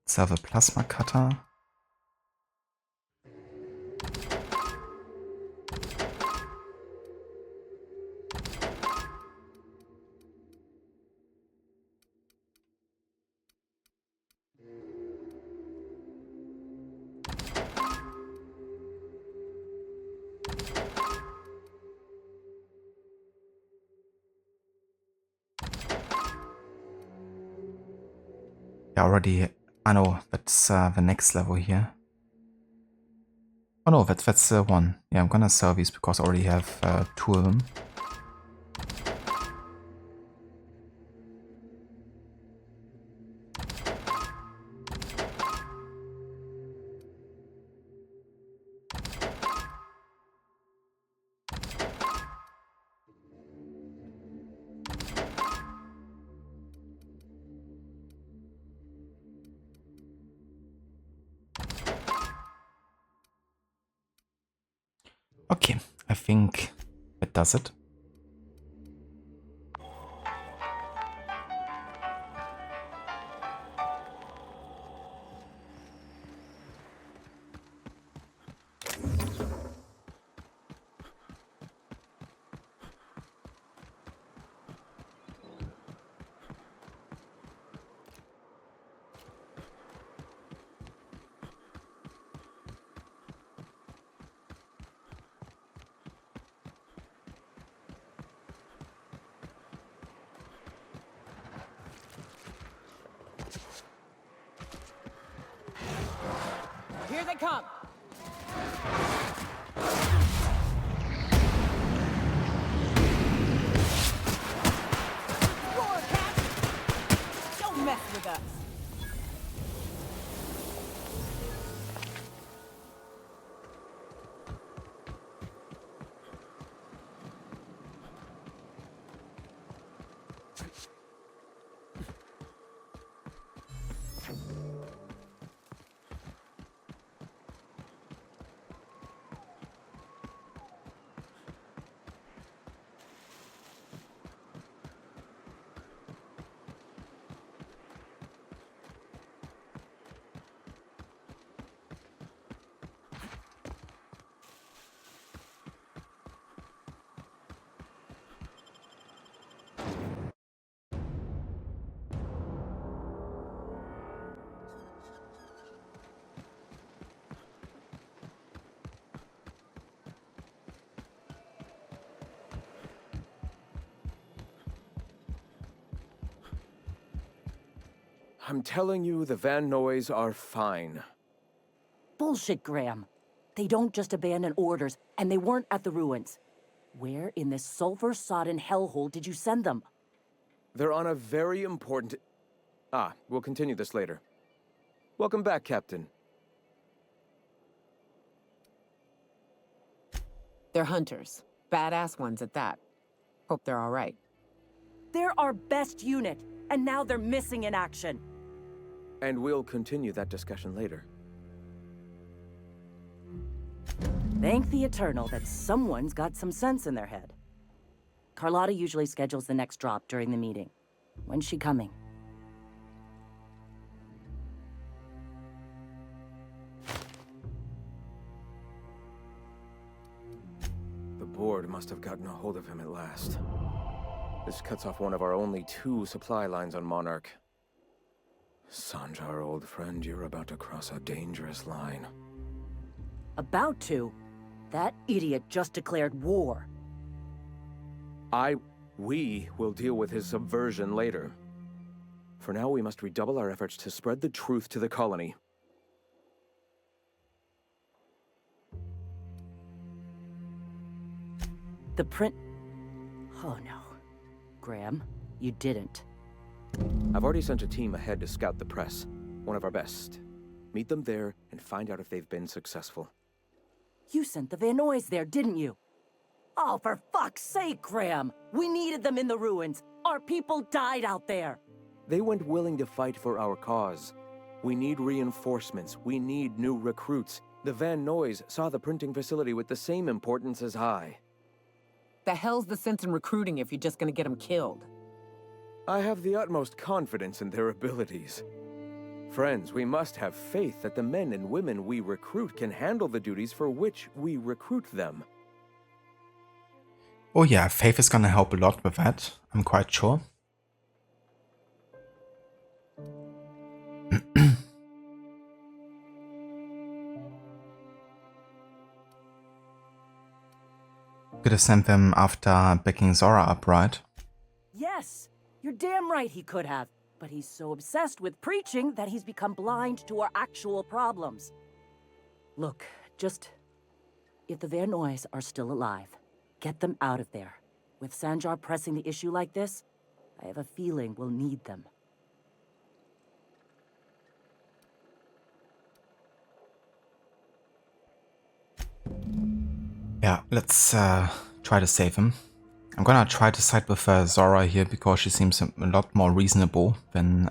Let's have a plasma cutter. Already, I know that's the next level here. Oh no, that's one. Yeah, I'm gonna sell these because I already have 2 of them. Okay, I think that does it. Here they come! Roar, Cap! Don't mess with us! I'm telling you, the Van Noys are fine. Bullshit, Graham. They don't just abandon orders, and they weren't at the ruins. Where in this sulfur-sodden hellhole did you send them? They're on a very important... we'll continue this later. Welcome back, Captain. They're hunters. Badass ones at that. Hope they're all right. They're our best unit, and now they're missing in action. And we'll continue that discussion later. Thank the Eternal that someone's got some sense in their head. Carlotta usually schedules the next drop during the meeting. When's she coming? The board must have gotten a hold of him at last. This cuts off one of our only 2 supply lines on Monarch. Sanjar, old friend, you're about to cross a dangerous line. About to? That idiot just declared war. We will deal with his subversion later. For now, we must redouble our efforts to spread the truth to the colony. The print... Oh no. Graham, you didn't. I've already sent a team ahead to scout the press. One of our best. Meet them there and find out if they've been successful. You sent the Van Noys there, didn't you? Oh, for fuck's sake, Graham! We needed them in the ruins! Our people died out there! They went willing to fight for our cause. We need reinforcements. We need new recruits. The Van Noys saw the printing facility with the same importance as I. The hell's the sense in recruiting if you're just gonna get them killed? I have the utmost confidence in their abilities. Friends, we must have faith that the men and women we recruit can handle the duties for which we recruit them. Oh yeah, faith is gonna help a lot with that, I'm quite sure. Could have sent them after picking Zora up, right? Yes! You're damn right he could have. But he's so obsessed with preaching that he's become blind to our actual problems. Look, just... if the Van Noys are still alive, get them out of there. With Sanjar pressing the issue like this, I have a feeling we'll need them. Yeah, let's try to save him. I'm gonna try to side with Zora here because she seems a lot more reasonable than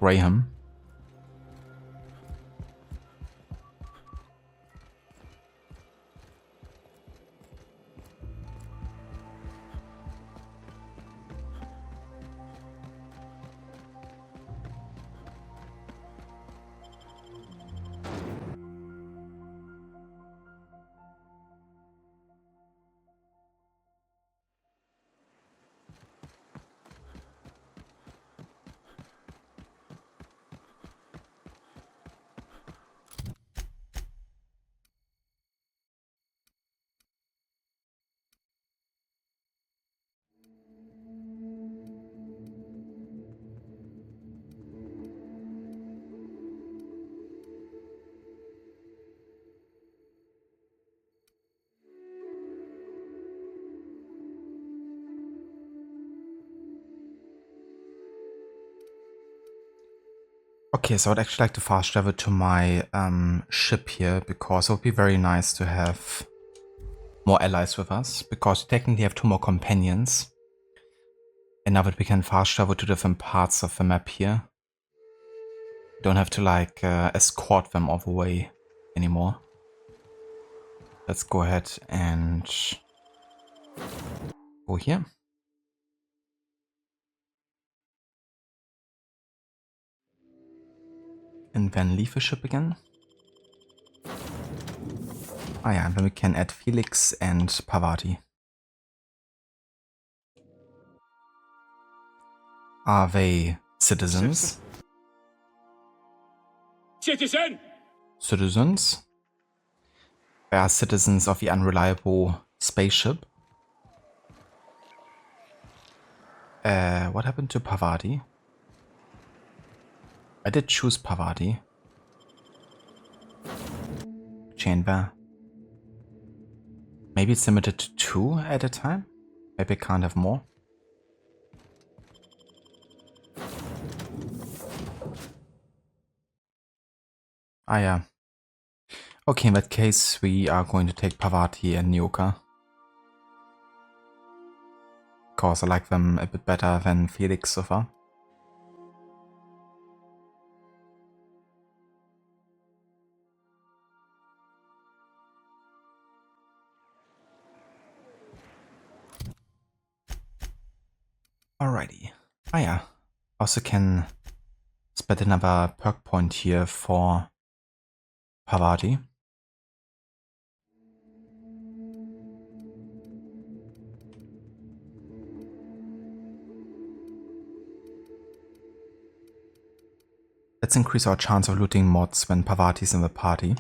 Graham. Okay, so I'd actually like to fast travel to my ship here because it would be very nice to have more allies with us because we technically have 2 more companions. And now that we can fast travel to different parts of the map here, Don't have to like escort them all the way anymore. Let's go ahead and go here. And then leave the ship again. Ah yeah, then we can add Felix and Parvati. Are they citizens? Citizen! Citizens? They are citizens of the unreliable spaceship. What happened to Parvati? I did choose Parvati. Chain there. Maybe it's limited to 2 at a time? Maybe I can't have more? Ah yeah. Okay, in that case we are going to take Parvati and Nyoka. Of course, I like them a bit better than Felix so far. Alrighty. Ah yeah. Also can spend another perk point here for Parvati. Let's increase our chance of looting mods when Parvati's in the party.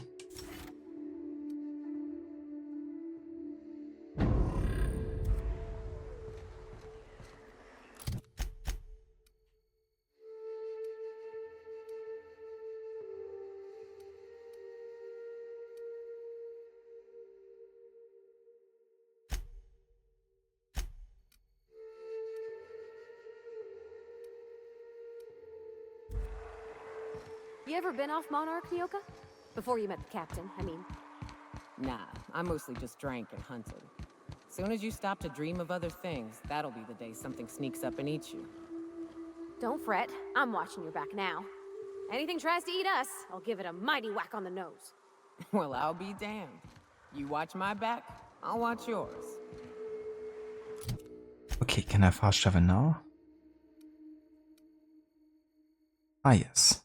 You ever been off Monarch, Nyoka? Before you met the captain, I mean. Nah, I mostly just drank and hunted. Soon as you stop to dream of other things, that'll be the day something sneaks up and eats you. Don't fret, I'm watching your back now. Anything tries to eat us, I'll give it a mighty whack on the nose. Well, I'll be damned. You watch my back, I'll watch yours. Okay, can I fast travel now? Ah yes.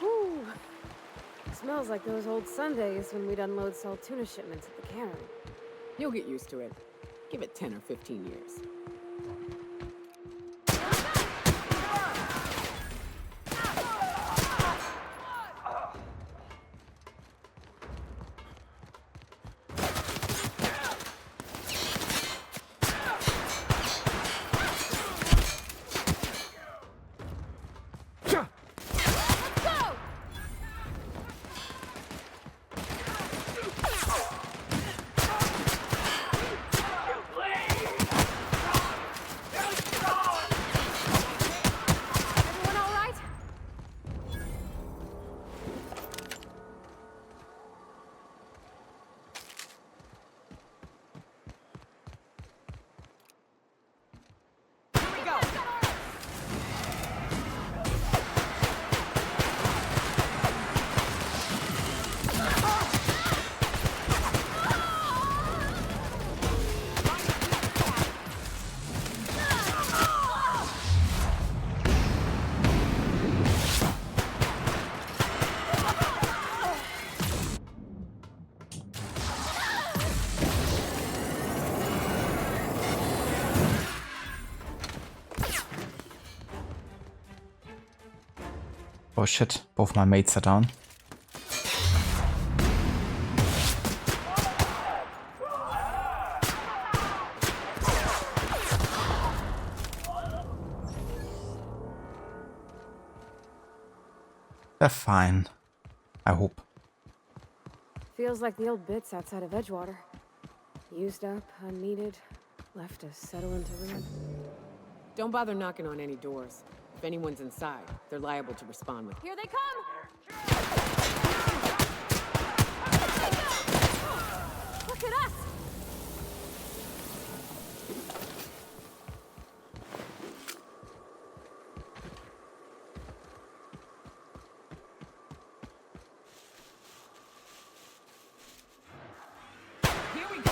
Whew. Smells like those old Sundays when we'd unload salt tuna shipments at the cairn. You'll get used to it. Give it 10 or 15 years. Oh shit, both my mates are down. They're fine, I hope. Feels like the old bits outside of Edgewater. Used up, unneeded, left to settle into ruin. Don't bother knocking on any doors. If anyone's inside, they're liable to respond with... Here they come! Look at us! Here we go.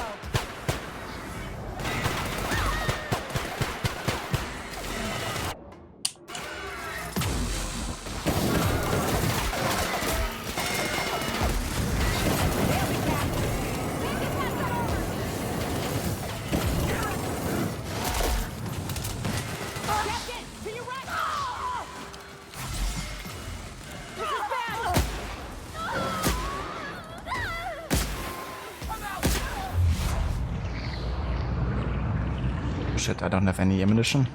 Shit, I don't have any ammunition.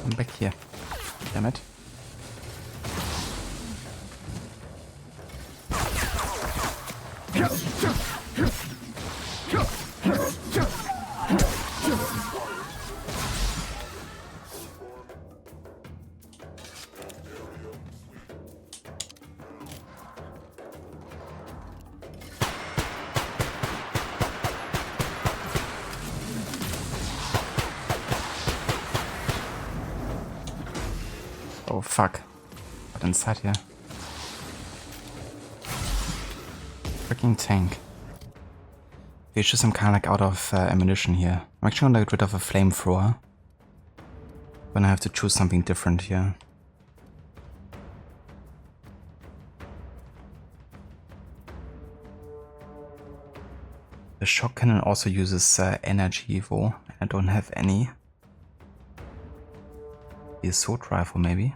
I'm back here. Damn it. Oh fuck. What inside here? Freaking tank. It's just I'm kinda like out of ammunition here. I'm actually gonna get rid of a flamethrower. When I have to choose something different here. The shock cannon also uses energy though. I don't have any. The assault rifle maybe?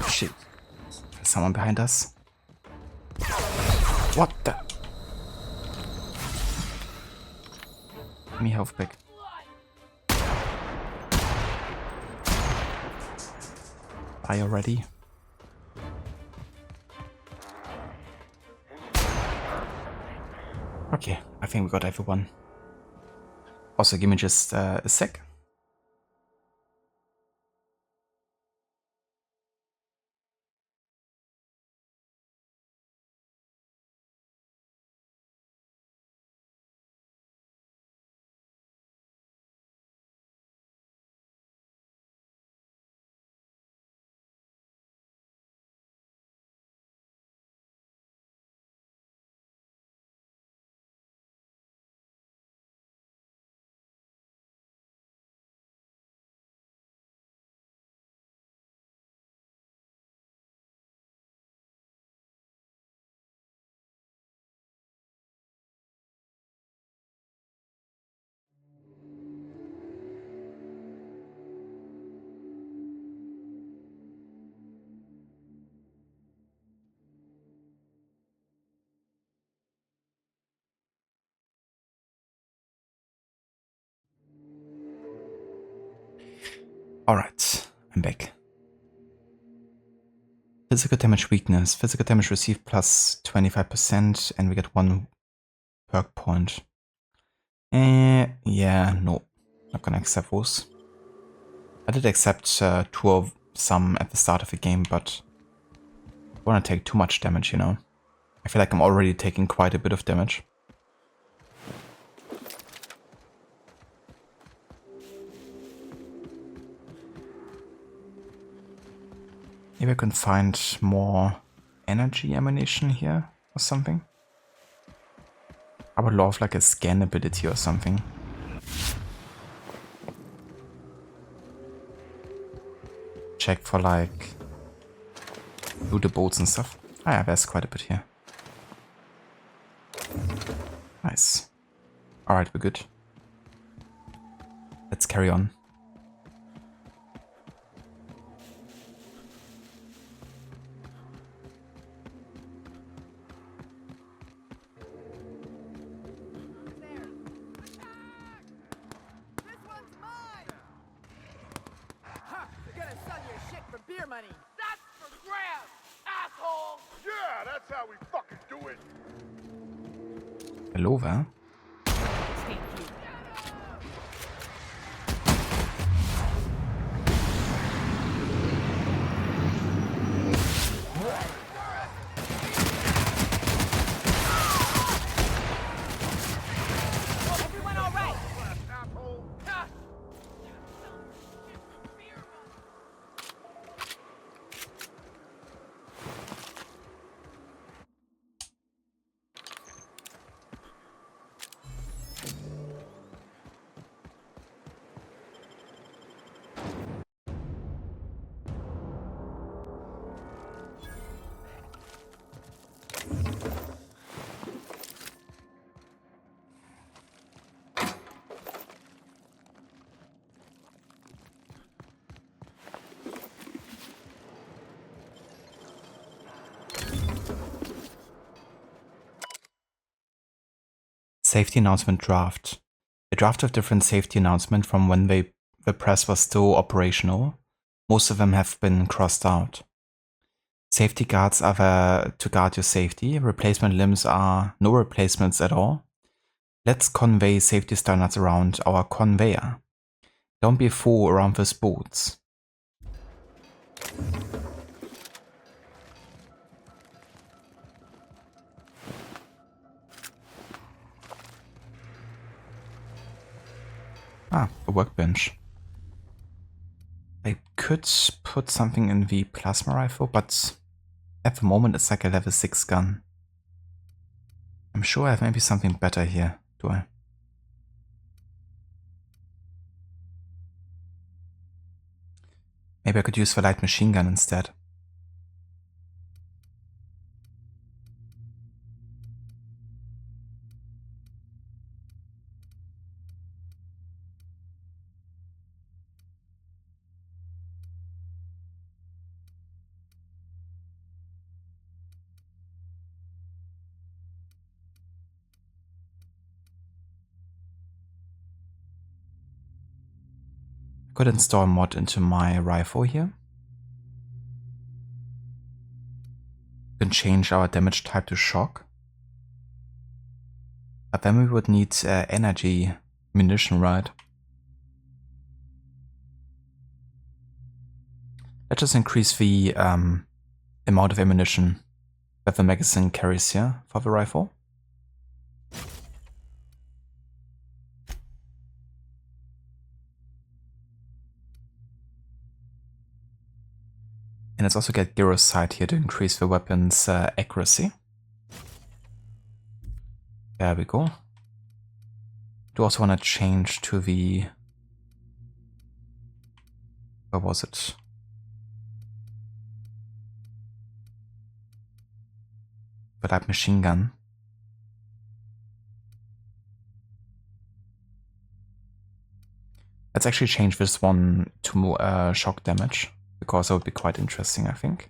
Shit. Someone behind us? What the? Give me health back. Are you ready? Okay, I think we got everyone. Also, give me just a sec. Alright, I'm back. Physical damage weakness. Physical damage received plus 25%, and we get 1 perk point. Yeah, no. Not gonna accept those. I did accept 2 of some at the start of the game, but I don't want to take too much damage, you know. I feel like I'm already taking quite a bit of damage. Maybe I can find more energy ammunition here or something. I would love like a scan ability or something. Check for like looter boats and stuff. Ah yeah, there's quite a bit here. Nice. Alright, we're good. Let's carry on. Hello there. Everyone all right? Safety announcement draft. A draft of different safety announcements from when the press was still operational. Most of them have been crossed out. Safety guards are there to guard your safety. Replacement limbs are no replacements at all. Let's convey safety standards around our conveyor. Don't be a fool around with boots. Ah, a workbench. I could put something in the plasma rifle, but at the moment it's like a level 6 gun. I'm sure I have maybe something better here, do I? Maybe I could use the light machine gun instead. Could install a mod into my rifle here. Can change our damage type to shock. But then we would need energy munition, right? Let's just increase the amount of ammunition that the magazine carries here for the rifle. And let's also get Gyro's sight here to increase the weapon's accuracy. There we go. Do also want to change to the... Where was it? The light machine gun. Let's actually change this one to shock damage, because that would be quite interesting, I think.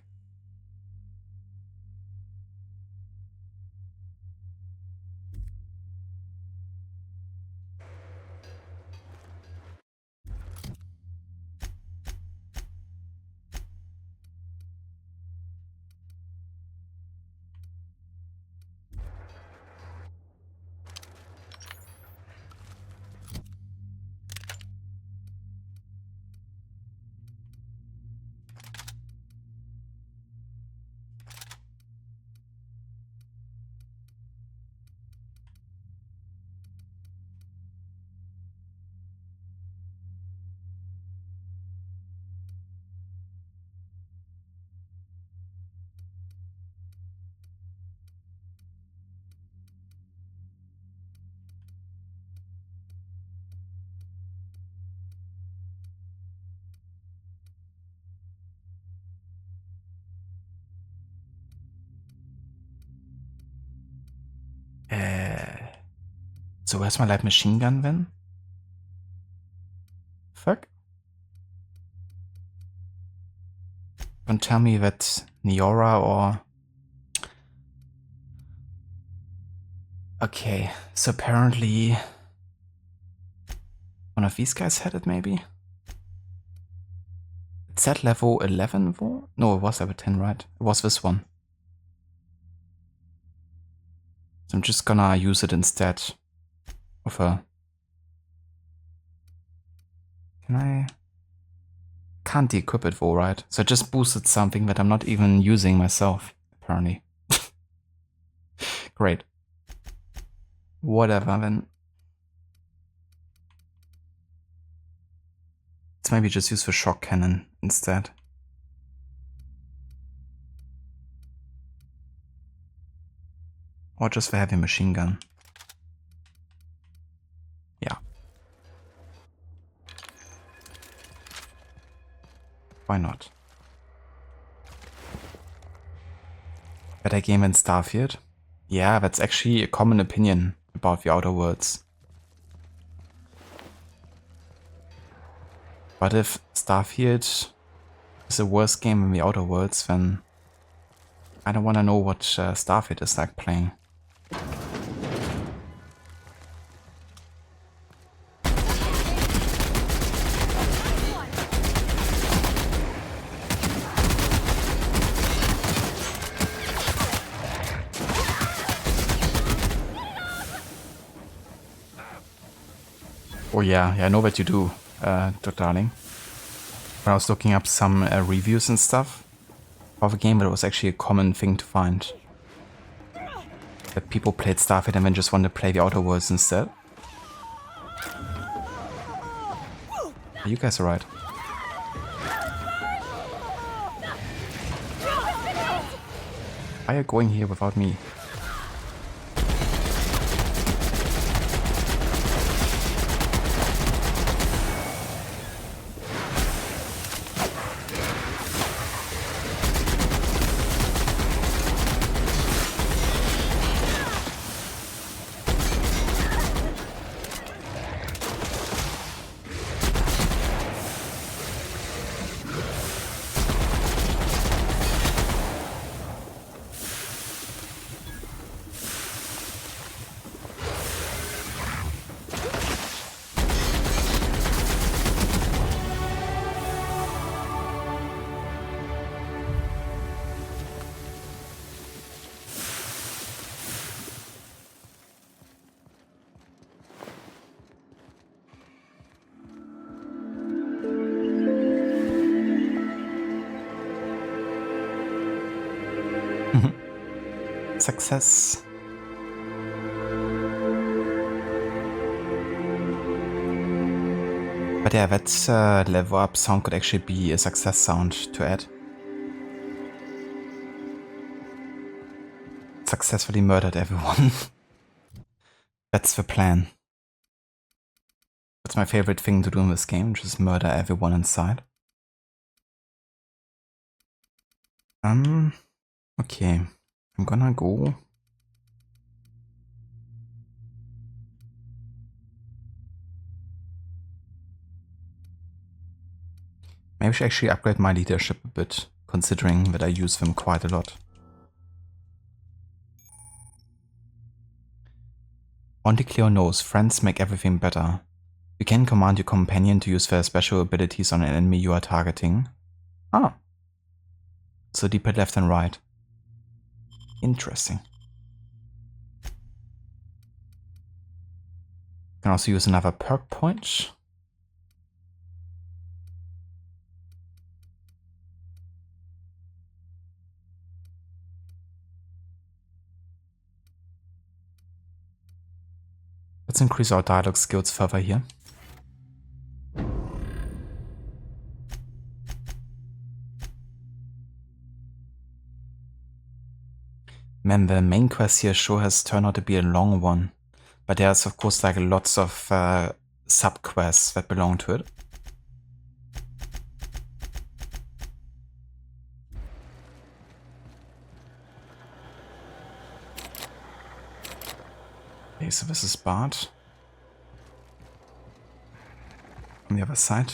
So where's my light machine gun then? Fuck. Don't tell me that Niora or... Okay, so apparently one of these guys had it maybe? It's at level 11 though? No, it was level 10, right? It was this one. So I'm just gonna use it instead of a... Can I... Can't de-equip it though, right? So I just boosted something that I'm not even using myself, apparently. Great. Whatever then. Let's maybe just use the shock cannon instead. Or just the heavy machine gun. Yeah. Why not? Better game than Starfield? Yeah, that's actually a common opinion about the Outer Worlds. But if Starfield is a worse game than the Outer Worlds, then I don't want to know what Starfield is like playing. Oh yeah, I know what you do, Dr. Darling. When I was looking up some reviews and stuff of a game, that was actually a common thing to find. That people played Starfield and then just wanted to play the Outer Worlds instead. You guys are right. Why are you going here without me? Success. But yeah, that level up sound could actually be a success sound to add. Successfully murdered everyone. That's the plan. That's my favorite thing to do in this game, just murder everyone inside. Okay. I'm gonna go. Maybe I should actually upgrade my leadership a bit, considering that I use them quite a lot. Onticleo knows friends make everything better. You can command your companion to use their special abilities on an enemy you are targeting. Ah. So deeper left and right. Interesting. Can also use another perk point. Let's increase our dialogue skills further here. Man, the main quest here sure has turned out to be a long one. But there's of course like lots of sub-quests that belong to it. Okay, so this is Bart. from the other side.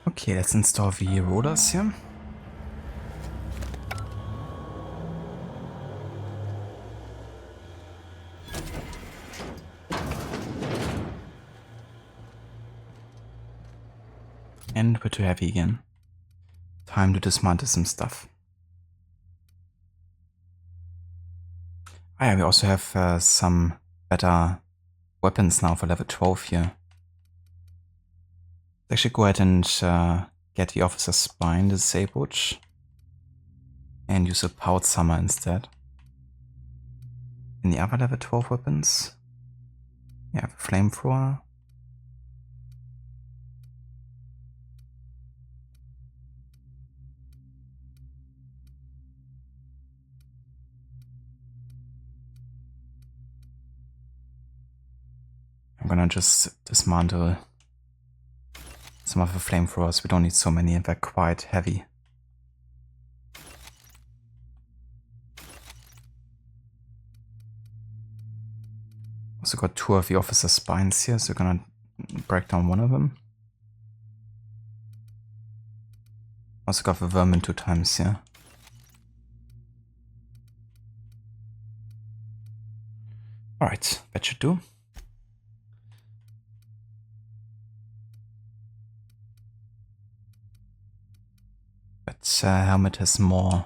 Okay, let's install the rollers here. And we're too heavy again. Time to dismantle some stuff. Ah yeah, we also have some better weapons now for level 12 here. Let's actually go ahead and get the officer's spine disabled. And use a powered summer instead. In the other level 12 weapons, we have a flamethrower. I'm gonna just dismantle some of the flamethrowers. We don't need so many and they're quite heavy. Also got 2 of the officer's spines here, so we're gonna break down one of them. Also got the vermin 2 times here. Alright, that should do. That helmet has more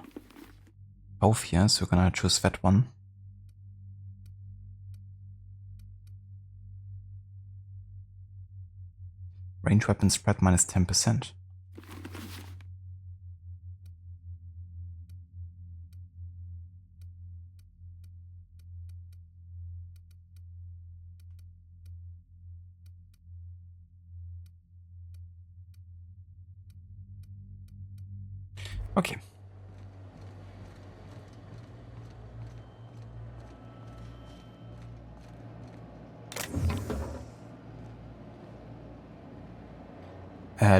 health here, so we're gonna choose that one. Range weapon spread minus 10%. Okay.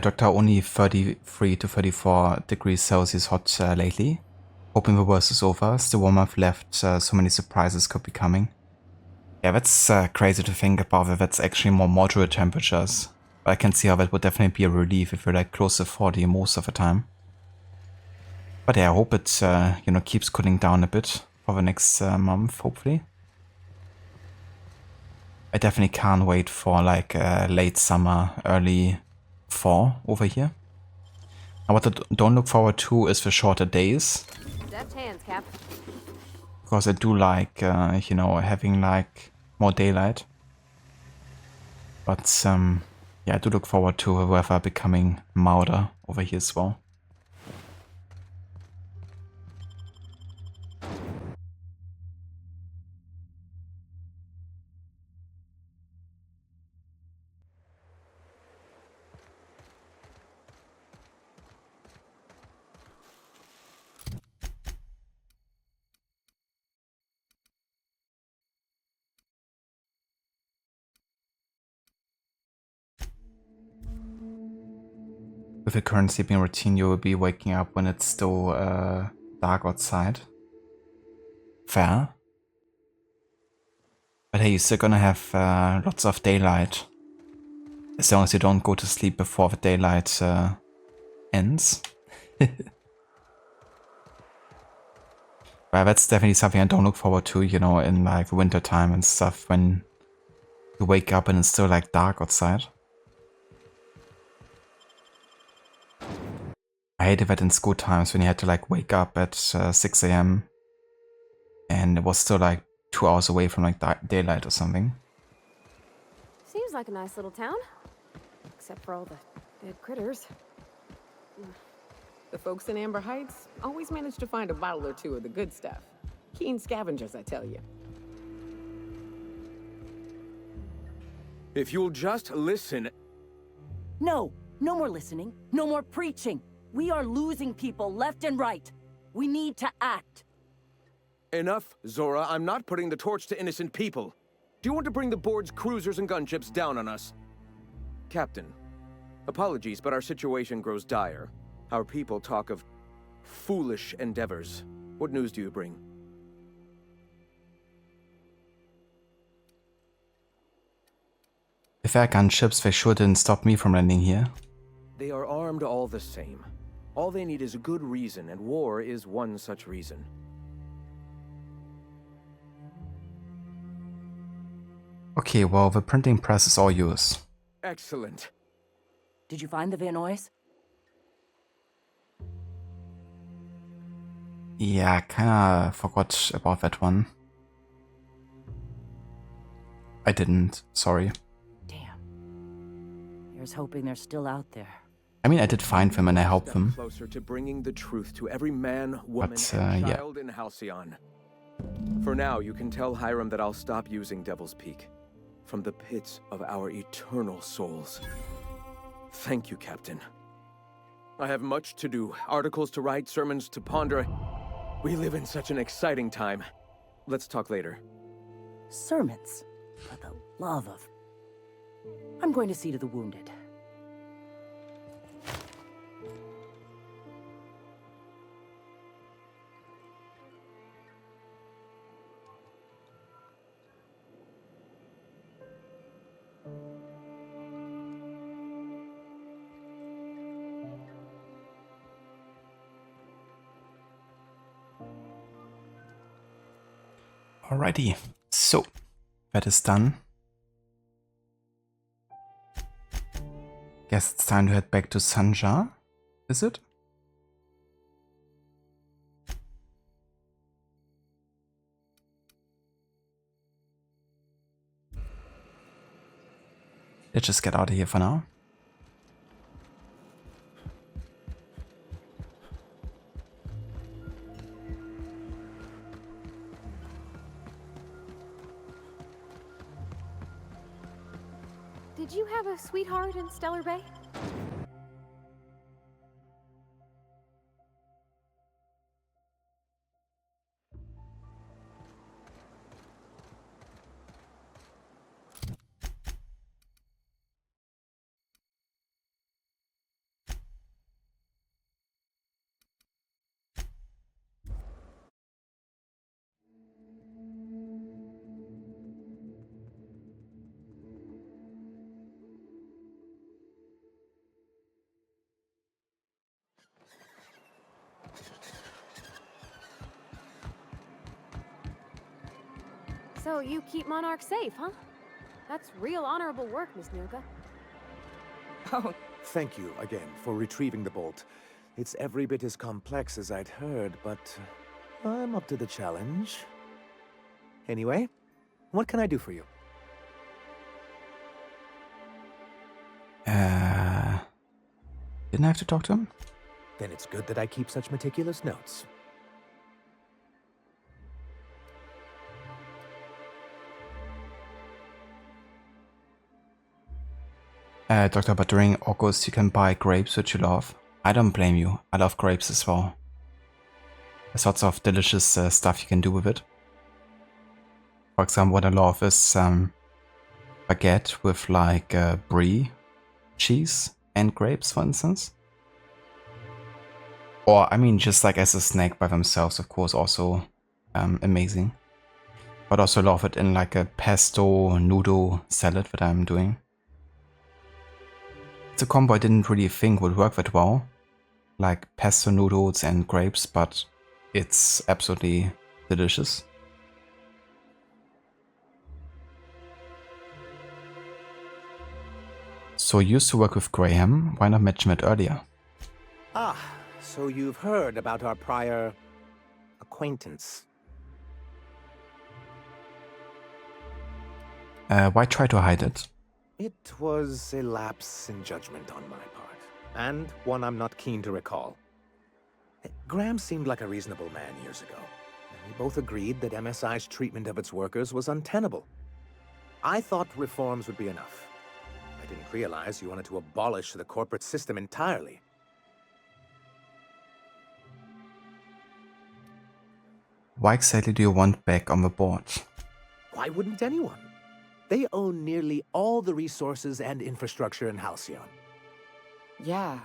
Doctor, only 33 to 34 degrees Celsius hot lately. Hoping the worst is over. Still 1 month left, so many surprises could be coming. Yeah, that's crazy to think about that that's actually more moderate temperatures. But I can see how that would definitely be a relief if we're like close to 40 most of the time. But yeah, I hope it you know, keeps cooling down a bit for the next month, hopefully. I definitely can't wait for like late summer, early fall over here. Now what I don't look forward to is the shorter days. Deft hands, Cap. Because I do like, you know, having like more daylight. But yeah, I do look forward to the weather becoming milder over here as well. with your current sleeping routine, you will be waking up when it's still dark outside. Fair. But hey, you're still gonna have lots of daylight. As long as you don't go to sleep before the daylight ends. Well, that's definitely something I don't look forward to, you know, in like winter time and stuff, when you wake up and it's still like dark outside. I hated that in school times when you had to like wake up at 6 AM and it was still like 2 hours away from like daylight or something. Seems like a nice little town. Except for all the dead critters. The folks in Amber Heights always manage to find a bottle or two of the good stuff. Keen scavengers, I tell you. If you'll just listen... No, no more listening. No more preaching. We are losing people left and right. We need to act. Enough, Zora. I'm not putting the torch to innocent people. Do you want to bring the board's cruisers and gunships down on us? Captain, apologies, but our situation grows dire. Our people talk of foolish endeavors. What news do you bring? If I had gunships, they sure didn't stop me from landing here. They are armed all the same. All they need is a good reason, and war is one such reason. Okay, well, the printing press is all yours. Excellent. Did you find the Vanois? Yeah, I kinda forgot about that one. I didn't, sorry. Here's hoping they're still out there. I mean, I did find them and I helped them. Closer to bringing the truth to every man, woman, and child in Halcyon. For now, you can tell Hiram that I'll stop using Devil's Peak. From the pits of our eternal souls. Thank you, Captain. I have much to do. Articles to write, sermons to ponder. We live in such an exciting time. Let's talk later. Sermons? For the love of... I'm going to see to the wounded. Alrighty, so that is done. Guess it's time to head back to Sanja, is it? Let's just get out of here for now. Did you have a sweetheart in Stellar Bay? So you keep Monarch safe, huh? That's real honorable work, Miss Nilka. Oh, thank you again for retrieving the bolt. It's every bit as complex as I'd heard, but I'm up to the challenge. Anyway, what can I do for you? Didn't I have to talk to him? Then it's good that I keep such meticulous notes. Doctor, but during August you can buy grapes which you love. I don't blame you. I love grapes as well. There's lots of delicious stuff you can do with it. For example, what I love is baguette with like brie, cheese and grapes, for instance. Or, I mean, just like as a snack by themselves, of course, also amazing. But also love it in like a pesto noodle salad that I'm doing. It's a combo I didn't really think would work that well. Like pesto noodles and grapes, but it's absolutely delicious. So you used to work with Graham, why not mention it earlier? Ah, so you've heard about our prior acquaintance. Why try to hide it? It was a lapse in judgment on my part, and one I'm not keen to recall. Graham seemed like a reasonable man years ago, and we both agreed that MSI's treatment of its workers was untenable. I thought reforms would be enough. I didn't realize you wanted to abolish the corporate system entirely. Why exactly do you want back on the board? Why wouldn't anyone? They own nearly all the resources and infrastructure in Halcyon. Yeah,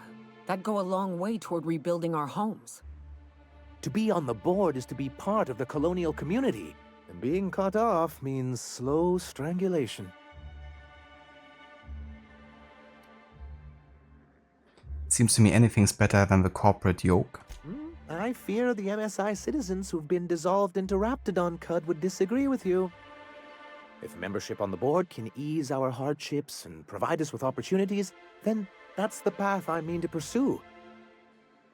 that'd go a long way toward rebuilding our homes. To be on the board is to be part of the colonial community, and being cut off means slow strangulation. Seems to me anything's better than the corporate yoke. I fear the MSI citizens who've been dissolved into Raptidon Cud would disagree with you. If membership on the board can ease our hardships and provide us with opportunities, then that's the path I mean to pursue.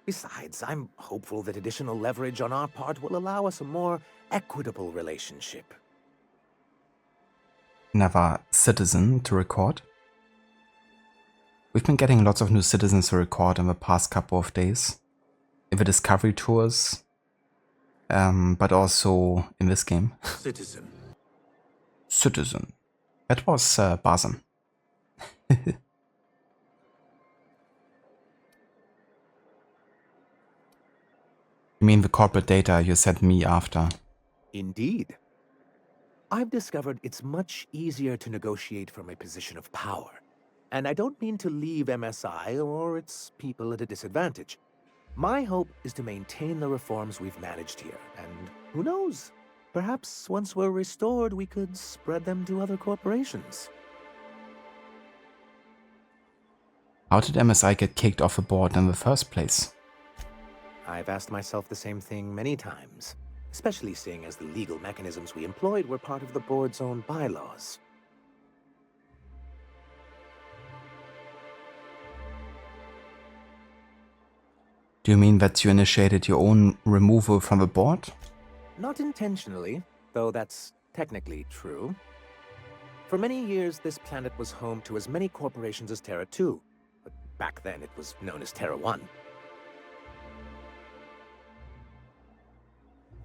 Besides, I'm hopeful that additional leverage on our part will allow us a more equitable relationship. Another citizen to record. We've been getting lots of new citizens to record in the past couple of days. In the Discovery tours, but also in this game. Citizen. Citizen. That was Basim. You mean the corporate data you sent me after? Indeed. I've discovered it's much easier to negotiate from a position of power. And I don't mean to leave MSI or its people at a disadvantage. My hope is to maintain the reforms we've managed here, and who knows? Perhaps once we're restored, we could spread them to other corporations. How did MSI get kicked off the board in the first place? I've asked myself the same thing many times, especially seeing as the legal mechanisms we employed were part of the board's own bylaws. Do you mean that you initiated your own removal from the board? Not intentionally, though that's technically true. For many years, this planet was home to as many corporations as Terra 2, but back then it was known as Terra 1.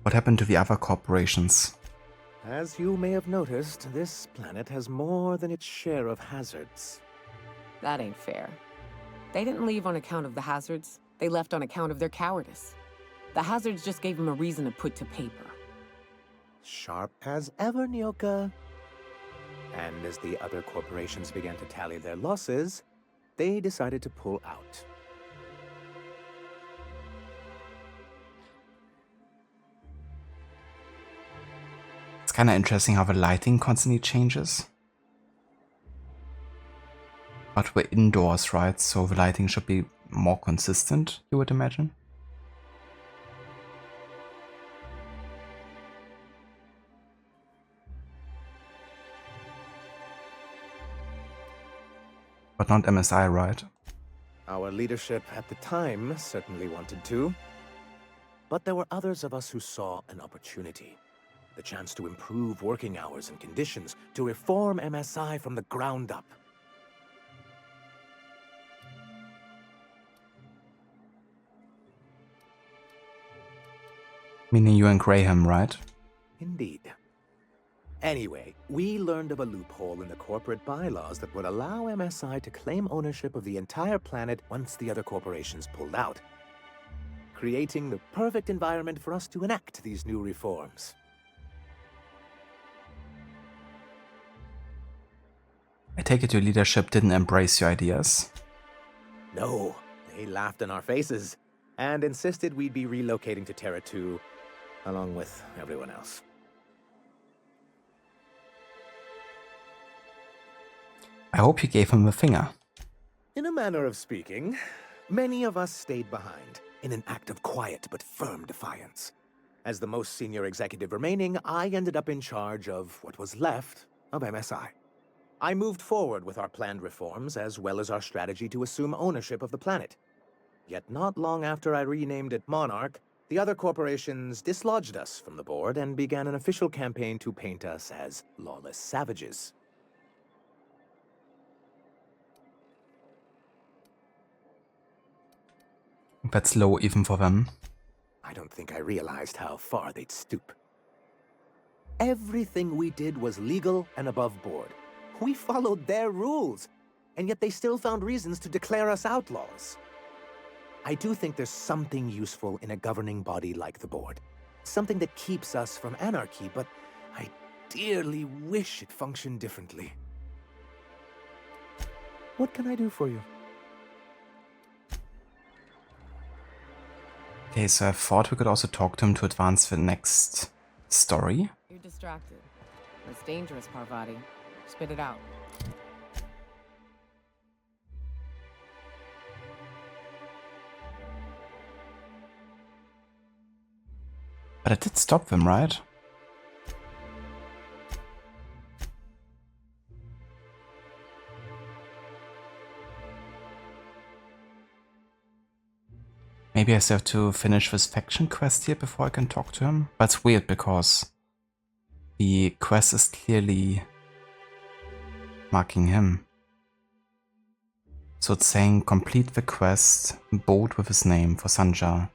What happened to the other corporations? As you may have noticed, this planet has more than its share of hazards. That ain't fair. They didn't leave on account of the hazards. They left on account of their cowardice. The hazards just gave them a reason to put to paper. Sharp as ever, Nyoka. And as the other corporations began to tally their losses, they decided to pull out. It's kind of interesting how the lighting constantly changes. But we're indoors, right? So the lighting should be more consistent, you would imagine. But not MSI, right? Our leadership at the time certainly wanted to. But there were others of us who saw an opportunity. The chance to improve working hours and conditions, to reform MSI from the ground up. Meaning you and Graham, right? Indeed. Anyway, we learned of a loophole in the corporate bylaws that would allow MSI to claim ownership of the entire planet once the other corporations pulled out, creating the perfect environment for us to enact these new reforms. I take it your leadership didn't embrace your ideas? No, they laughed in our faces. and insisted we'd be relocating to Terra 2 along with everyone else. I hope you gave him the finger. In a manner of speaking, many of us stayed behind in an act of quiet but firm defiance. As the most senior executive remaining, I ended up in charge of what was left of MSI. I moved forward with our planned reforms as well as our strategy to assume ownership of the planet. Yet not long after I renamed it Monarch, the other corporations dislodged us from the board and began an official campaign to paint us as lawless savages. That's low even for them. I don't think I realized how far they'd stoop. Everything we did was legal and above board. We followed their rules, and yet they still found reasons to declare us outlaws. I do think there's something useful in a governing body like the board. Something that keeps us from anarchy, but I dearly wish it functioned differently. What can I do for you? Okay, so I thought we could also talk to him to advance the next story. You're distracted. That's dangerous, Parvati. Spit it out. But I did stop them, right? Maybe I still have to finish this faction quest here before I can talk to him. But it's weird because the quest is clearly marking him. So it's saying complete the quest, bold with his name for Sanjar.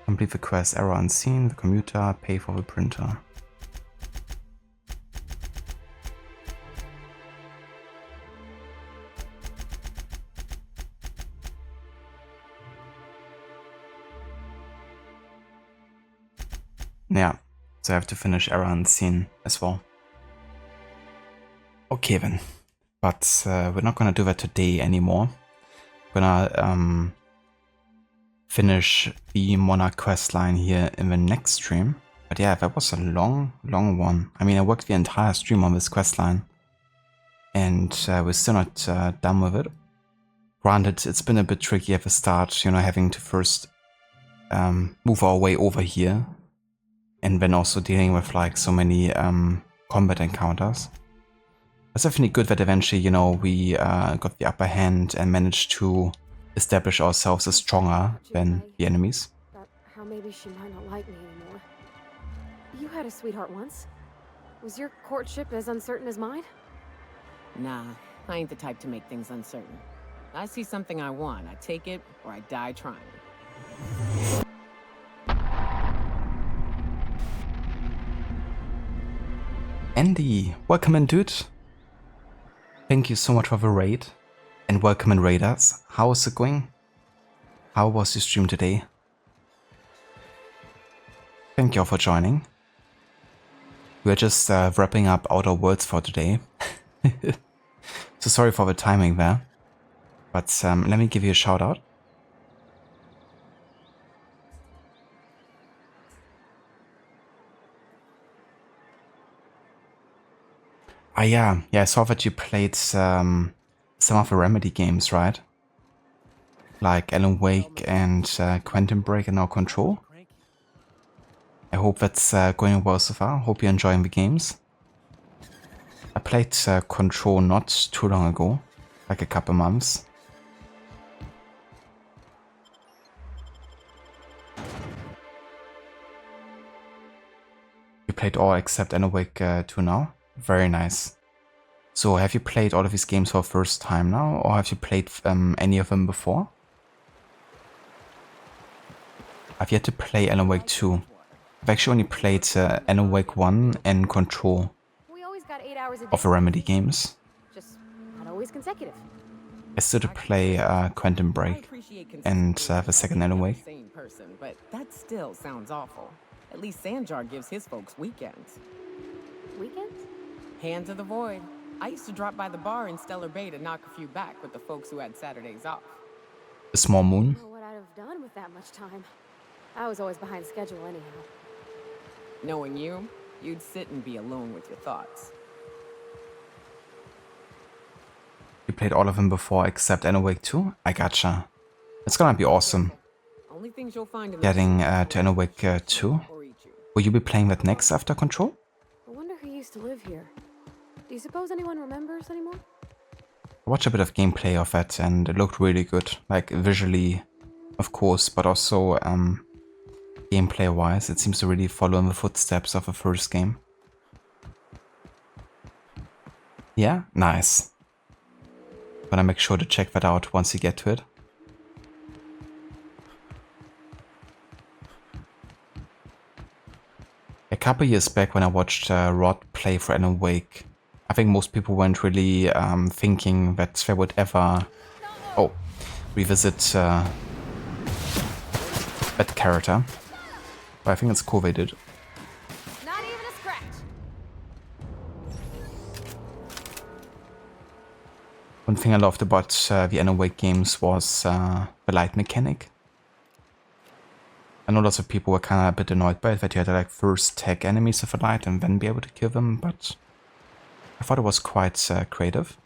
Complete the quest, error unseen, the commuter, pay for the printer. Yeah, so I have to finish error unseen as well. Okay then, but we're not gonna do that today anymore. We're gonna finish the Monarch questline here in the next stream. But yeah, that was a long one. I mean, I worked the entire stream on this questline, and we're still not done with it. Granted, it's been a bit tricky at the start, you know, having to first move our way over here, and then also dealing with like so many combat encounters. It's definitely good that eventually, you know, we got the upper hand and managed to establish ourselves as stronger than the enemies. About how maybe she might not like me anymore. You had a sweetheart once. Was your courtship as uncertain as mine? Nah, I ain't the type to make things uncertain. I see something I want, I take it, or I die trying. Andy, welcome in, dude. Thank you so much for the raid. And welcome in, raiders. How is it going? How was your stream today? Thank you all for joining. We're just wrapping up Outer Worlds for today. So sorry for the timing there. But let me give you a shout out. Ah yeah, I saw that you played some of the Remedy games, right? Like Alan Wake and Quantum Break and now Control. I hope that's going well so far. Hope you're enjoying the games. I played Control not too long ago, like a couple months. You played all except Alan Wake 2 now? Very nice. So have you played all of these games for the first time now, or have you played any of them before? I've yet to play Alan Wake 2. I've actually only played Alan Wake 1 and Control of the Remedy games. Just not always consecutive. I still to play Quantum Break and the second Alan Wake. Person, but that still sounds awful. At least Sanjar gives his folks weekends. Weekends? Hands of the Void. I used to drop by the bar in Stellar Bay to knock a few back with the folks who had Saturdays off. a small moon. I don't know what I'd have done with that much time. I was always behind schedule anyhow. Knowing you, you'd sit and be alone with your thoughts. You played all of them before except Alan Wake 2? I gotcha. It's gonna be awesome. Only things you'll find in Getting to Alan Wake 2. Will you be playing that next after Control? I wonder who used to live here. Do you suppose anyone remembers anymore? I watched a bit of gameplay of it and it looked really good. Like visually, of course, but also gameplay wise. It seems to really follow in the footsteps of the first game. Yeah, nice. Gonna make sure to check that out once you get to it. A couple years back when I watched Rod play for Alan Wake, I think most people weren't really thinking that they would ever revisit that character. But I think it's cool they did. Not even a scratch. One thing I loved about the Alan Wake games was the light mechanic. I know lots of people were kind of a bit annoyed by it, that you had to like first tag enemies with a light and then be able to kill them, but I thought it was quite creative.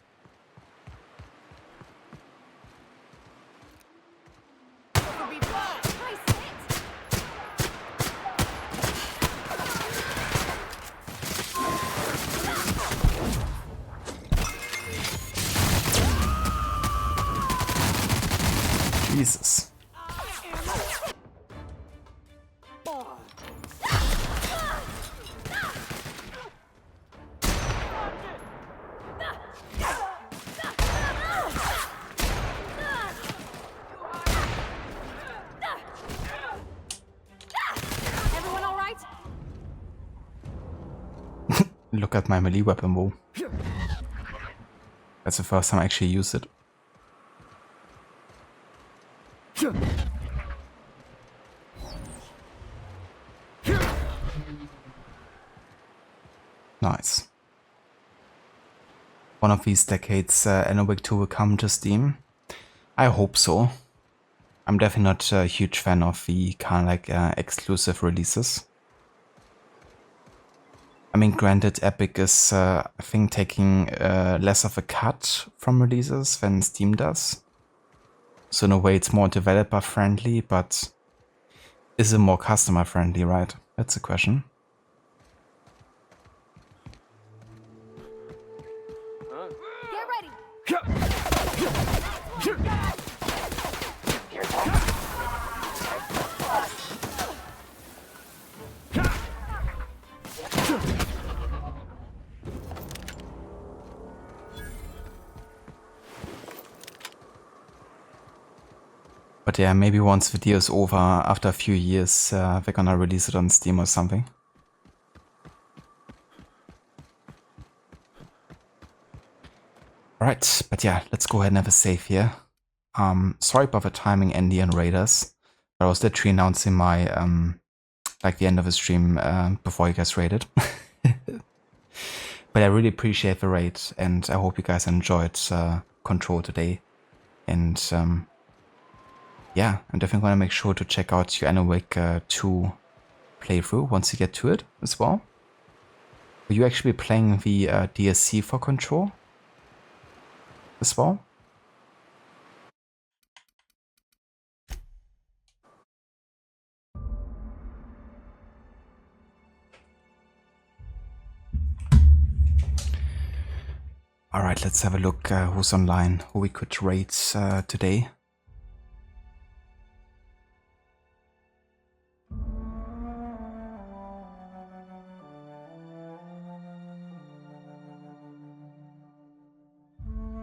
Jesus. Everyone all right? Look at my melee weapon, whoa. That's the first time I actually used it. Nice. One of these decades, Alan Wake 2 will come to Steam. I hope so. I'm definitely not a huge fan of the kind of like exclusive releases. I mean, granted, Epic is, I think, taking less of a cut from releases than Steam does. So in a way, it's more developer friendly, but is it more customer friendly, right? That's the question. Get ready. But yeah, maybe once the deal is over, after a few years, they're gonna release it on Steam or something. Alright, but yeah, let's go ahead and have a save here. Sorry about the timing, Andy and Raiders. But I was literally announcing my, like the end of the stream before you guys raided. But I really appreciate the raid, and I hope you guys enjoyed Control today. And yeah, I'm definitely going to make sure to check out your Alan Wake 2 playthrough once you get to it as well. Will you actually be playing the DSC for Control as well? Alright, let's have a look who's online, who we could raid today.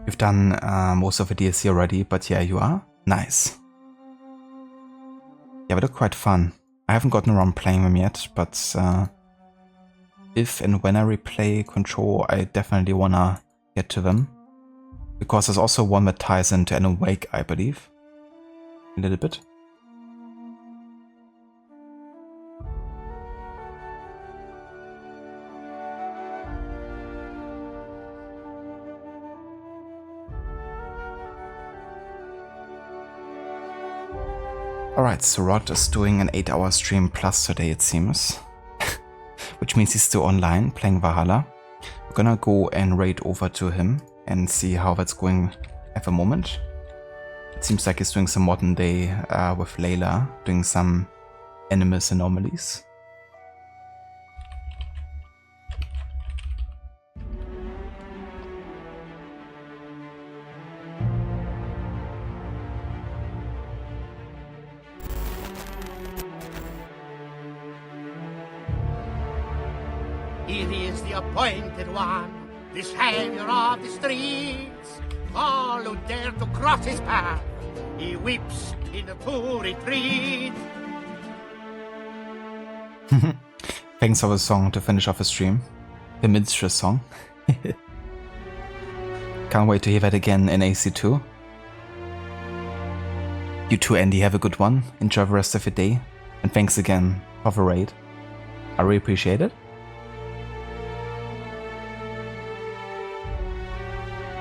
You've done most of the DLC already, but yeah, you are. Nice. Yeah, they look quite fun. I haven't gotten around playing them yet, but if and when I replay Control, I definitely wanna get to them. Because there's also one that ties into Alan Wake, I believe. A little bit. Alright, so Rod is doing an 8-hour stream plus today, it seems. Which means he's still online, playing Valhalla. We're gonna go and raid over to him and see how that's going at the moment. It seems like he's doing some modern day with Layla, doing some Animus Anomalies. It is the appointed one, the savior of the streets. All who dare to cross his path, he whips in to retreat. Thanks for the song to finish off the stream. The minstrel song. Can't wait to hear that again in AC2. You too, Andy, have a good one. Enjoy the rest of your day. And thanks again for the raid. I really appreciate it.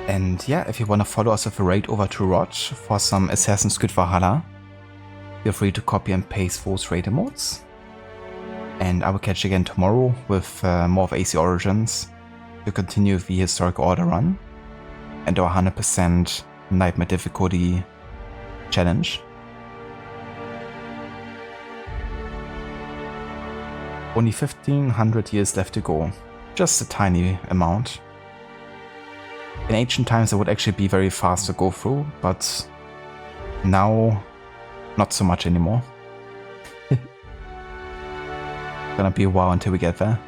And yeah, if you want to follow us with a raid over to Rod for some Assassin's Creed Valhalla, feel free to copy and paste those raid emotes. And I will catch you again tomorrow with more of AC Origins to continue the Historic Order run and our 100% Nightmare difficulty challenge. Only 1500 years left to go, just a tiny amount. In ancient times it would actually be very fast to go through, but now not so much anymore. Gonna be a while until we get there.